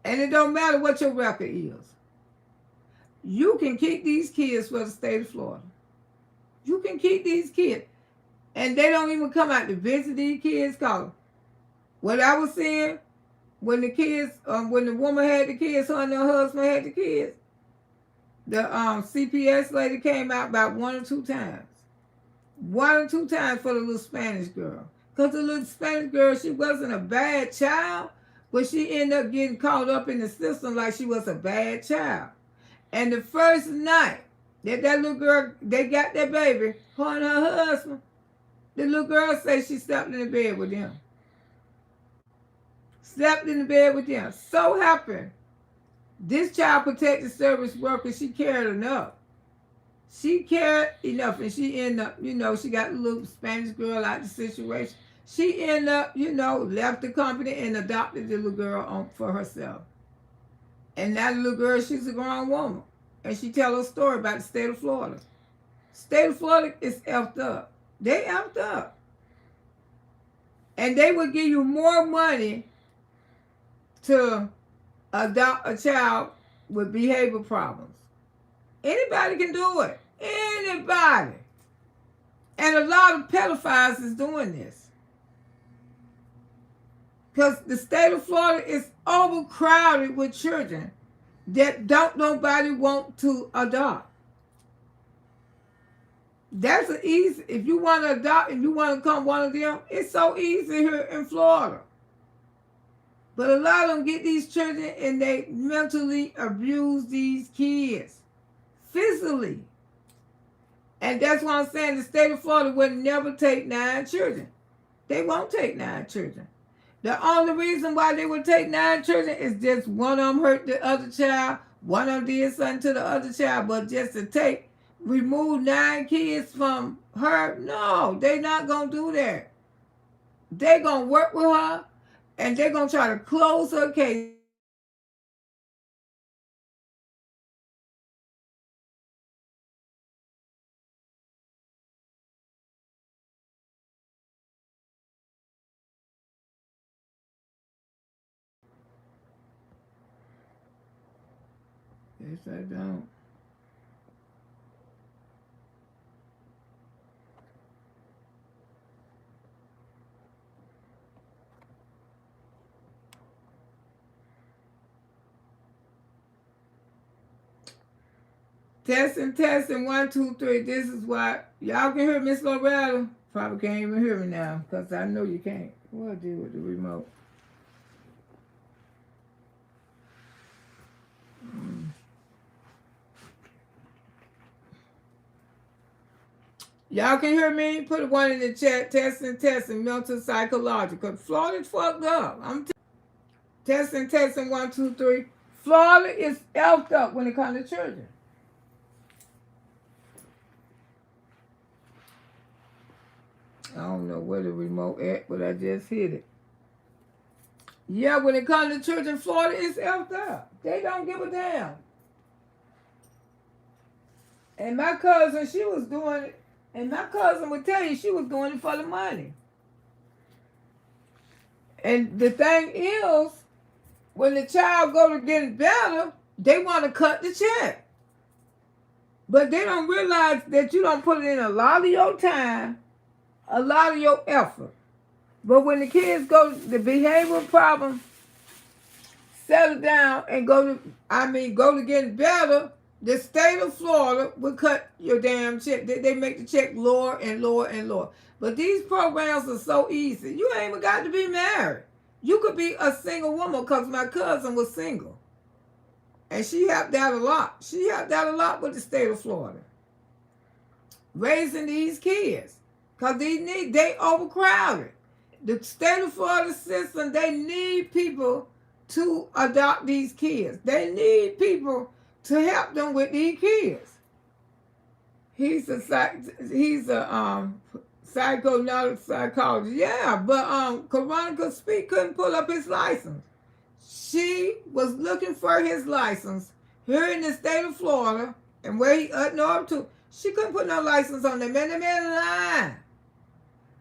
And it don't matter what your record is. You can keep these kids for the state of Florida. You can keep these kids. And they don't even come out to visit these kids. Cause what I was saying, when the kids, when the woman had the kids, her and her husband had the kids, the CPS lady came out about 1 or 2 times. 1 or 2 times for the little Spanish girl. Because the little Spanish girl, she wasn't a bad child, but she ended up getting caught up in the system like she was a bad child. And the first night that little girl, they got that baby, her and her husband, the little girl said she slept in the bed with them. Slept in the bed with them. So happened, this child protective service worker, she cared enough. She cared enough, and she ended up, she got the little Spanish girl out the situation. She ended up, left the company and adopted the little girl for herself. And that little girl, she's a grown woman. And she tell her story about the state of Florida. State of Florida is effed up. They effed up. And they will give you more money to adopt a child with behavior problems. Anybody can do it. Anybody. And a lot of pedophiles is doing this. Because the state of Florida is overcrowded with children that don't nobody want to adopt. That's easy. If you want to adopt and you want to become one of them, it's so easy here in Florida. But a lot of them get these children and they mentally abuse these kids. Physically. And that's why I'm saying the state of Florida would never take 9 children. They won't take 9 children. The only reason why they would take 9 children is just one of them hurt the other child, one of them did something to the other child, but just to remove 9 kids from her, no, they not going to do that. They going to work with her, and they're going to try to close her case. Yes, I don't. Testing, 1, 2, 3. This is why y'all can hear Miss Loretta. Probably can't even hear me now, because I know you can't. What I do with the remote? Y'all can hear me? Put one in the chat. Testing, mental, psychological. Florida's fucked up. Testing, 1, 2, 3. Florida is effed up when it comes to children. I don't know where the remote at, but I just hit it. Yeah, when it comes to children, Florida is effed up. They don't give a damn. And my cousin, she was doing it. And my cousin would tell you she was doing it for the money. And the thing is, when the child go to get better, they want to cut the check. But they don't realize that you don't put in a lot of your time, a lot of your effort. But when the kids go, the behavioral problem, settle down and go to getting better, the state of Florida will cut your damn check. They make the check lower and lower and lower. But these programs are so easy. You ain't even got to be married. You could be a single woman, because my cousin was single. And she helped out a lot. She helped out a lot with the state of Florida. Raising these kids. Because they overcrowded. The state of Florida system, they need people to adopt these kids. They need people to help them with these kids. He's a psycho, not a psychologist. Yeah, but Veronica Speak couldn't pull up his license. She was looking for his license here in the state of Florida, and where he up to. She couldn't put no license on that man. The man lying.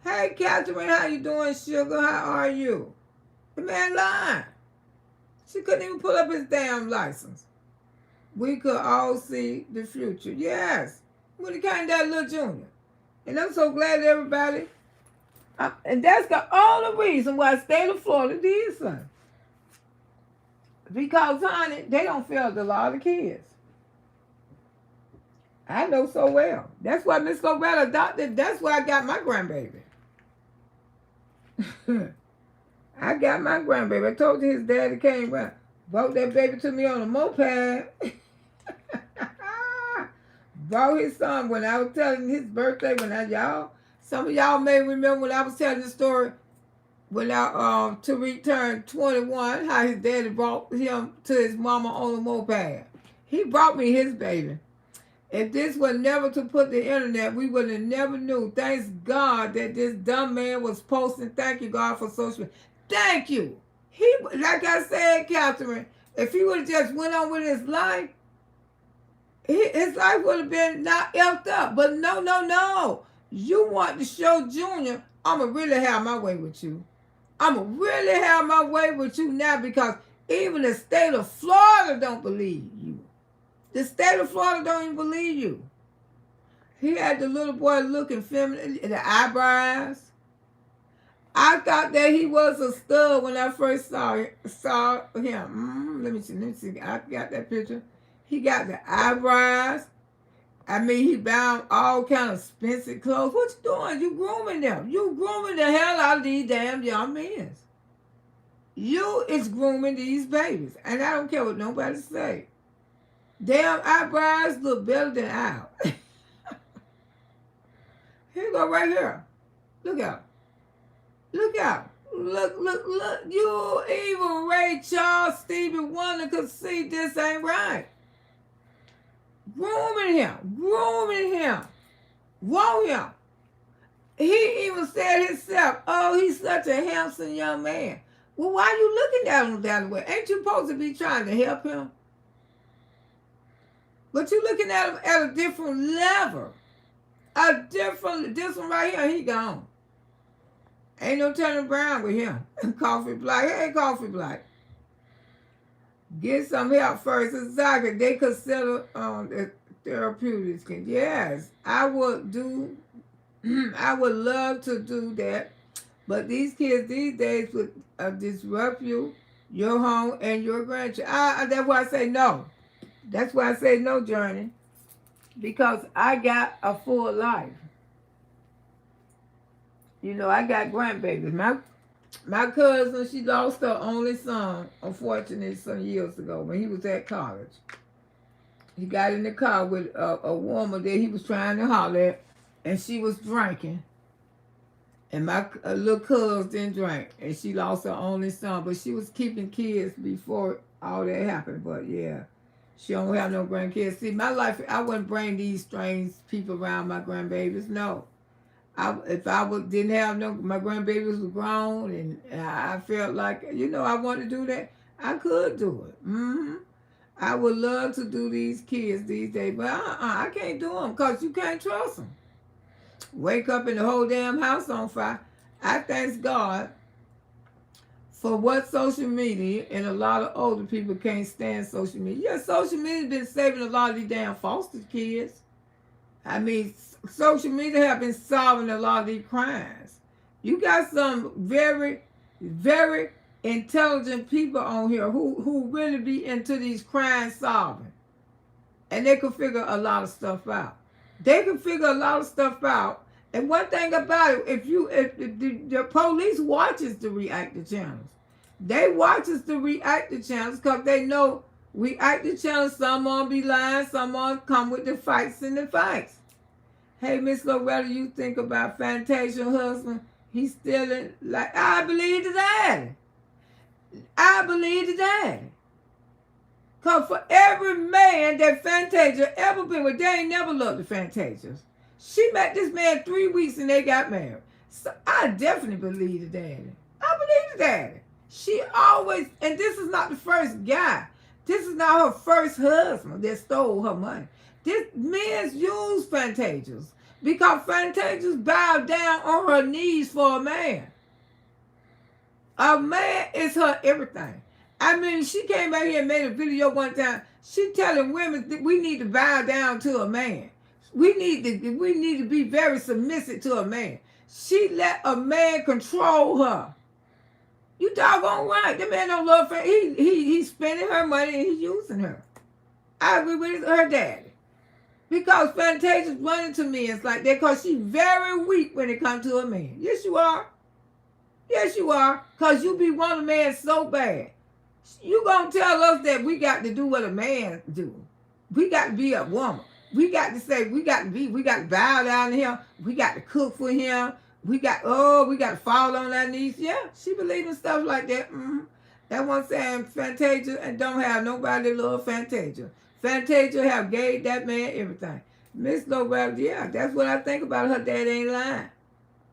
Hey, Catherine, how you doing, sugar? How are you? The man lying. She couldn't even pull up his damn license. We could all see the future. Yes. When it came to that little junior. And I'm so glad everybody. And that's the only reason why the state of Florida did something. Because, honey, they don't fail a lot of kids. I know so well. That's why Miss Loretta adopted. That's why I got my grandbaby. I got my grandbaby. I told you his daddy came around. Brought that baby to me on a moped. Brought his son when I was telling his birthday. Some of y'all may remember when I was telling the story when Tariq turned 21, how his daddy brought him to his mama on a moped. He brought me his baby. If this were never to put the internet, we would have never knew. Thanks God that this dumb man was posting. Thank you, God, for social media. Thank you. He, like I said, Catherine, if he would have just went on with his life would have been not effed up. But no. You want to show Junior, I'm going to really have my way with you. I'm going to really have my way with you now, because even the state of Florida don't believe you. The state of Florida don't even believe you. He had the little boy looking feminine, the eyebrows. I thought that he was a stud when I first saw him. Let me see. I got that picture. He got the eyebrows. I mean, he bound all kind of expensive clothes. What you doing? You grooming them. You grooming the hell out of these damn young men. You is grooming these babies. And I don't care what nobody say. Damn eyebrows look better than ours. Here you go, right here. Look out. Look out. Look. You even Ray Charles, Stevie Wonder could see this ain't right. Grooming him. Want him. He even said himself, oh, he's such a handsome young man. Well, why are you looking at him that way? Ain't you supposed to be trying to help him? But you looking at him at a different level. This one right here, he gone. Ain't no turning around with him. Coffee Black. Hey, Coffee Black. Get some help first. Exactly. They consider the therapeutics. Yes, I would love to do that. But these kids these days would disrupt you, your home, and your grandchildren. That's why I say no. That's why I say no, Journey. Because I got a full life. You know, I got grandbabies. My cousin, she lost her only son, unfortunately, some years ago when he was at college. He got in the car with a woman that he was trying to holler at, and she was drinking. And my little cousin didn't drink, and she lost her only son. But she was keeping kids before all that happened. But yeah, she don't have no grandkids. See, my life, I wouldn't bring these strange people around my grandbabies. No, if I didn't have no, my grandbabies were grown, and I felt like I wanted to do that, I could do it. I would love to do these kids these days, but I can't do them because you can't trust them. Wake up and the whole damn house on fire. I thank God for what social media, and a lot of older people can't stand social media. Yeah, social media's been saving a lot of these damn foster kids. I mean, social media have been solving a lot of these crimes. You got some very, very intelligent people on here who really be into these crime solving. And they can figure a lot of stuff out. They can figure a lot of stuff out. And one thing about it, if the police watches the reactive channels, they watches the reactive channels because they know reactive channels, some on be lying, some on come with the fights and the fights. Hey, Miss Loretta, you think about Fantasia's husband? He's stealing, like, I believe the daddy. I believe the daddy. Because for every man that Fantasia ever been with, they ain't never loved the Fantasias. She met this man 3 weeks and they got married. So I definitely believe the daddy. I believe the daddy. She always, and this is not the first guy. This is not her first husband that stole her money. This men's use Fantasias because Fantasias bow down on her knees for a man. A man is her everything. I mean, she came out here and made a video one time. She telling women that we need to bow down to a man. We need to be very submissive to a man. She let a man control her. You doggone right. The man don't love her. He's spending her money and he's using her. I agree with her daddy. Because Fantasia's running to me. It's like that because she's very weak when it comes to a man. Yes, you are. Yes, you are. Because you be wanting a man so bad. You gonna tell us that we got to do what a man do. We got to be a woman. We got to say, we got to bow down to him. We got to cook for him. We got to fall on our knees. Yeah, she believe in stuff like that. That one saying Fantasia and don't have nobody love Fantasia. Fantasia have gave that man everything. Miss Loretta, yeah, that's what I think about her. Dad ain't lying.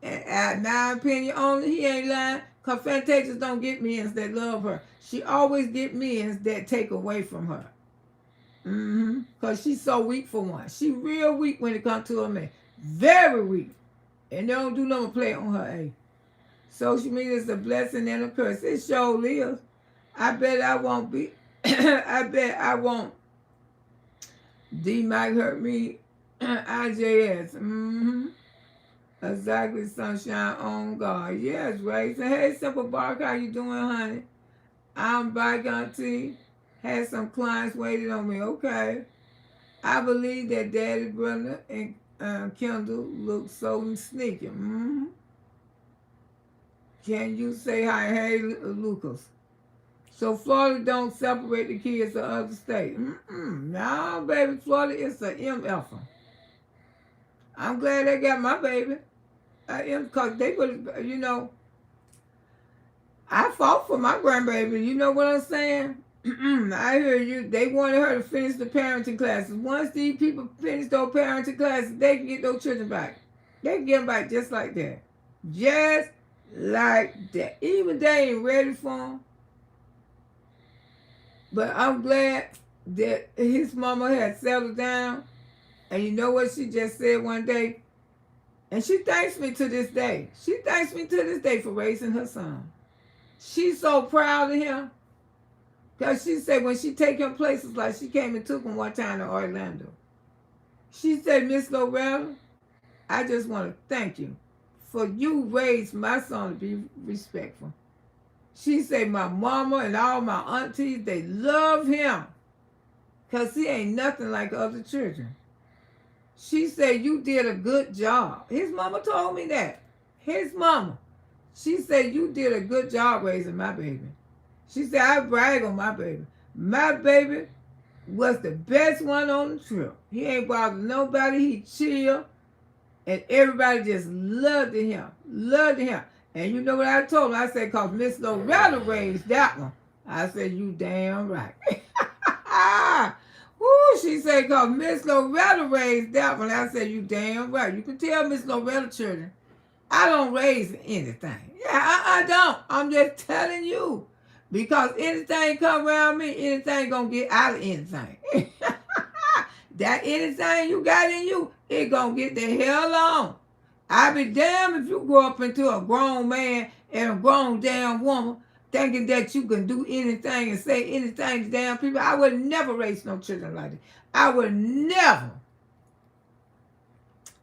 And at my opinion only, he ain't lying. Because Fantasia don't get men that love her. She always get men that take away from her. Because she's so weak for one. She real weak when it comes to a man. Very weak. And they don't do nothing but play on her, eh? Social media is a blessing and a curse. It sure is. I bet I won't be. I bet I won't. D might hurt me. IJS. Exactly, sunshine on God. Yes, Ray. So, hey, Simple Bark, how you doing, honey? I'm back, Auntie. Had some clients waiting on me. Okay. I believe that Daddy, brother, and Kendall look so sneaky. Can you say hi? Hey, Lucas. So Florida don't separate the kids to other states. No, baby. Florida is a MF. I'm glad they got my baby. Because they would, I fought for my grandbaby. You know what I'm saying? I hear you. They wanted her to finish the parenting classes. Once these people finish those parenting classes, they can get those children back. They can get them back just like that. Just like that. Even they ain't ready for them. But I'm glad that his mama had settled down. And you know what she just said one day? And she thanks me to this day. She thanks me to this day for raising her son. She's so proud of him. Because she said when she take him places, like she came and took him one time to Orlando. She said, Miss Loretta, I just want to thank you for you raised my son to be respectful. She said my mama and all my aunties, they love him. Because he ain't nothing like other children. She said, you did a good job. His mama told me that. His mama. She said, you did a good job raising my baby. She said, I brag on my baby. My baby was the best one on the trip. He ain't bothered nobody. He chill. And everybody just loved him. Loved him. And you know what I told him? I said, because Miss Loretta raised that one. I said, you damn right. Woo, she said, because Miss Loretta raised that one. I said, you damn right. You can tell Miss Loretta children, I don't raise anything. Yeah, I don't. I'm just telling you. Because anything come around me, anything gonna get out of anything. That anything you got in you, it gonna get the hell on. I be damned if you grow up into a grown man and a grown damn woman thinking that you can do anything and say anything to damn people. I would never raise no children like that. I would never.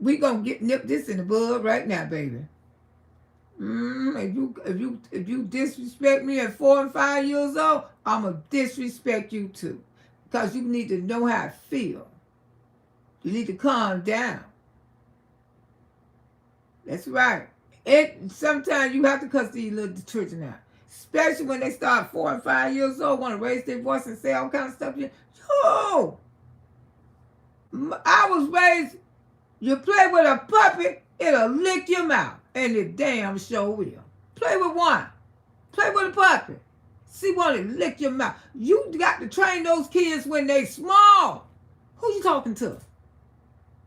We gonna nip this in the bud right now, baby. If you disrespect me at 4 and 5 years old, I'ma disrespect you too. Because you need to know how I feel. You need to calm down. That's right. Sometimes you have to cuss these little children out. Especially when they start 4 and 5 years old, want to raise their voice and say all kinds of stuff. Yo! I was raised, you play with a puppy, it'll lick your mouth. And it damn sure will. Play with one. Play with a puppy. See one that lick your mouth. You got to train those kids when they small. Who you talking to?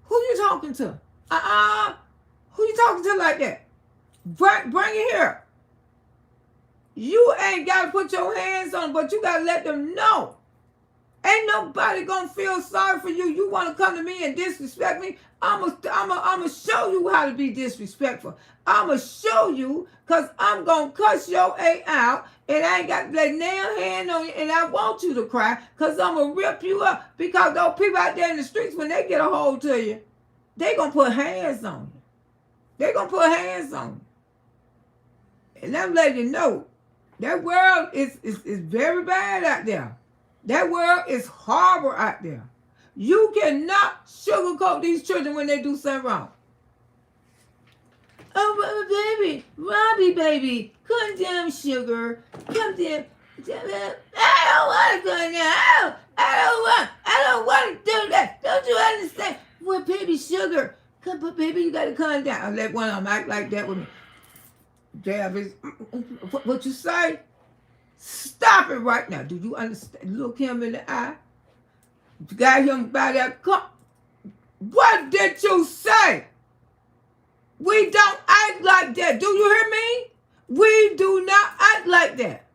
Who you talking to? Who you talking to like that? Bring it here. You ain't got to put your hands on them, but you got to let them know. Ain't nobody going to feel sorry for you. You want to come to me and disrespect me? I'm gonna show you how to be disrespectful. I'm going to show you because I'm going to cuss your A out and I ain't got to lay nail hand on you and I want you to cry because I'm going to rip you up because those people out there in the streets, when they get a hold to you, they going to put hands on you. They going to put hands on you. And I'm letting you know, that world is very bad out there. That world is horrible out there. You cannot sugarcoat these children when they do something wrong. Oh, baby, Robbie, baby, come down, sugar. Come down. I don't want to go down. I don't want to do that. Don't you understand? Well, baby, sugar. Come, but baby, you got to calm down. I'll let one of them act like that with me. Travis, what you say? Stop it right now. Do you understand? Look him in the eye. You got him by that cup. What did you say? We don't act like that. Do you hear me? We do not act like that.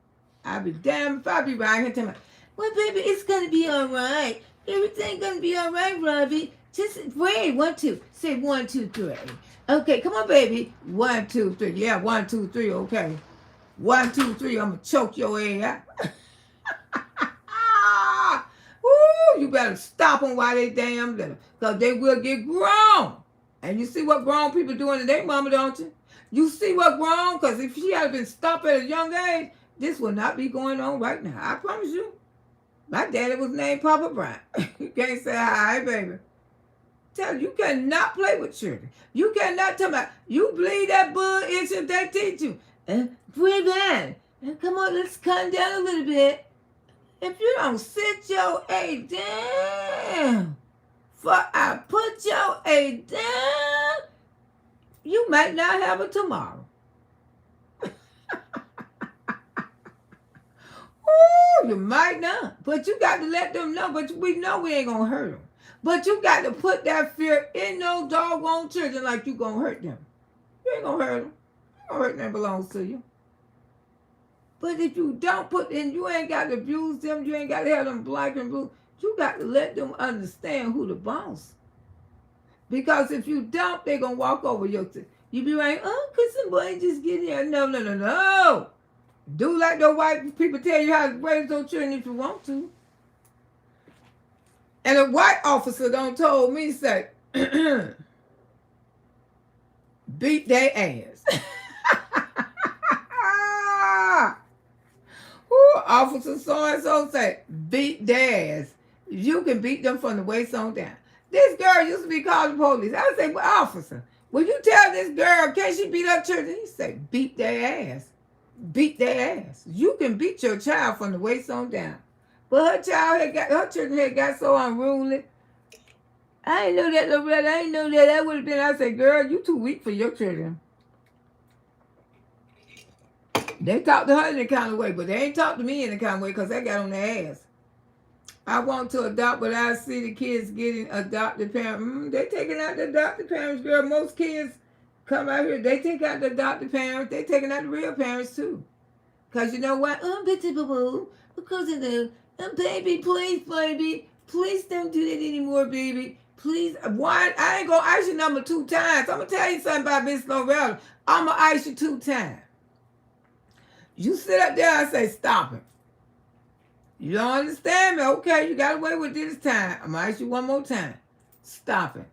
I'll be damned if I be right here telling me, well, baby, it's going to be all right. Everything's going to be all right, Robbie. Just wait. 1, 2. Say 1, 2, 3. Okay, come on, baby. 1, 2, 3. Yeah, 1, 2, 3. Okay. 1, 2, 3. I'm going to choke your ass out. Woo, you better stop them while they damn little. Because they will get grown. And you see what grown people doing to their mama, don't you? You see what grown? Because if she had been stopped at a young age, this would not be going on right now. I promise you. My daddy was named Papa Bryant. You can't say hi, baby. Tell you cannot play with children. You cannot tell me, you bleed that bull itch if they teach you. Breathe in. Come on, let's calm down a little bit. If you don't sit your A down, for I put your A down, you might not have it tomorrow. Ooh, you might not. But you got to let them know. But we know we ain't going to hurt them. But you got to put that fear in those doggone children like you going to hurt them. You ain't going to hurt them. You don't hurt them belongs to you. But if you don't put in, you ain't got to abuse them. You ain't got to have them black and blue. You got to let them understand who the boss. Because if you don't, they're going to walk over your thing. You be like, oh, could somebody just get here? No. Do like the white people tell you how to raise those children if you want to. And a white officer don't told me, say, beat their ass. Ooh, officer so-and-so say, beat their ass. You can beat them from the waist on down. This girl used to be called the police. I say, well, officer, will you tell this girl, can she beat her children? He say, beat their ass. Beat their ass. You can beat your child from the waist on down. But her children had got so unruly. I ain't know that, Loretta. I ain't know that. That would have been, I said, girl, you too weak for your children. They talk to her in the kind of way, but they ain't talk to me in the kind of way because they got on their ass. I want to adopt, but I see the kids getting adopted parents. They taking out the adopted parents, girl. Most kids come out here, they take out the adopted parents. They taking out the real parents too. Because you know what? Bitchy boo boo. Because of the baby, please, baby. Please don't do that anymore, baby. Please. One, I ain't going to ice you number 2 times. I'm going to tell you something about Miss Loretta. I'm going to ice you 2 times. You sit up there and say, stop it. You don't understand me. Okay, you got away with this time. I'm going to ice you 1 more time. Stop it.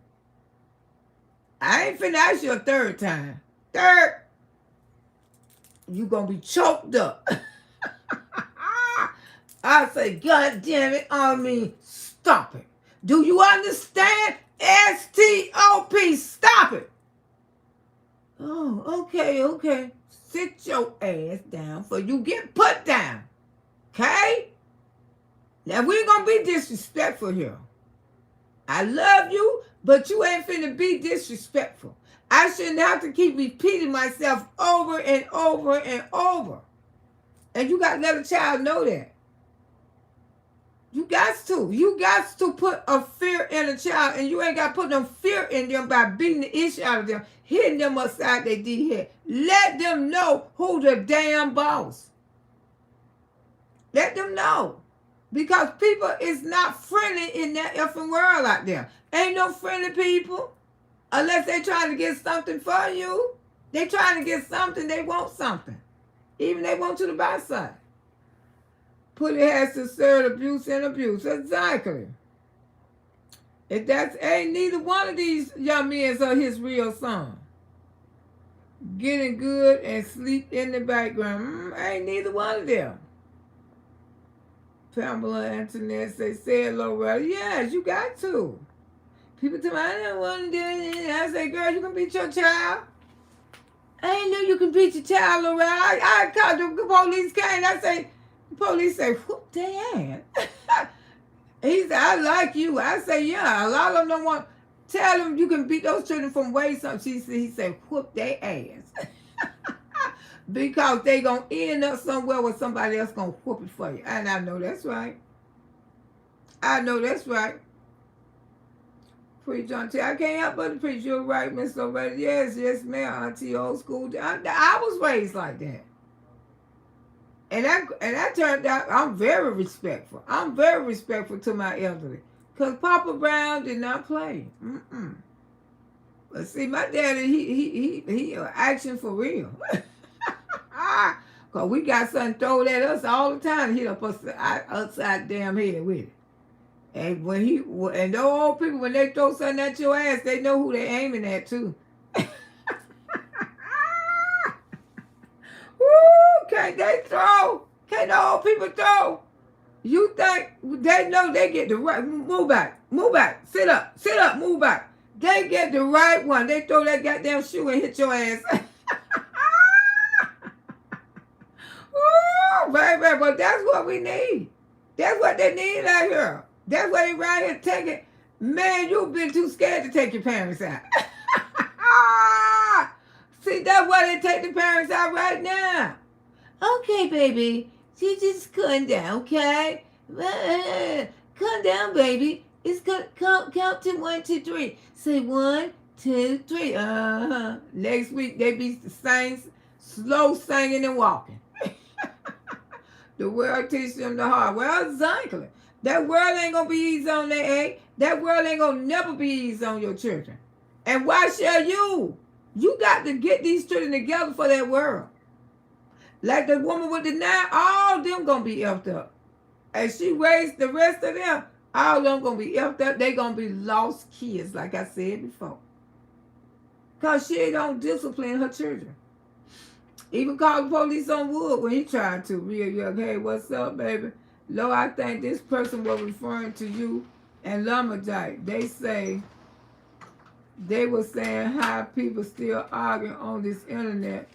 I ain't finna ice you a 3rd time. Third, you going to be choked up. I say, God damn it, I mean, stop it. Do you understand? S-T-O-P, stop it. Oh, okay. Sit your ass down for you get put down. Okay? Now, we ain't going to be disrespectful here. I love you, but you ain't finna be disrespectful. I shouldn't have to keep repeating myself over and over and over. And you got to let a child know that. You got to. You got to put a fear in a child, and you ain't got to put no fear in them by beating the issue out of them, hitting them upside their head. Let them know who the damn boss. Let them know. Because people is not friendly in that effing world out there. Ain't no friendly people unless they trying to get something for you. They trying to get something, they want something. Even they want you to buy something. Put it has to serve abuse and abuse. Exactly. If that's ain't neither one of these young men are his real son. Getting good and sleep in the background. Ain't neither one of them. Pamela Antoinette said Loretta. Yes, you got to. People tell me, I don't want to do it. I say, girl, you can beat your child. I ain't know you can beat your child, Loretta. I called the police came. I say, the police say, whoop their ass. He said, I like you. I say, yeah, a lot of them don't want, tell them you can beat those children from way something. He said, whoop their ass. Because they going to end up somewhere where somebody else going to whoop it for you. And I know that's right. I know that's right. Preach, Auntie. I can't help but to preach. You're right, Miss Loretta. Yes, ma'am, Auntie, old school. I was raised like that. And that turned out, I'm very respectful. I'm very respectful to my elderly. Because Papa Brown did not play. But see, my daddy, he action for real. Because we got something thrown at us all the time. Hit up us upside damn head with it. And and those old people, when they throw something at your ass, they know who they're aiming at too. Woo! Can't they throw? Can't the old people throw? You think they know they get the right? Move back, sit up, move back. They get the right one. They throw that goddamn shoe and hit your ass. Woo, baby, but that's what we need. That's what they need out here. That's why they right here taking. Man, you've been too scared to take your parents out. See, that's why they take the parents out right now. Okay, baby. You just calm down, okay? Calm down, baby. It's gonna count to 1, 2, 3. Say 1, 2, 3. Next week they be the same, slow singing and walking. The world teaches them the hard. Well, exactly. That world ain't gonna be easy on their egg. That world ain't gonna never be easy on your children. And why shall you? You got to get these children together for that world. Like the woman with the 9, all them gonna be effed up. And she raised the rest of them, all of them gonna be effed up. They gonna be lost kids, like I said before. Because she don't discipline her children. Even called the police on Wood when he tried to. Real young, hey, what's up, baby? Lord, I think this person was referring to you and Lumberjack. They were saying how people still arguing on this internet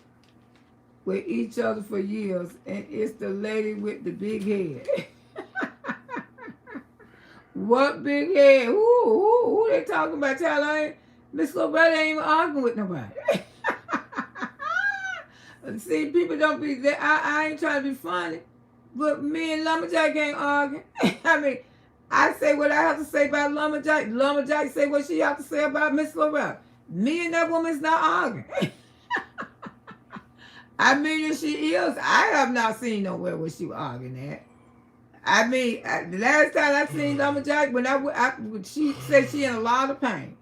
with each other for years, and it's the lady with the big head. What big head? Who they talking about? Tell her Miss Loretta ain't even arguing with nobody. See, people don't be there. I ain't trying to be funny. But me and Lumberjack ain't arguing. I mean, I say what I have to say about Lumberjack. Lumberjack say what she have to say about Miss Loretta. Me and that woman's not arguing. I mean, if she is, I have not seen nowhere where she was arguing at. I mean, the last time I seen Lumberjack, when she said she in a lot of pain.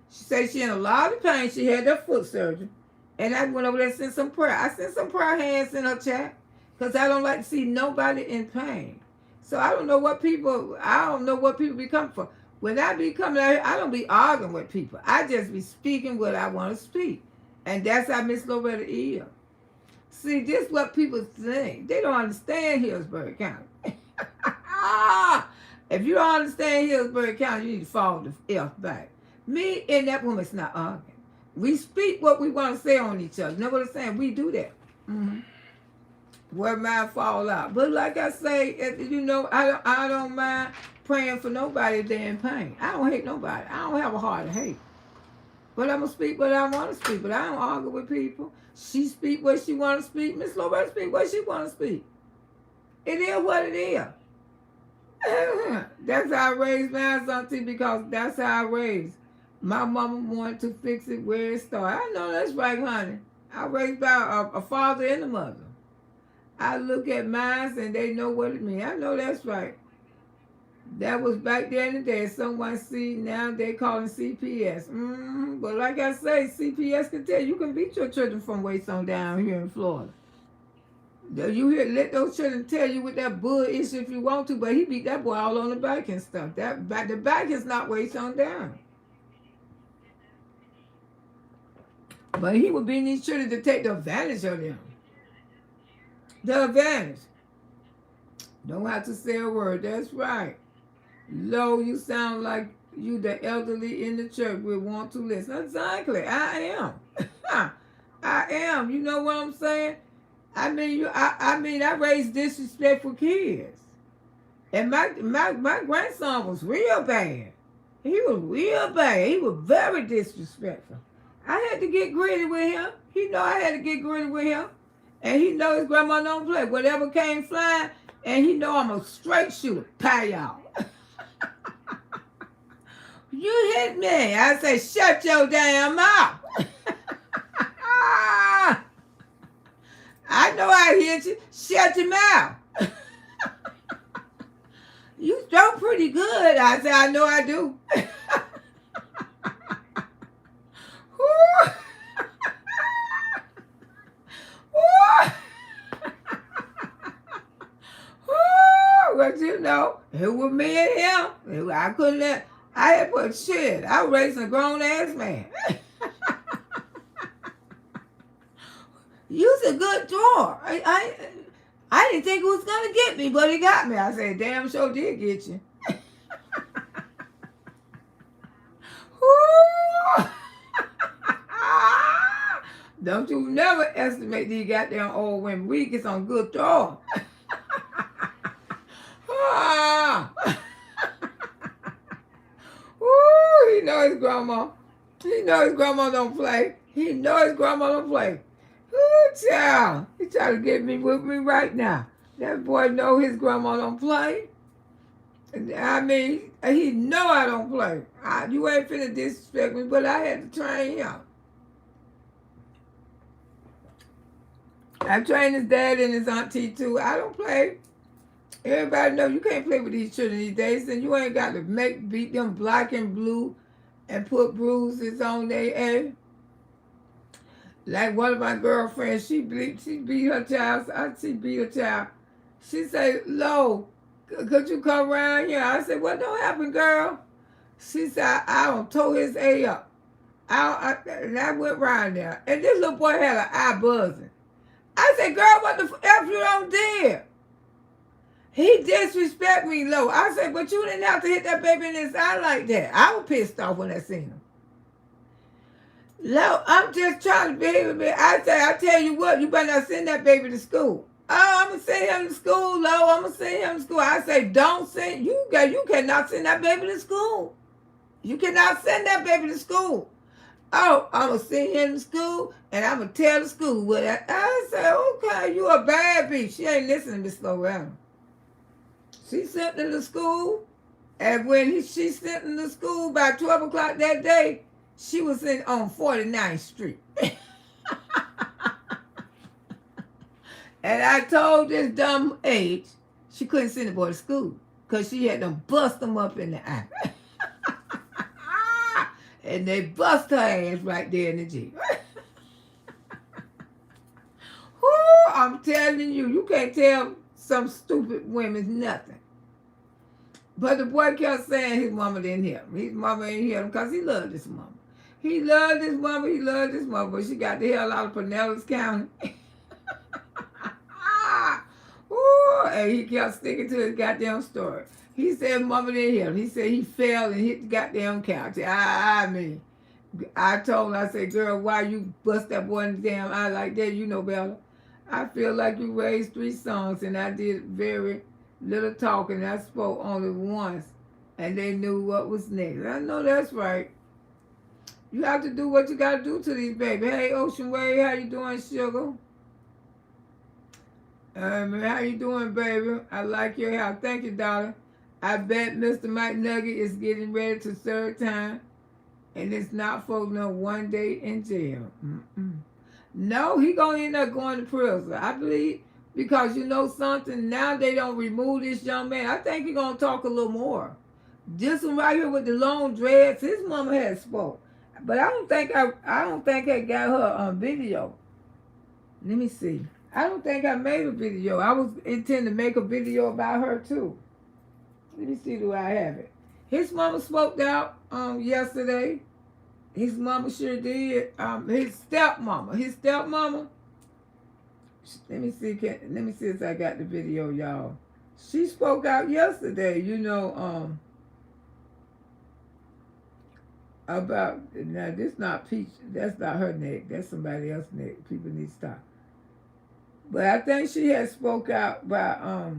She said she in a lot of pain. She had that foot surgery. And I went over there and sent some prayer. I sent some prayer hands in her chat because I don't like to see nobody in pain. So I don't know what people be coming for. When I be coming out here, I don't be arguing with people. I just be speaking what I want to speak. And that's how Miss Loretta is. See, this is what people think. They don't understand Hillsborough County. If you don't understand Hillsborough County, you need to fall the F back. Me and that woman's not arguing. We speak what we want to say on each other. You know what I'm saying? We do that. Mm-hmm. Where mine fall out. But like I say, I don't mind praying for nobody if they're in pain. I don't hate nobody. I don't have a heart to hate. But I'm going to speak what I want to speak. But I don't argue with people. She speak what she want to speak. Miss Loretta speak what she want to speak. It is what it is. That's how I raised my auntie, because that's how I raised. My mama wanted to fix it where it started. I know that's right, honey. I raised by a father and a mother. I look at mine and they know what it means. I know that's right. That was back there in the day. Someone see, now they call it CPS. But like I say, CPS can tell you can beat your children from waist on down here in Florida. You hear, let those children tell you with that bull issue if you want to, but he beat that boy all on the back and stuff. The back is not waist on down. But he would be these children to take the advantage of them. The advantage. Don't have to say a word. That's right. Lo, you sound like you the elderly in the church would want to listen. Exactly. I am. I am. You know what I'm saying? I mean, I raised disrespectful kids. And my grandson was real bad. He was real bad. He was very disrespectful. I had to get gritty with him. He know I had to get gritty with him. And he know his grandma don't play. Whatever came flying, and he know I'm a straight shooter. Pow y'all. You hit me. I say, shut your damn mouth. I know I hit you. Shut your mouth. You throw pretty good. I say, I know I do. But you know, it was me and him. I couldn't let, I had put shit. I was raising a grown ass man. You's a good drawer. I didn't think it was gonna get me, but it got me. I said, damn sure did get you. Don't you never estimate these goddamn old women. We get some good draw. He know his grandma. He know his grandma don't play. He know his grandma don't play. Ooh, child. He trying to get me with me right now. That boy know his grandma don't play. I mean, he know I don't play. You ain't finna disrespect me, but I had to train him. I trained his dad and his auntie too. I don't play. Everybody know you can't play with these children these days, and you ain't got to beat them black and blue and put bruises on their head. Like one of my girlfriends, she beat her child. She beat her child. She said, Lo, could you come around here? I said, what don't happen, girl? She said, I don't tore his A up. And I went around there. And this little boy had an eye buzzing. I said, girl, what the F you don't did? He disrespect me, Lo. I said, but you didn't have to hit that baby in his eye like that. I was pissed off when I seen him. Lo, I'm just trying to behave a bit. I say, I tell you what, you better not send that baby to school. Oh, I'm gonna send him to school, Lo. I'm gonna send him to school. I say, don't send you cannot send that baby to school. You cannot send that baby to school. Oh, I'm gonna send him to school and I'm gonna tell the school what I say, okay, you a bad bitch. She ain't listening to Miss Loretta. She sent him to school, and when she sent him to school by 12 o'clock that day, she was on 49th Street. And I told this dumb age she couldn't send the boy to school because she had to bust him up in the eye. And they bust her ass right there in the Jeep. Whoo, I'm telling you, you can't tell some stupid women nothing. But the boy kept saying his mama didn't hear him. His mama didn't hear him because he loved his mama. He loved his mama, he loved his mama, but she got the hell out of Pinellas County. Ooh, and he kept sticking to his goddamn story. He said mama didn't hear him. He said he fell and hit the goddamn couch. I mean, I told her, I said, girl, why you bust that boy in the damn eye like that? You know better. I feel like you raised 3 sons and I did very little talking. I spoke only once and they knew what was next. I know that's right. You have to do what you got to do to these babies. Hey, Ocean Way, how you doing, sugar? How you doing, baby? I like your hair. Thank you, darling. I bet Mr. Mike Nugget is getting ready to serve time, and it's not for no 1 day in jail. Mm-mm. No, he gonna end up going to prison. I believe because you know something. Now they don't remove this young man. I think he gonna talk a little more. This one right here with the long dreads. His mama had spoke, but I don't think I got her on video. Let me see. I don't think I made a video. I was intending to make a video about her too. Let me see, do I have it? His mama spoke out yesterday. His mama sure did. His stepmama. Let me see. Let me see if I got the video, y'all. She spoke out yesterday. You know, about now. This not Peach. That's not her neck. That's somebody else's neck. People need to stop. But I think she had spoke out about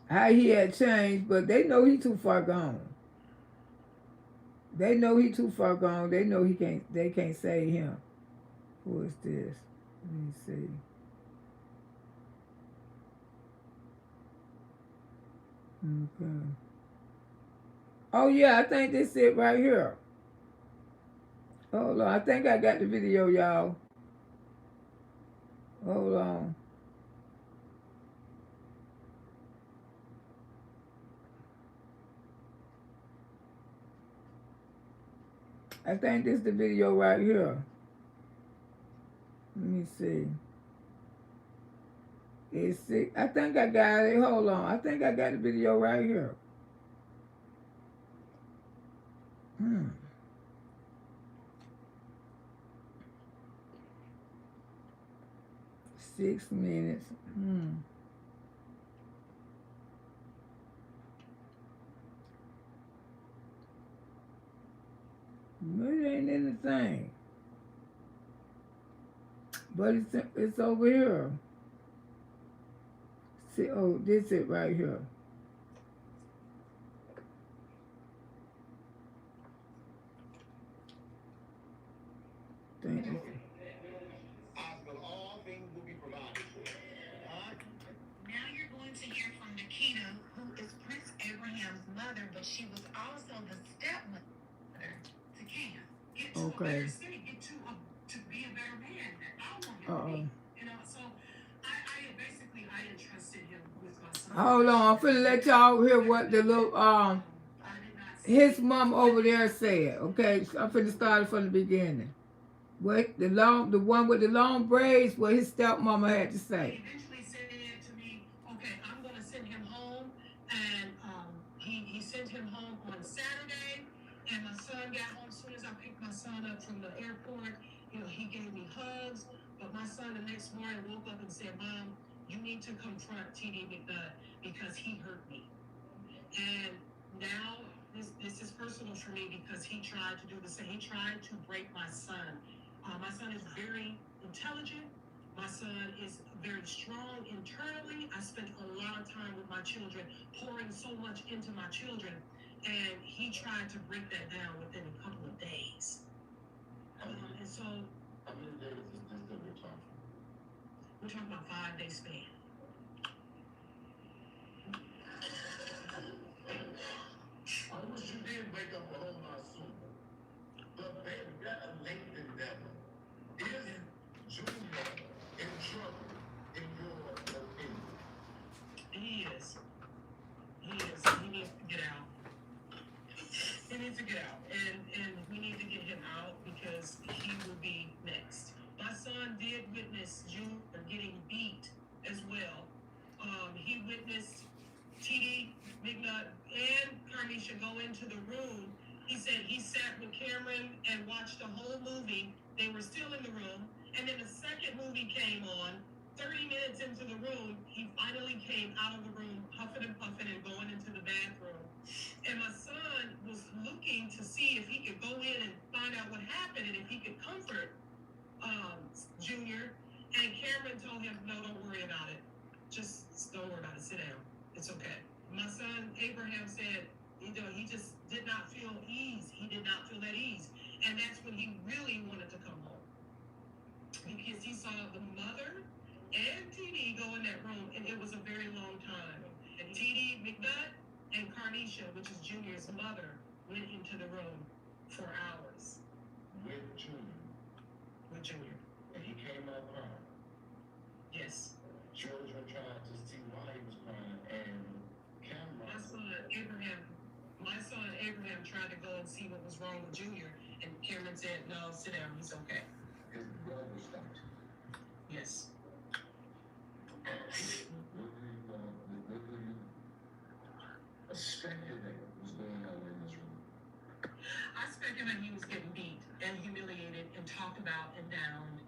how he had changed, but they know he too far gone. They know he too far gone. They know they can't save him. Who is this? Let me see. Okay. Oh yeah, I think this it right here. Hold on, I think I got the video, y'all. Hold on. I think this is the video right here. Let me see. I think I got it. Hold on. I think I got the video right here. 6 minutes. It ain't anything. But it's over here. See, oh, this it right here. Thank you. All things will be provided for. Now you're going to hear from Nikita, who is Prince Abraham's mother, but she was also the stepmother to Cam. Get to a better city, get to be a better man that I want him to be. You know, so I entrusted him with my son. Hold on, I'm finna let y'all hear what the little his mom over there said. Okay, so I'm finna start it from the beginning. What the one with the long braids, what his stepmama had to say. He eventually said to me, okay, I'm gonna send him home, and he sent him home on Saturday, and my son got home. As soon as I picked my son up from the airport, you know, he gave me hugs, but my son the next morning woke up and said, Mom, you need to confront T.D. McNutt because he hurt me. And now this is personal for me because he tried to do the same. He tried to break my son. My son is very intelligent, My son is very strong internally. I spent a lot of time with my children, pouring so much into my children, and he tried to break that down within a couple of days. And so, how many days is this that we're talking? We're talking about 5-day span. I wish you did wake up a whole lot sooner. But baby, that a Nathan devil. Is Junior in trouble in your opinion? He is. He is. He needs to get out. He needs to get out. And we need to get him out because he will be next. My son did witness Junior getting beat as well. He witnessed TD, McNutt, and Carnisha go into the room. He said he sat with Cameron and watched the whole movie. They were still in the room. And then the second movie came on. 30 minutes into the room, he finally came out of the room, huffing and puffing and going into the bathroom. And my son was looking to see if he could go in and find out what happened and if he could comfort Junior. And Cameron told him, no, don't worry about it. Just don't worry about it. Sit down. It's okay. My son Abraham said, he just did not feel ease. He did not feel that ease. And that's when he really wanted to come home. Because he saw the mother and TD go in that room, and it was a very long time. And TD McNutt and Carnisha, which is Junior's mother, went into the room for hours. With Junior? With Junior. And he came out crying? Yes. Children tried to see why he was crying, and Cameron... My son Abraham tried to go and see what was wrong with Junior, and Cameron said, no, sit down, he's okay. His blood was stopped. Yes. Speculate what's going on in this room. I speculate he was getting beat and humiliated and talked about and downed,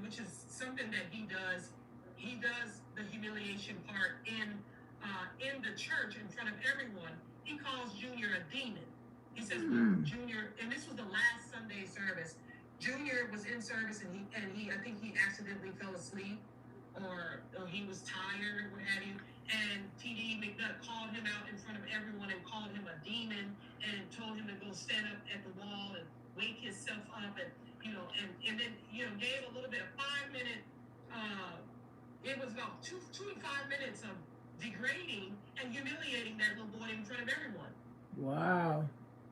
which is something that he does. He does the humiliation part in the church in front of everyone. He calls Junior a demon. He says, Junior, and this was the last Sunday service. Junior was in service and he I think he accidentally fell asleep or he was tired or what have you. And TD McNutt called him out in front of everyone and called him a demon and told him to go stand up at the wall and wake himself up and then gave a little bit of 5-minute it was about 2 to 5 minutes of degrading and humiliating that little boy in front of everyone. Wow.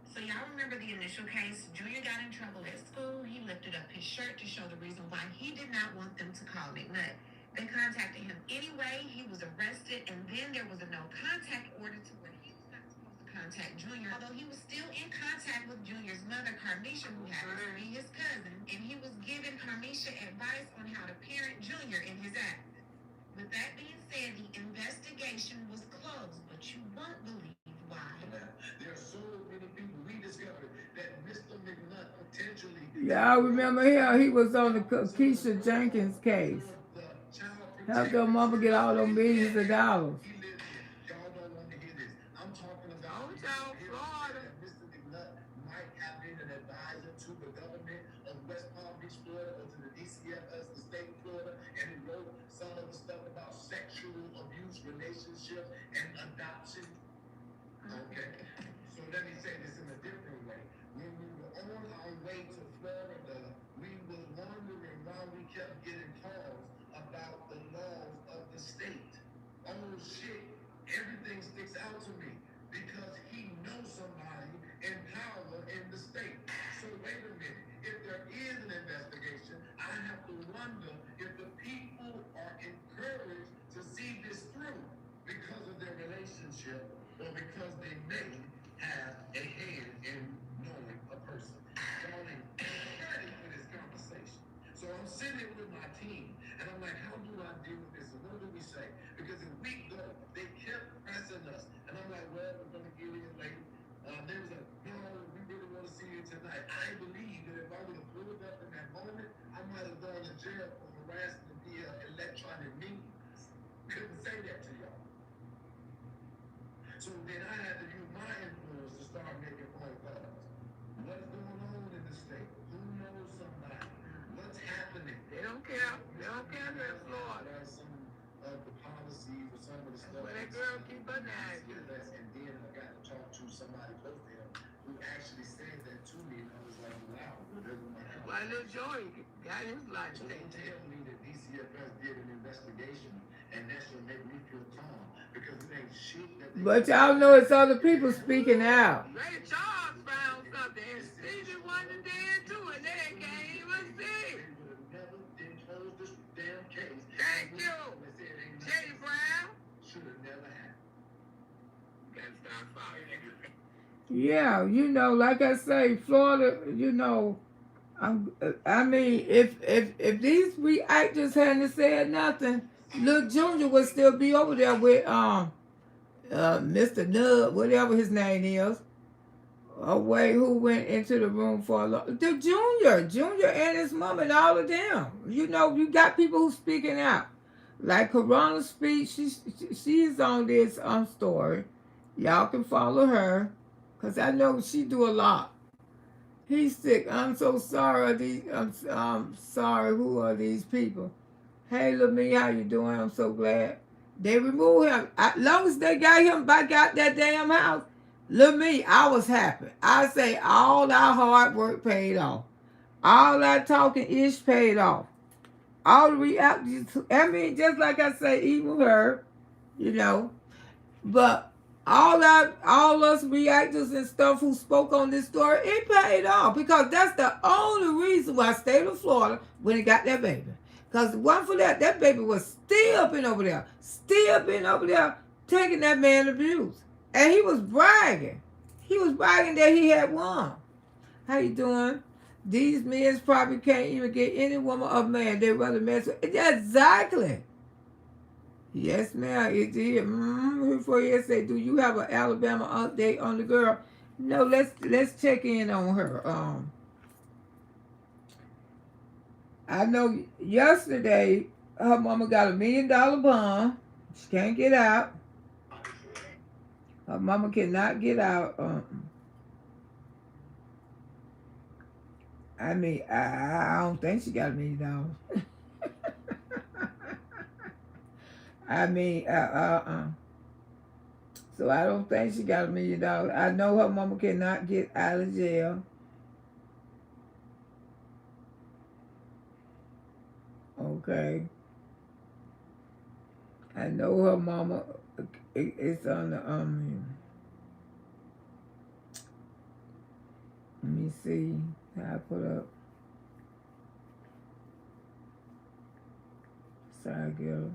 So y'all remember the initial case? Junior got in trouble at school. He lifted up his shirt to show the reason why he did not want them to call McNutt. They contacted him anyway. He was arrested, and then there was a no-contact order to where he was not supposed to contact Junior, although he was still in contact with Junior's mother, Carnisha, who happens to be his cousin, and he was giving Carnisha advice on how to parent Junior in his act. With that being said, the investigation was closed, but you won't believe why. There are so many people we discovered that Mr. McNutt potentially... Yeah, I remember him. He was on the Keisha Jenkins case. Helped their mama get all them millions of dollars. Y'all don't want to hear this. I'm talking about Florida. Mr. McNutt might have been an advisor to the government of West Palm Beach, Florida, or to the DCFS, the state of Florida, and he wrote some of the stuff about sexual abuse, relationships, and adoption. Okay. So let me say this in a different way. When we were on our way to Florida, we were wondering why we kept getting calls about the laws of the state. Oh shit, everything sticks out to me because he knows somebody in power in the state. So wait a minute, if there is an investigation, I have to wonder if the people are encouraged to see this through because of their relationship or because they may have a hand in knowing a person. Y'all ain't ready for this conversation. So I'm sitting with my team, and I'm like, how do I deal with this? And what do we say? Because if we go, they kept pressing us. And I'm like, well, we're going to get in late. They was like, no, we really want to see you tonight. I believe that if I would have pulled up in that moment, I might have gone to jail for harassing via electronic means. Couldn't say that to y'all. So then I had to use my who actually said that to me, and I was like, wow, it doesn't matter. Why little Joey got his life So don't taken? tell me that DCFS did an investigation and that should make me feel calm because it ain't shit that they. But y'all know it's other people speaking out. Ray Charles found something, and Stevie Wonder did too, and they can't even see. They would have never been told this damn case. Thank you, Jenny Brown. Should have never happened. Gotta start following. Yeah, you know, like I say, Florida, you know, I mean, if these reactors hadn't said nothing, Lil Junior would still be over there with Mr. Nub, whatever his name is, away who went into the room for a long. The Junior and his mom and all of them. You know, you got people who speaking out. Like Corona speech, she's on this story. Y'all can follow her, cause I know she do a lot. He's sick. I'm so sorry. I'm sorry. Who are these people? Hey, Lil Me, how you doing? I'm so glad they removed him. As long as they got him back out that damn house, Lil Me, I was happy. I say all our hard work paid off. All that talking ish paid off. All the reality. I mean, just like I say, even her, you know, but all us reactors and stuff who spoke on this story, it paid off because that's the only reason why state of Florida when it got that baby. Because one for that baby was still been over there, taking that man abuse, and he was bragging. He was bragging that he had won. How you doing? These men probably can't even get any woman or man they rather mess with. Exactly. Yes, ma'am. It did. Before you say, do you have an Alabama update on the girl? No, let's check in on her. I know yesterday her mama got $1 million bond. She can't get out. Her mama cannot get out. I mean, I don't think she got $1 million. I mean, So I don't think she got $1 million. I know her mama cannot get out of jail. Okay. I know her mama. It's on the Let me see how I put up. Sorry, girl.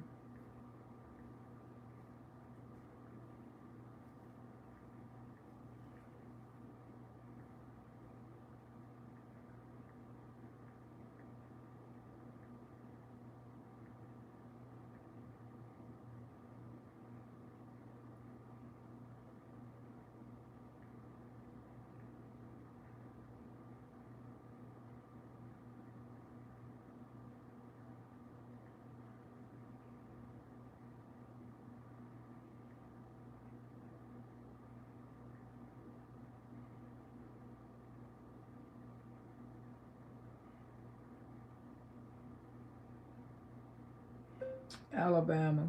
Alabama.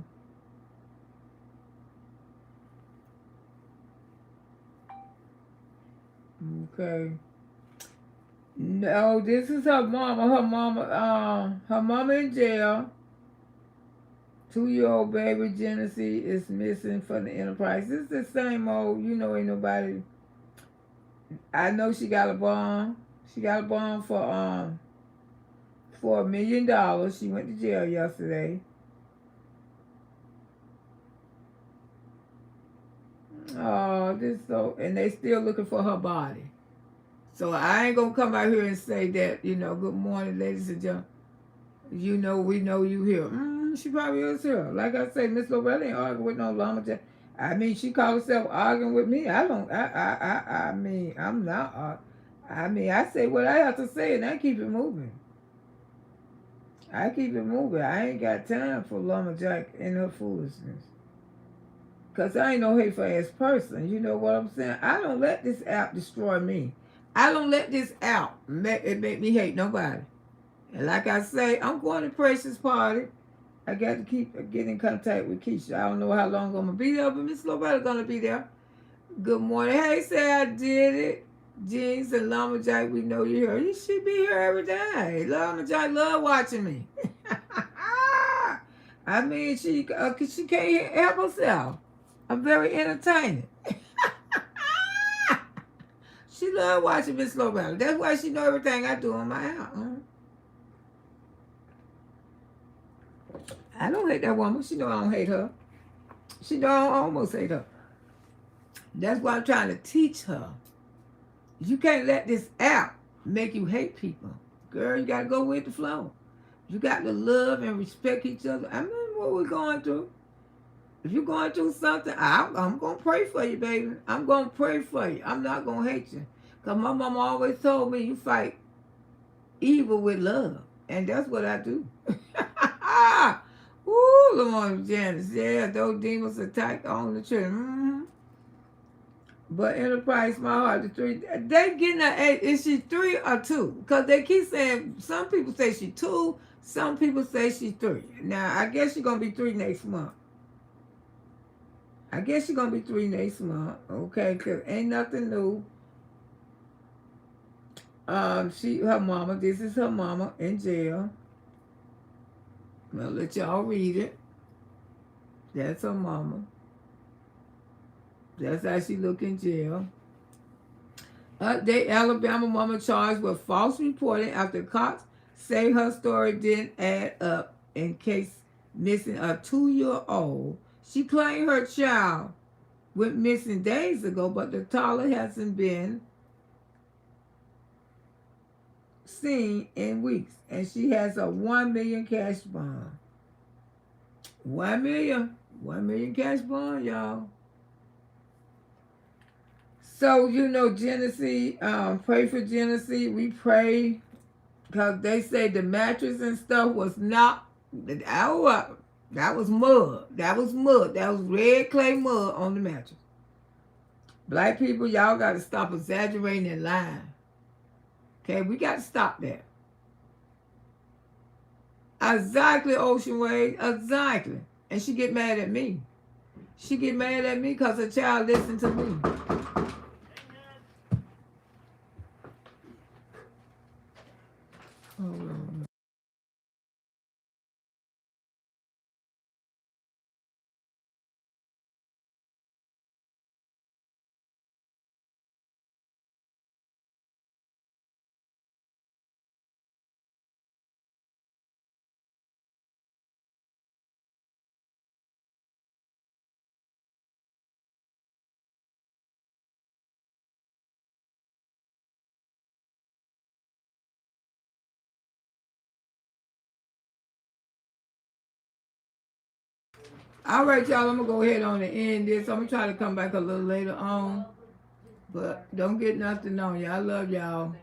Okay. No, this is her mama. Her mama in jail. 2-year-old baby Genesee is missing from the Enterprise. This is the same old, you know, ain't nobody. I know she got a bond. She got a bond for $1 million. She went to jail yesterday. Oh, and they still looking for her body. So I ain't gonna come out here and say that, you know, good morning, ladies and gentlemen. You know, we know you here. She probably is here. Like I say, Miss Loretta ain't arguing with no llama. I mean, she called herself arguing with me. I mean, I'm not. I mean, I say what I have to say and I keep it moving. I keep it moving. I ain't got time for Llama Jack and her foolishness. Because I ain't no hateful ass person. You know what I'm saying? I don't let this app destroy me. I don't let this app make me hate nobody. And like I say, I'm going to Precious party. I got to keep getting in contact with Keisha. I don't know how long I'm going to be there, but Miss Loretta going to be there. Good morning. Hey, say I did it. Jeans and Lumberjack, we know you here. You should be here every day. Lumberjack love watching me. I mean, she can't help herself. I'm very entertaining. She love watching Miss Loretta. That's why she know everything I do on my house. I don't hate that woman. She know I don't hate her. She know I almost hate her. That's why I'm trying to teach her. You can't let this app make you hate people. Girl, you got to go with the flow. You got to love and respect each other. I mean, what we're going through. If you're going through something, I'm going to pray for you, baby. I'm going to pray for you. I'm not going to hate you. Because my mama always told me you fight evil with love. And that's what I do. Ooh, Lord Janice. Yeah, those demons attack on the church. Mm-hmm. But Enterprise, my heart, the three. They getting an 8. Is she 3 or 2? Because they keep saying, some people say she 2, some people say she 3. Now, I guess she's going to be 3 next month. I guess she's going to be 3 next month. Okay, because ain't nothing new. Her mama, this is her mama in jail. I'll let y'all read it. That's her mama. That's how she look in jail. Update: Alabama mama charged with false reporting after cops say her story didn't add up in case missing a 2-year-old. She claimed her child went missing days ago, but the toddler hasn't been seen in weeks, and she has a $1 million cash bond. 1 million, $1 million cash bond, y'all. So, Genesee, pray for Genesee. We pray because they say the mattress and stuff was not, that was mud. That was mud. That was red clay mud on the mattress. Black people, y'all got to stop exaggerating and lying. Okay, we got to stop that. Exactly, Ocean Wave. Exactly. And she get mad at me. She get mad at me because her child listened to me. Hold on. All right, y'all, I'm going to go ahead on and end this. I'm going to try to come back a little later on. But don't get nothing on you. I love y'all.